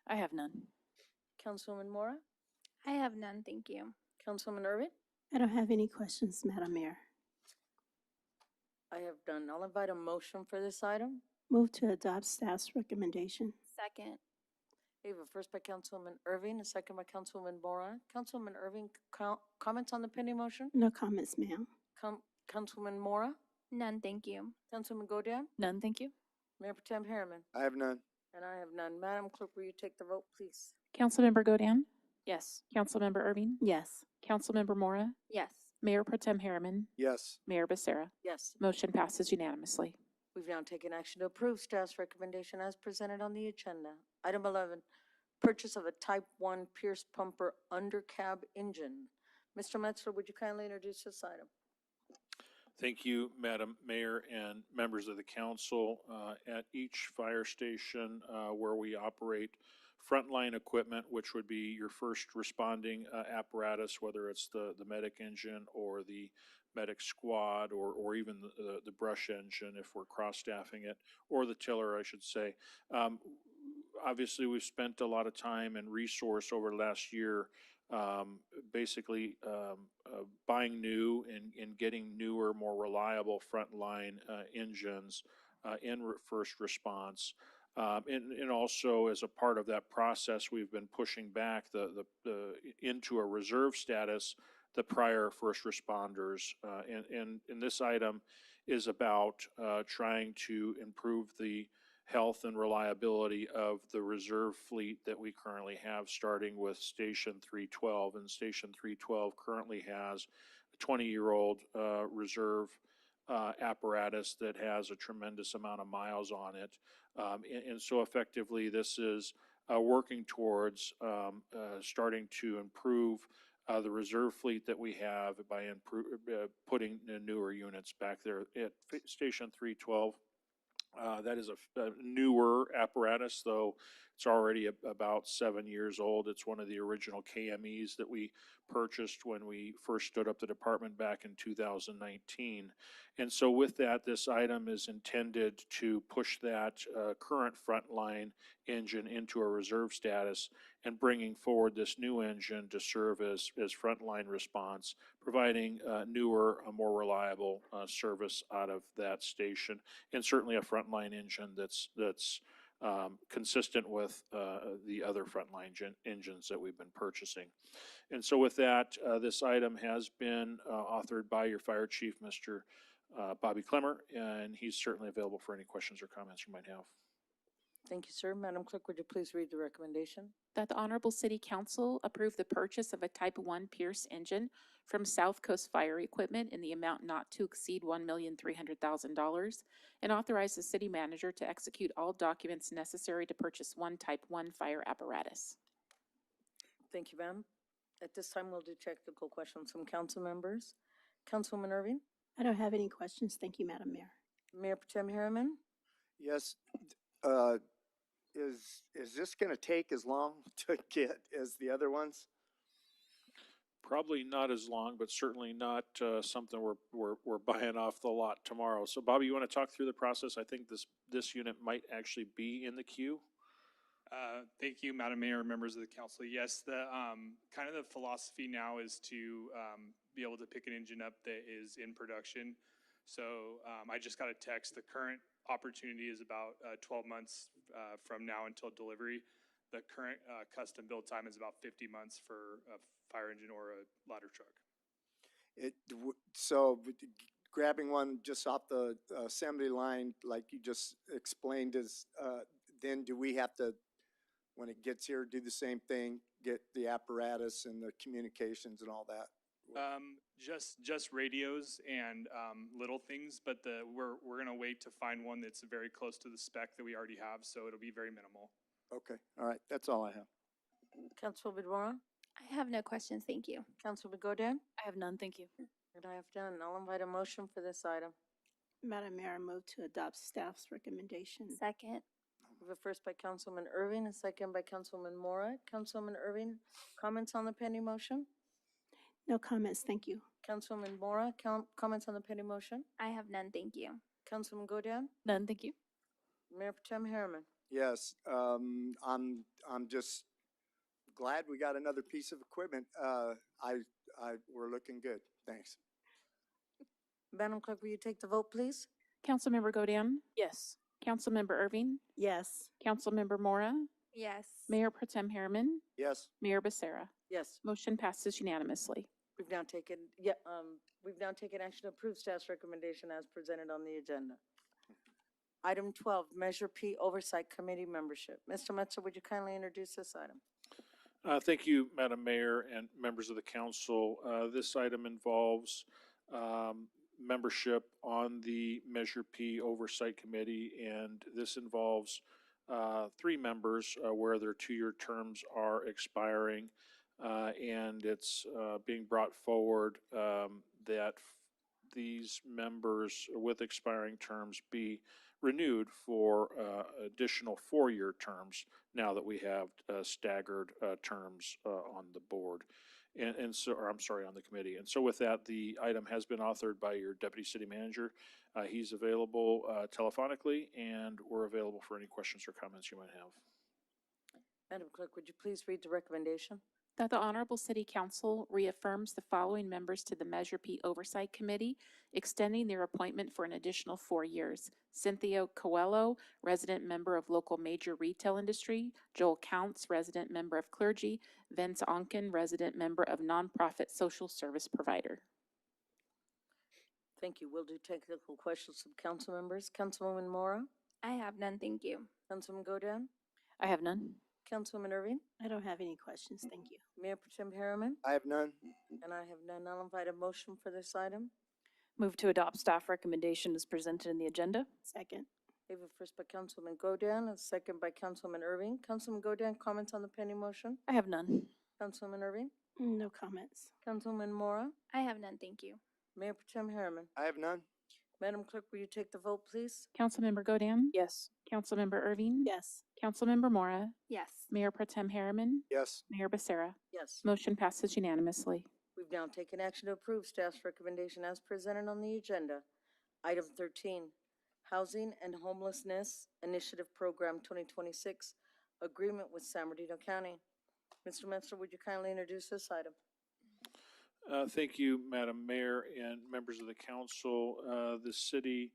I have none. Councilwoman Mora, I have none, thank you. Councilwoman Irving. I don't have any questions, Madam Mayor. I have done. I'll invite a motion for this item. Move to adopt staff's recommendation. Second. We have a first by Councilwoman Irving, a second by Councilwoman Mora. Councilwoman Irving, comments on the pending motion? No comments, ma'am. Councilwoman Mora, None, thank you. Councilwoman Godin, None, thank you. Mayor Pro Tem Harriman, I have none. and I have none. Madam Clerk, will you take the vote, please? Councilmember Godin, Yes. Councilmember Irving, Yes. Councilmember Mora, Yes. Mayor Pro Tem Harriman, Yes. Mayor Becerra. Yes. Motion passes unanimously. We've now taken action to approve staff's recommendation as presented on the agenda. Item 11, purchase of a Type 1 Pierce Pumper under cab engine. Mr. Metzler, would you kindly introduce this item? Thank you, Madam Mayor and members of the council. At each fire station where we operate frontline equipment, which would be your first responding apparatus, whether it's the medic engine or the medic squad or even the brush engine if we're cross-staffing it, or the tiller, I should say. Obviously, we've spent a lot of time and resource over the last year basically buying new and getting newer, more reliable frontline engines first response. And also, as a part of that process, we've been pushing back the into a reserve status the prior first responders. And this item is about trying to improve the health and reliability of the reserve fleet that we currently have, starting with Station 312. And Station 312 currently has a 20-year-old reserve apparatus that has a tremendous amount of miles on it. And so effectively, this is working towards starting to improve the reserve fleet that we have by putting newer units back there at Station 312. That is a newer apparatus, though it's already about 7 years old. It's one of the original KMEs that we purchased when we first stood up the department back in 2019. And so with that, this item is intended to push that current frontline engine into a reserve status and bringing forward this new engine to serve as frontline response, providing newer, more reliable service out of that station, and certainly a frontline engine that's consistent with the other frontline engines that we've been purchasing. And so with that, this item has been authored by your fire chief, Mr. Bobby Clemmer, and he's certainly available for any questions or comments you might have. Thank you, sir. Madam Clerk, would you please read the recommendation? That the Honorable City Council approve the purchase of a Type 1 Pierce engine from South Coast Fire Equipment in the amount not to exceed $1,300,000 and authorize the city manager to execute all documents necessary to purchase one Type 1 fire apparatus. Thank you, ma'am. At this time, we'll do technical questions from council members. Councilwoman Irving? I don't have any questions. Thank you, Madam Mayor. Mayor Protem Harriman? Yes, is this going to take as long to get as the other ones? Probably not as long, but certainly not something we're buying off the lot tomorrow. So, Bobby, you want to talk through the process? I think this unit might actually be in the queue. Thank you, Madam Mayor, members of the council. Yes, the kind of the philosophy now is to be able to pick an engine up that is in production. So I just got a text. The current opportunity is about 12 months from now until delivery. The current custom build time is about 50 months for a fire engine or a ladder truck. So grabbing one just off the assembly line, like you just explained, is then do we have to, when it gets here, do the same thing, get the apparatus and the communications and all that? Just radios and little things, but we're gonna wait to find one that's very close to the spec that we already have, so it'll be very minimal. Okay, all right, that's all I have. Councilwoman Dwara? I have no questions, thank you. Councilwoman Godin? I have none, thank you. And I have done. I'll invite a motion for this item. Madam Mayor, I move to adopt staff's recommendation. Second. We have a first by Councilwoman Irving, a second by Councilwoman Mora. Councilwoman Irving, comments on the pending motion? No comments, thank you. Councilwoman Mora, comments on the pending motion? I have none, thank you. Councilwoman Godin? None, thank you. Mayor Protem Harriman? Yes, I'm just glad we got another piece of equipment. We're looking good. Thanks. Madam Clerk, will you take the vote, please? Councilmember Godin? Yes. Councilmember Irving? Yes. Councilmember Mora? Yes. Mayor Protem Harriman? Yes. Mayor Becerra? Yes. Motion passes unanimously. We've now taken action to approve staff's recommendation as presented on the agenda. Item 12, Measure P Oversight Committee membership. Mr. Metzer, would you kindly introduce this item? Thank you, Madam Mayor and members of the council. This item involves membership on the Measure P Oversight Committee, and this involves 3 members where their 2-year terms are expiring, and it's being brought forward that these members with expiring terms be renewed for additional four-year terms now that we have staggered terms on the board. And so, or I'm sorry, on the committee. And so with that, the item has been authored by your deputy city manager. He's available telephonically, and we're available for any questions or comments you might have. Madam Clerk, would you please read the recommendation? That the Honorable City Council reaffirms the following members to the Measure P Oversight Committee, extending their appointment for an additional 4 years. Cynthia Coelho, resident member of local major retail industry. Joel Counts, resident member of clergy. Vince Onken, resident member of nonprofit social service provider. Thank you. We'll do technical questions from council members. Councilwoman Mora? I have none, thank you. Councilman Godin? I have none. Councilwoman Irving? I don't have any questions, thank you. Mayor Pro Tem Harriman? I have none. And I have none. I'll invite a motion for this item. Move to adopt staff recommendation as presented in the agenda. Second. We have a first by Councilman Godin, a second by Councilwoman Irving. Councilman Godin, comments on the pending motion? I have none. Councilwoman Irving? No comments. Councilwoman Mora? I have none, thank you. Mayor Pro Tem Harriman? I have none. Madam Clerk, will you take the vote, please? Councilmember Godin? Yes. Councilmember Irving? Yes. Councilmember Mora? Yes. Mayor Pro Tem Harriman? Yes. Mayor Becerra? Yes. Motion passes unanimously. We've now taken action to approve staff's recommendation as presented on the agenda. Item 13, Housing and Homelessness Initiative Program 2026, Agreement with San Bernardino County. Mr. Metzler, would you kindly introduce this item? Thank you, Madam Mayor and members of the council. The city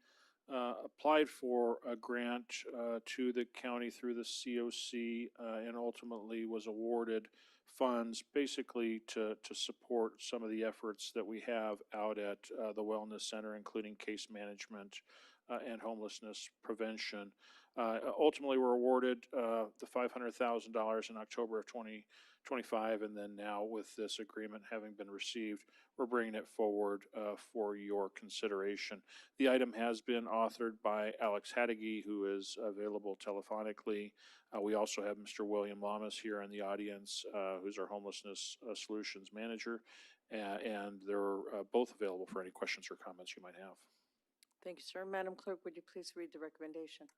applied for a grant to the county through the COC and ultimately was awarded funds basically to support some of the efforts that we have out at the Wellness Center, including case management and homelessness prevention. Ultimately, we're awarded the $500,000 in October of 2025, and then now with this agreement having been received, we're bringing it forward for your consideration. The item has been authored by Alex Hattigi, who is available telephonically. We also have Mr. William Lamas here in the audience, who's our homelessness solutions manager, and they're both available for any questions or comments you might have. Thank you, sir. Madam Clerk, would you please read the recommendation?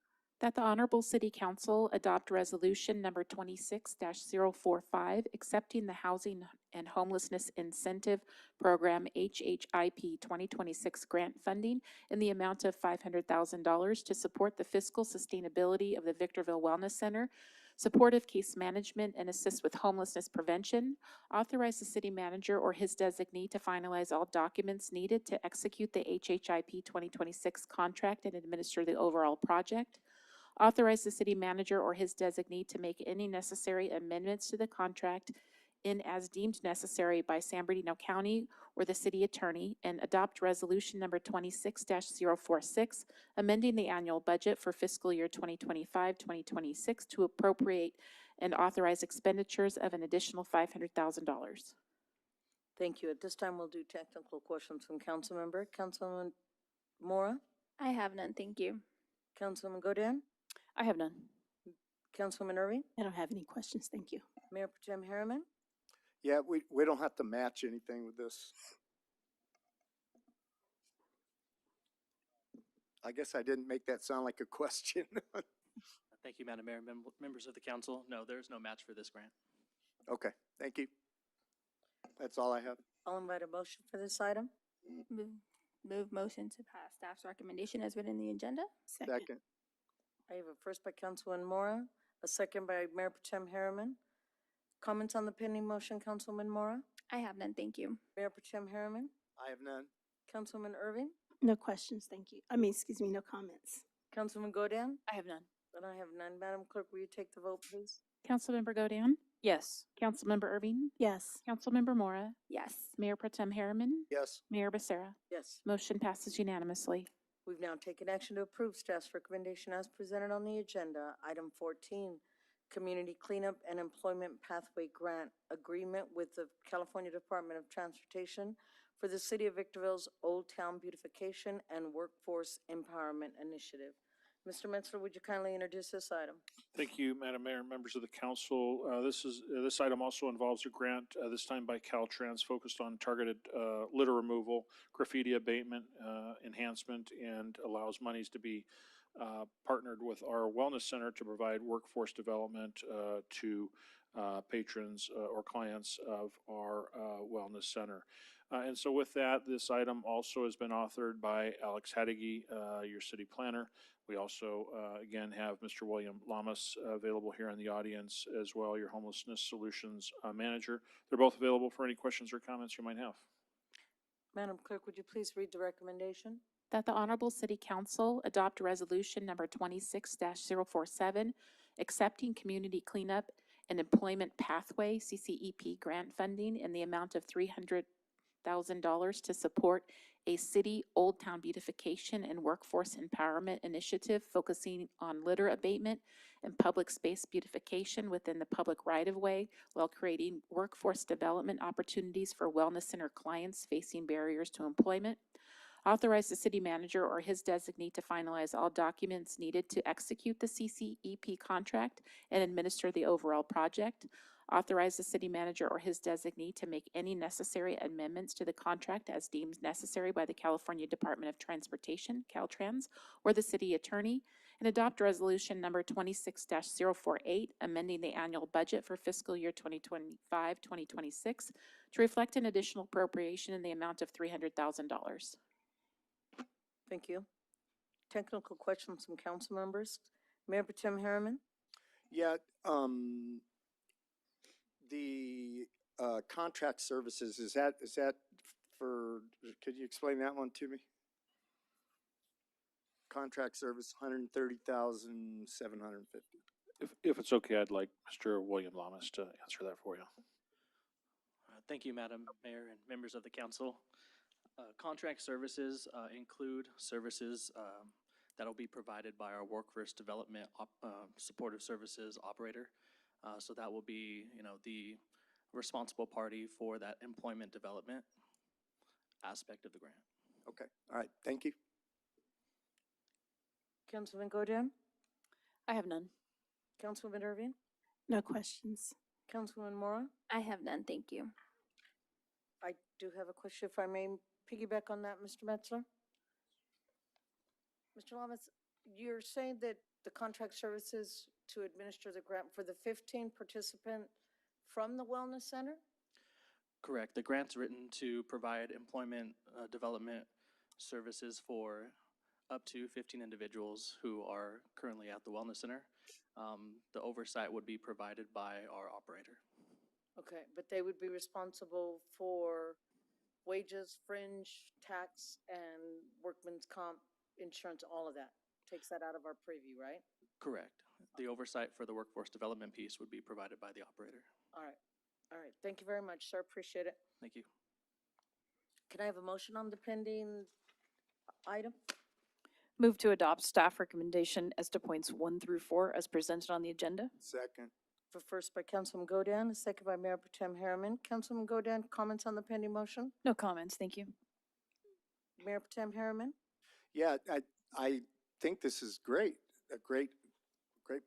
That the Honorable City Council adopt Resolution Number 26-045, accepting the Housing and Homelessness Incentive Program HHIP 2026 grant funding in the amount of $500,000 to support the fiscal sustainability of the Victorville Wellness Center, supportive case management, and assist with homelessness prevention. Authorize the city manager or his designee to finalize all documents needed to execute the HHIP 2026 contract and administer the overall project. Authorize the city manager or his designee to make any necessary amendments to the contract in as deemed necessary by San Bernardino County or the city attorney, and adopt resolution number 26-046, amending the annual budget for fiscal year 2025-2026 to appropriate and authorize expenditures of an additional $500,000. Thank you. At this time, we'll do technical questions from council member. Councilwoman Mora? I have none, thank you. Councilwoman Godin? I have none. Councilwoman Irving? I don't have any questions, thank you. Mayor Pro Tem Harriman? Yeah, we don't have to match anything with this. I guess I didn't make that sound like a question. Thank you, Madam Mayor, members of the council. No, there is no match for this grant. Okay, thank you. That's all I have. I'll invite a motion for this item. Move motion to pass staff's recommendation as written in the agenda. Second. I have a first by Councilwoman Mora, a second by Mayor Pro Tem Harriman. Comments on the pending motion, Councilwoman Mora? I have none, thank you. Mayor Pro Tem Harriman? I have none. Councilwoman Irving? No questions, thank you. Excuse me, no comments. Councilwoman Godin? I have none. And I have none. Madam Clerk, will you take the vote, please? Councilmember Godin? Yes. Councilmember Irving? Yes. Councilmember Mora? Yes. Mayor Pro Tem Harriman? Yes. Mayor Becerra? Yes. Motion passes unanimously. We've now taken action to approve staff's recommendation as presented on the agenda. Item 14, Community Cleanup and Employment Pathway Grant Agreement with the California Department of Transportation for the City of Victorville's Old Town Beautification and Workforce Empowerment Initiative. Mr. Metzler, would you kindly introduce this item? Thank you, Madam Mayor and members of the council. This item also involves a grant, this time by Caltrans, focused on targeted litter removal, graffiti abatement, enhancement, and allows monies to be partnered with our wellness center to provide workforce development to patrons or clients of our wellness center. And so with that, this item also has been authored by Alex Haddigi, your city planner. We also, again, have Mr. William Lamas available here in the audience as well, your homelessness solutions manager. They're both available for any questions or comments you might have. Madam Clerk, would you please read the recommendation? That the Honorable City Council adopt resolution number 26-047, accepting community cleanup and employment pathway CCEP grant funding in the amount of $300,000 to support a city Old Town beautification and workforce empowerment initiative focusing on litter abatement and public space beautification within the public right-of-way while creating workforce development opportunities for wellness center clients facing barriers to employment. Authorize the city manager or his designee to finalize all documents needed to execute the CCEP contract and administer the overall project. Authorize the city manager or his designee to make any necessary amendments to the contract as deemed necessary by the California Department of Transportation, Caltrans, or the city attorney, and adopt resolution number 26-048, amending the annual budget for fiscal year 2025-2026 to reflect an additional appropriation in the amount of $300,000. Thank you. Technical questions from council members. Mayor Protem Harriman? Yeah, the contract services, is that for, could you explain that one to me? Contract service, 130,750. If it's okay, I'd like Mr. William Lamas to answer that for you. Thank you, Madam Mayor and members of the council. Contract services include services that will be provided by our workforce development supportive services operator. So that will be, the responsible party for that employment development aspect of the grant. Okay, all right, thank you. Councilman Godin? I have none. Councilwoman Irving? No questions. Councilwoman Mora? I have none, thank you. I do have a question, if I may piggyback on that, Mr. Metzler. Mr. Lamas, you're saying that the contract services to administer the grant for the 15 participant from the Wellness Center? Correct. The grant's written to provide employment development services for up to 15 individuals who are currently at the Wellness Center. The oversight would be provided by our operator. Okay, but they would be responsible for wages, fringe, tax, and workman's comp, insurance, all of that. Takes that out of our preview, right? Correct. The oversight for the workforce development piece would be provided by the operator. All right. All right. Thank you very much, sir. Appreciate it. Thank you. Can I have a motion on the pending item? Move to adopt staff recommendation as to points 1 through 4 as presented on the agenda. Second. For first by Councilman Godin, a second by Mayor Protem Harriman. Councilman Godin, comments on the pending motion? No comments, thank you. Mayor Protem Harriman? Yeah, I think this is great, a great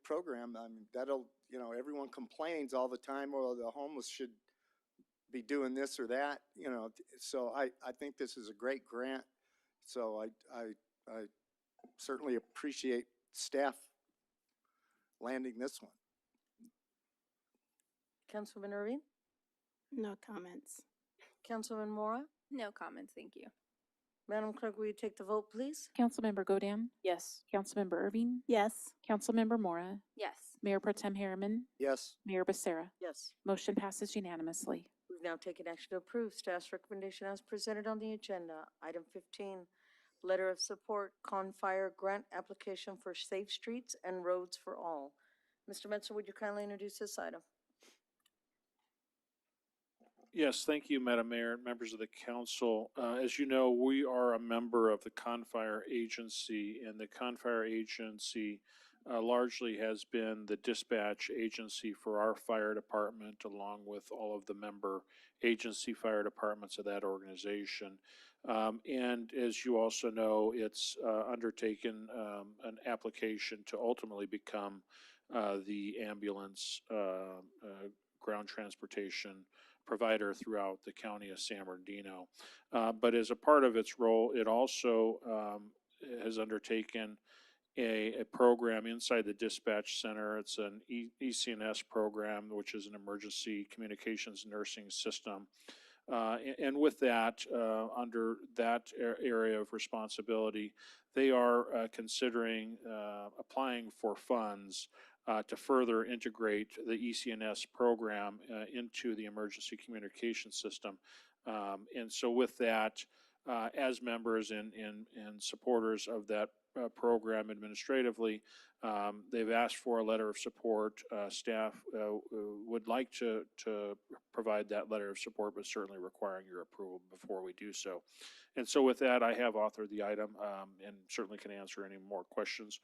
program. I mean, that'll, everyone complains all the time, well, the homeless should be doing this or that, so I think this is a great grant. So I certainly appreciate staff landing this one. Councilwoman Irving? No comments. Councilwoman Mora? No comments, thank you. Madam Clerk, will you take the vote, please? Councilmember Godin, Yes. Councilmember Irving, Yes. Councilmember Mora, Yes. Mayor Protem Harriman, Yes. Mayor Becerra. Yes. Motion passes unanimously. We've now taken action to approve staff's recommendation as presented on the agenda. Item 15, letter of support, Confire grant application for safe streets and roads for all. Mr. Metzler, would you kindly introduce this item? Yes, thank you, Madam Mayor and members of the council. As you know, we are a member of the Confire Agency, and the Confire Agency largely has been the dispatch agency for our fire department, along with all of the member agency fire departments of that organization. And as you also know, it's undertaken an application to ultimately become the ambulance ground transportation provider throughout the county of San Bernardino. But as a part of its role, it also has undertaken a program inside the dispatch center. It's an ECNS program, which is an emergency communications nursing system. And with that, under that area of responsibility, they are considering applying for funds to further integrate the ECNS program into the emergency communication system. And so with that, as members and supporters of that program administratively, they've asked for a letter of support. Staff would like to provide that letter of support, but certainly requiring your approval before we do so. And so with that, I have authored the item and certainly can answer any more questions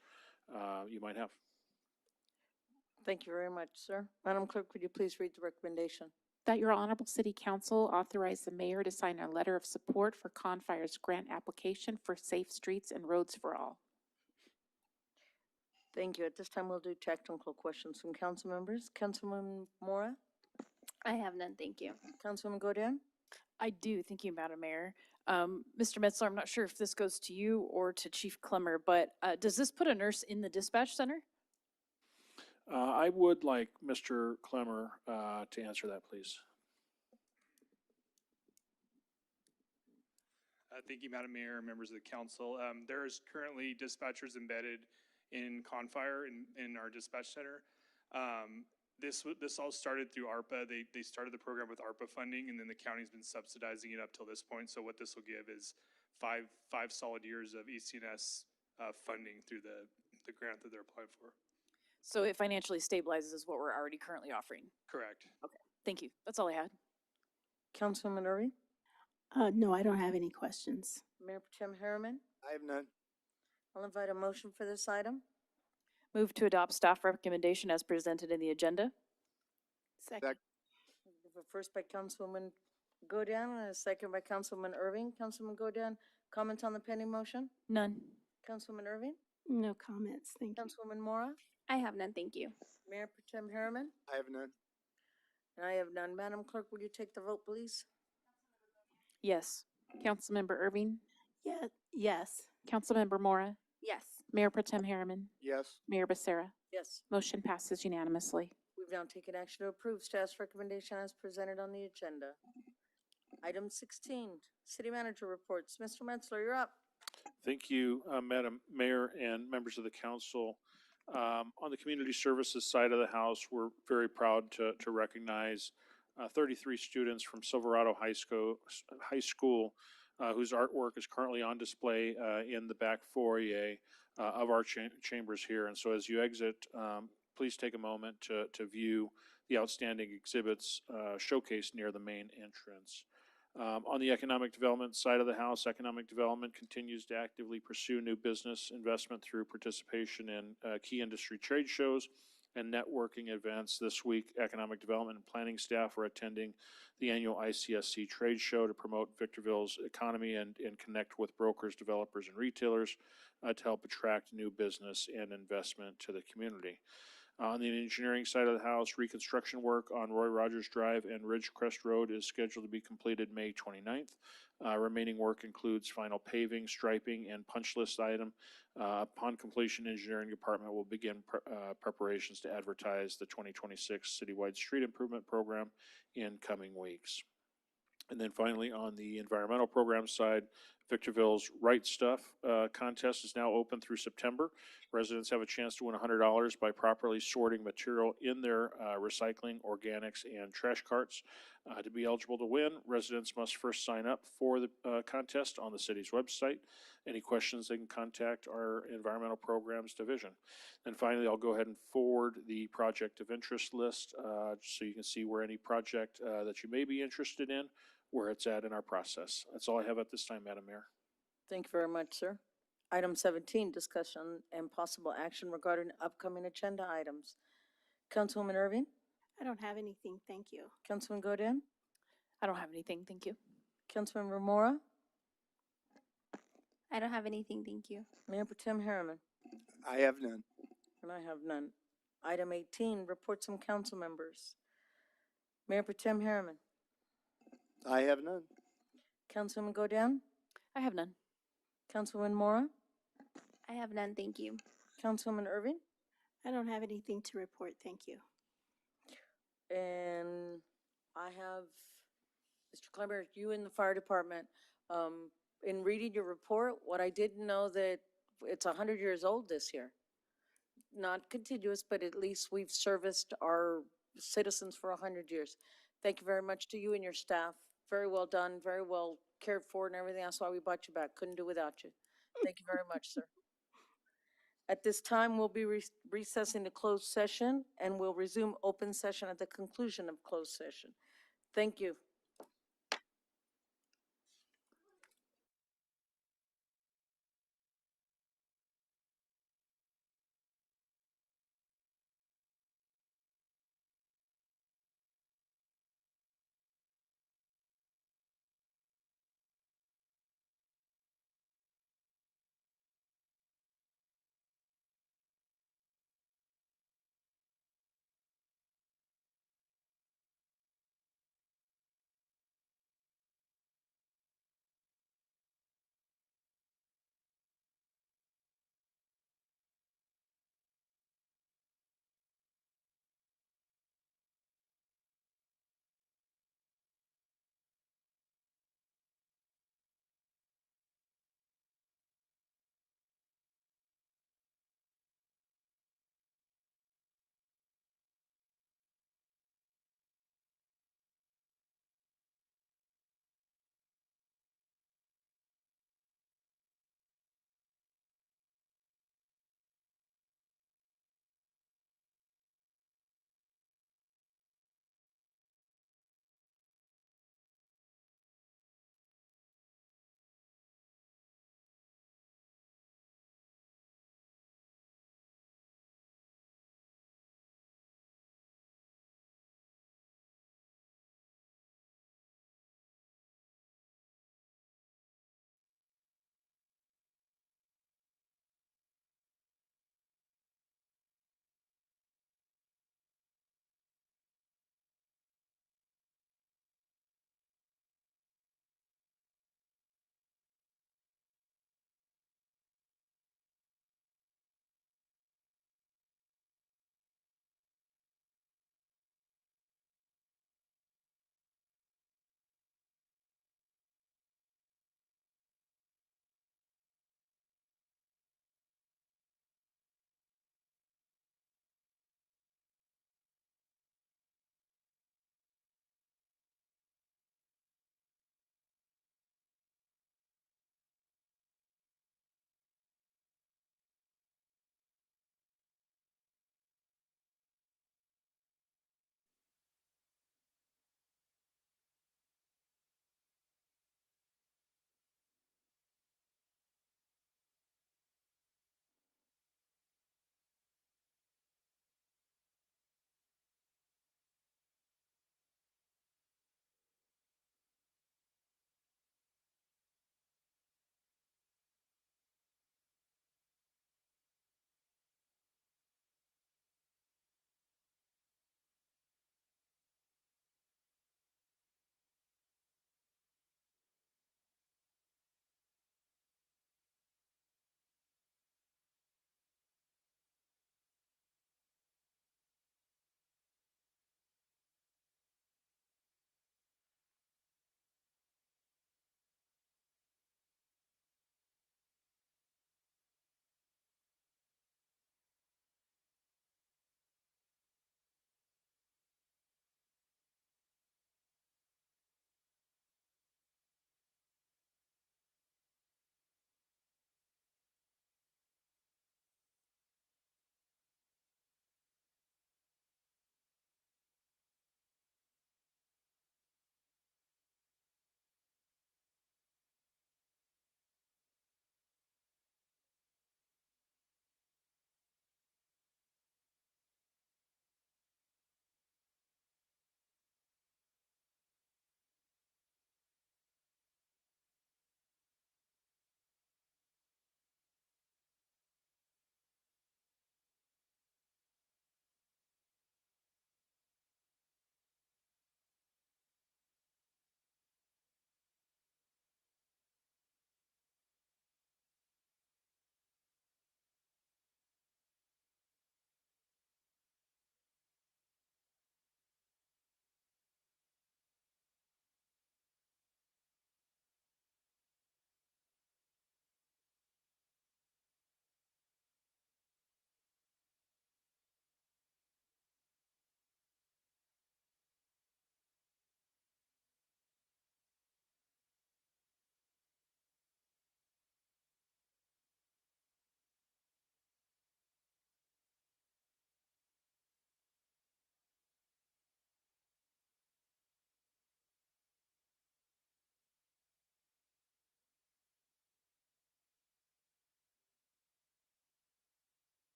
you might have. Thank you very much, sir. Madam Clerk, would you please read the recommendation? That your honorable city council authorize the mayor to sign a letter of support for Confire's grant application for safe streets and roads for all. Thank you. At this time, we'll do technical questions from council members. Councilwoman Mora? I have none, thank you. Councilwoman Godin? I do. Thank you, Madam Mayor. Mr. Metzler, I'm not sure if this goes to you or to Chief Clemmer, but does this put a nurse in the dispatch center? I would like Mr. Clemmer to answer that, please. Thank you, Madam Mayor, members of the council. There is currently dispatchers embedded in Confire in our dispatch center. This all started through ARPA. They started the program with ARPA funding, and then the county's been subsidizing it up till this point. So what this will give is five solid years of ECNS funding through the grant that they're applying for. So it financially stabilizes what we're already currently offering. Correct. Okay, thank you. That's all I had. Councilwoman Irving? No, I don't have any questions. Mayor Pro Tem Harriman? I have none. I'll invite a motion for this item. Move to adopt staff recommendation as presented in the agenda. Second. First by Councilwoman Godin and a second by Councilwoman Irving. Councilwoman Godin, comment on the pending motion? None. Councilwoman Irving? No comments, thank you. Councilwoman Mora? I have none, thank you. Mayor Pro Tem Harriman? I have none. And I have none. Madam Clerk, will you take the vote, please? Yes. Councilmember Irving, Yeah, yes. Councilmember Mora, Yes. Mayor Pro Tem Harriman, Yes. Mayor Becerra. Yes. Motion passes unanimously. We've now taken action to approve staff's recommendation as presented on the agenda. Item 16, City Manager reports. Mr. Metzler, you're up. Thank you, Madam Mayor and members of the council. On the community services side of the house, we're very proud to recognize 33 students from Silverado High School whose artwork is currently on display in the back foyer of our chambers here. And so as you exit, please take a moment to view the outstanding exhibits showcased near the main entrance. On the economic development side of the house, economic development continues to actively pursue new business investment through participation in key industry trade shows and networking events. This week, economic development and planning staff are attending the annual ICSC trade show to promote Victorville's economy and connect with brokers, developers, and retailers to help attract new business and investment to the community. On the engineering side of the house, reconstruction work on Roy Rogers Drive and Ridgecrest Road is scheduled to be completed May 29th. Remaining work includes final paving, striping, and punch list item. Upon completion, engineering department will begin preparations to advertise the 2026 citywide street improvement program in coming weeks. And then finally, on the environmental program side, Victorville's Right Stuff contest is now open through September. Residents have a chance to win $100 by properly sorting material in their recycling, organics, and trash carts. To be eligible to win, residents must first sign up for the contest on the city's website. Any questions, they can contact our environmental programs division. And finally, I'll go ahead and forward the project of interest list so you can see where any project that you may be interested in, where it's at in our process. That's all I have at this time, Madam Mayor. Thank you very much, sir. Item 17, discussion and possible action regarding upcoming agenda items. Councilwoman Irving? I don't have anything, thank you. Councilman Godin? I don't have anything, thank you. Councilman Remora? I don't have anything, thank you. Mayor Potem Harriman? I have none. And I have none. Item 18, reports from council members. Mayor Potem Harriman? I have none. Councilwoman Godin? I have none. Councilwoman Mora? I have none, thank you. Councilwoman Irving? I don't have anything to report, thank you. And I have, Mr. Clymer, you in the fire department, in reading your report, what I didn't know that it's 100 years old this year. Not continuous, but at least we've serviced our citizens for 100 years. Thank you very much to you and your staff. Very well done, very well cared for and everything. That's why we brought you back. Couldn't do without you. Thank you very much, sir. At this time, we'll be recessing to closed session, and we'll resume open session at the conclusion of closed session. Thank you.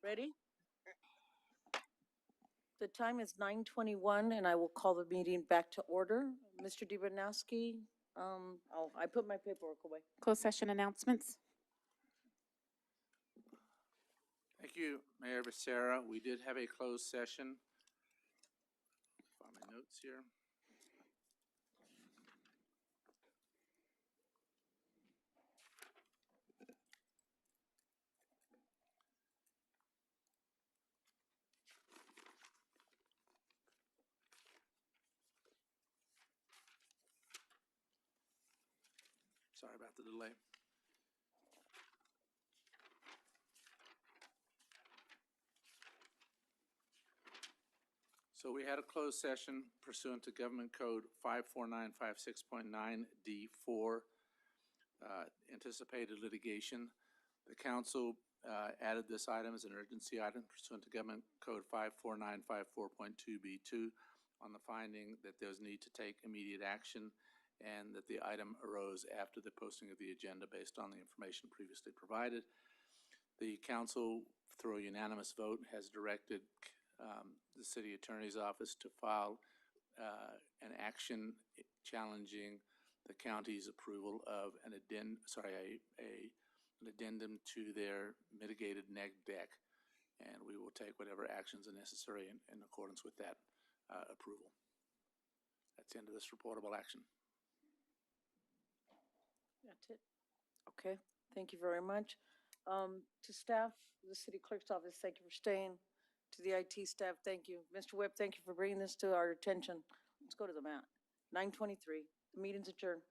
Ready? The time is 9:21, and I will call the meeting back to order. Mr. Dibanowski, I put my paperwork away. Closed session announcements. Thank you, Mayor Becerra. We did have a closed session. Find my notes here. Sorry about the delay. So we had a closed session pursuant to Government Code 54956.9D4, anticipated litigation. The council added this item as an urgency item pursuant to Government Code 54954.2B2 on the finding that there was need to take immediate action and that the item arose after the posting of the agenda based on the information previously provided. The council, through a unanimous vote, has directed the city attorney's office to file an action challenging the county's approval of an addendum to their mitigated neg deck, and we will take whatever actions are necessary in accordance with that approval. That's the end of this reportable action. That's it. Okay, thank you very much. To staff, the city clerk's office, thank you for staying. To the IT staff, thank you. Mr. Webb, thank you for bringing this to our attention. Let's go to the mat. 9:23, the meeting's adjourned.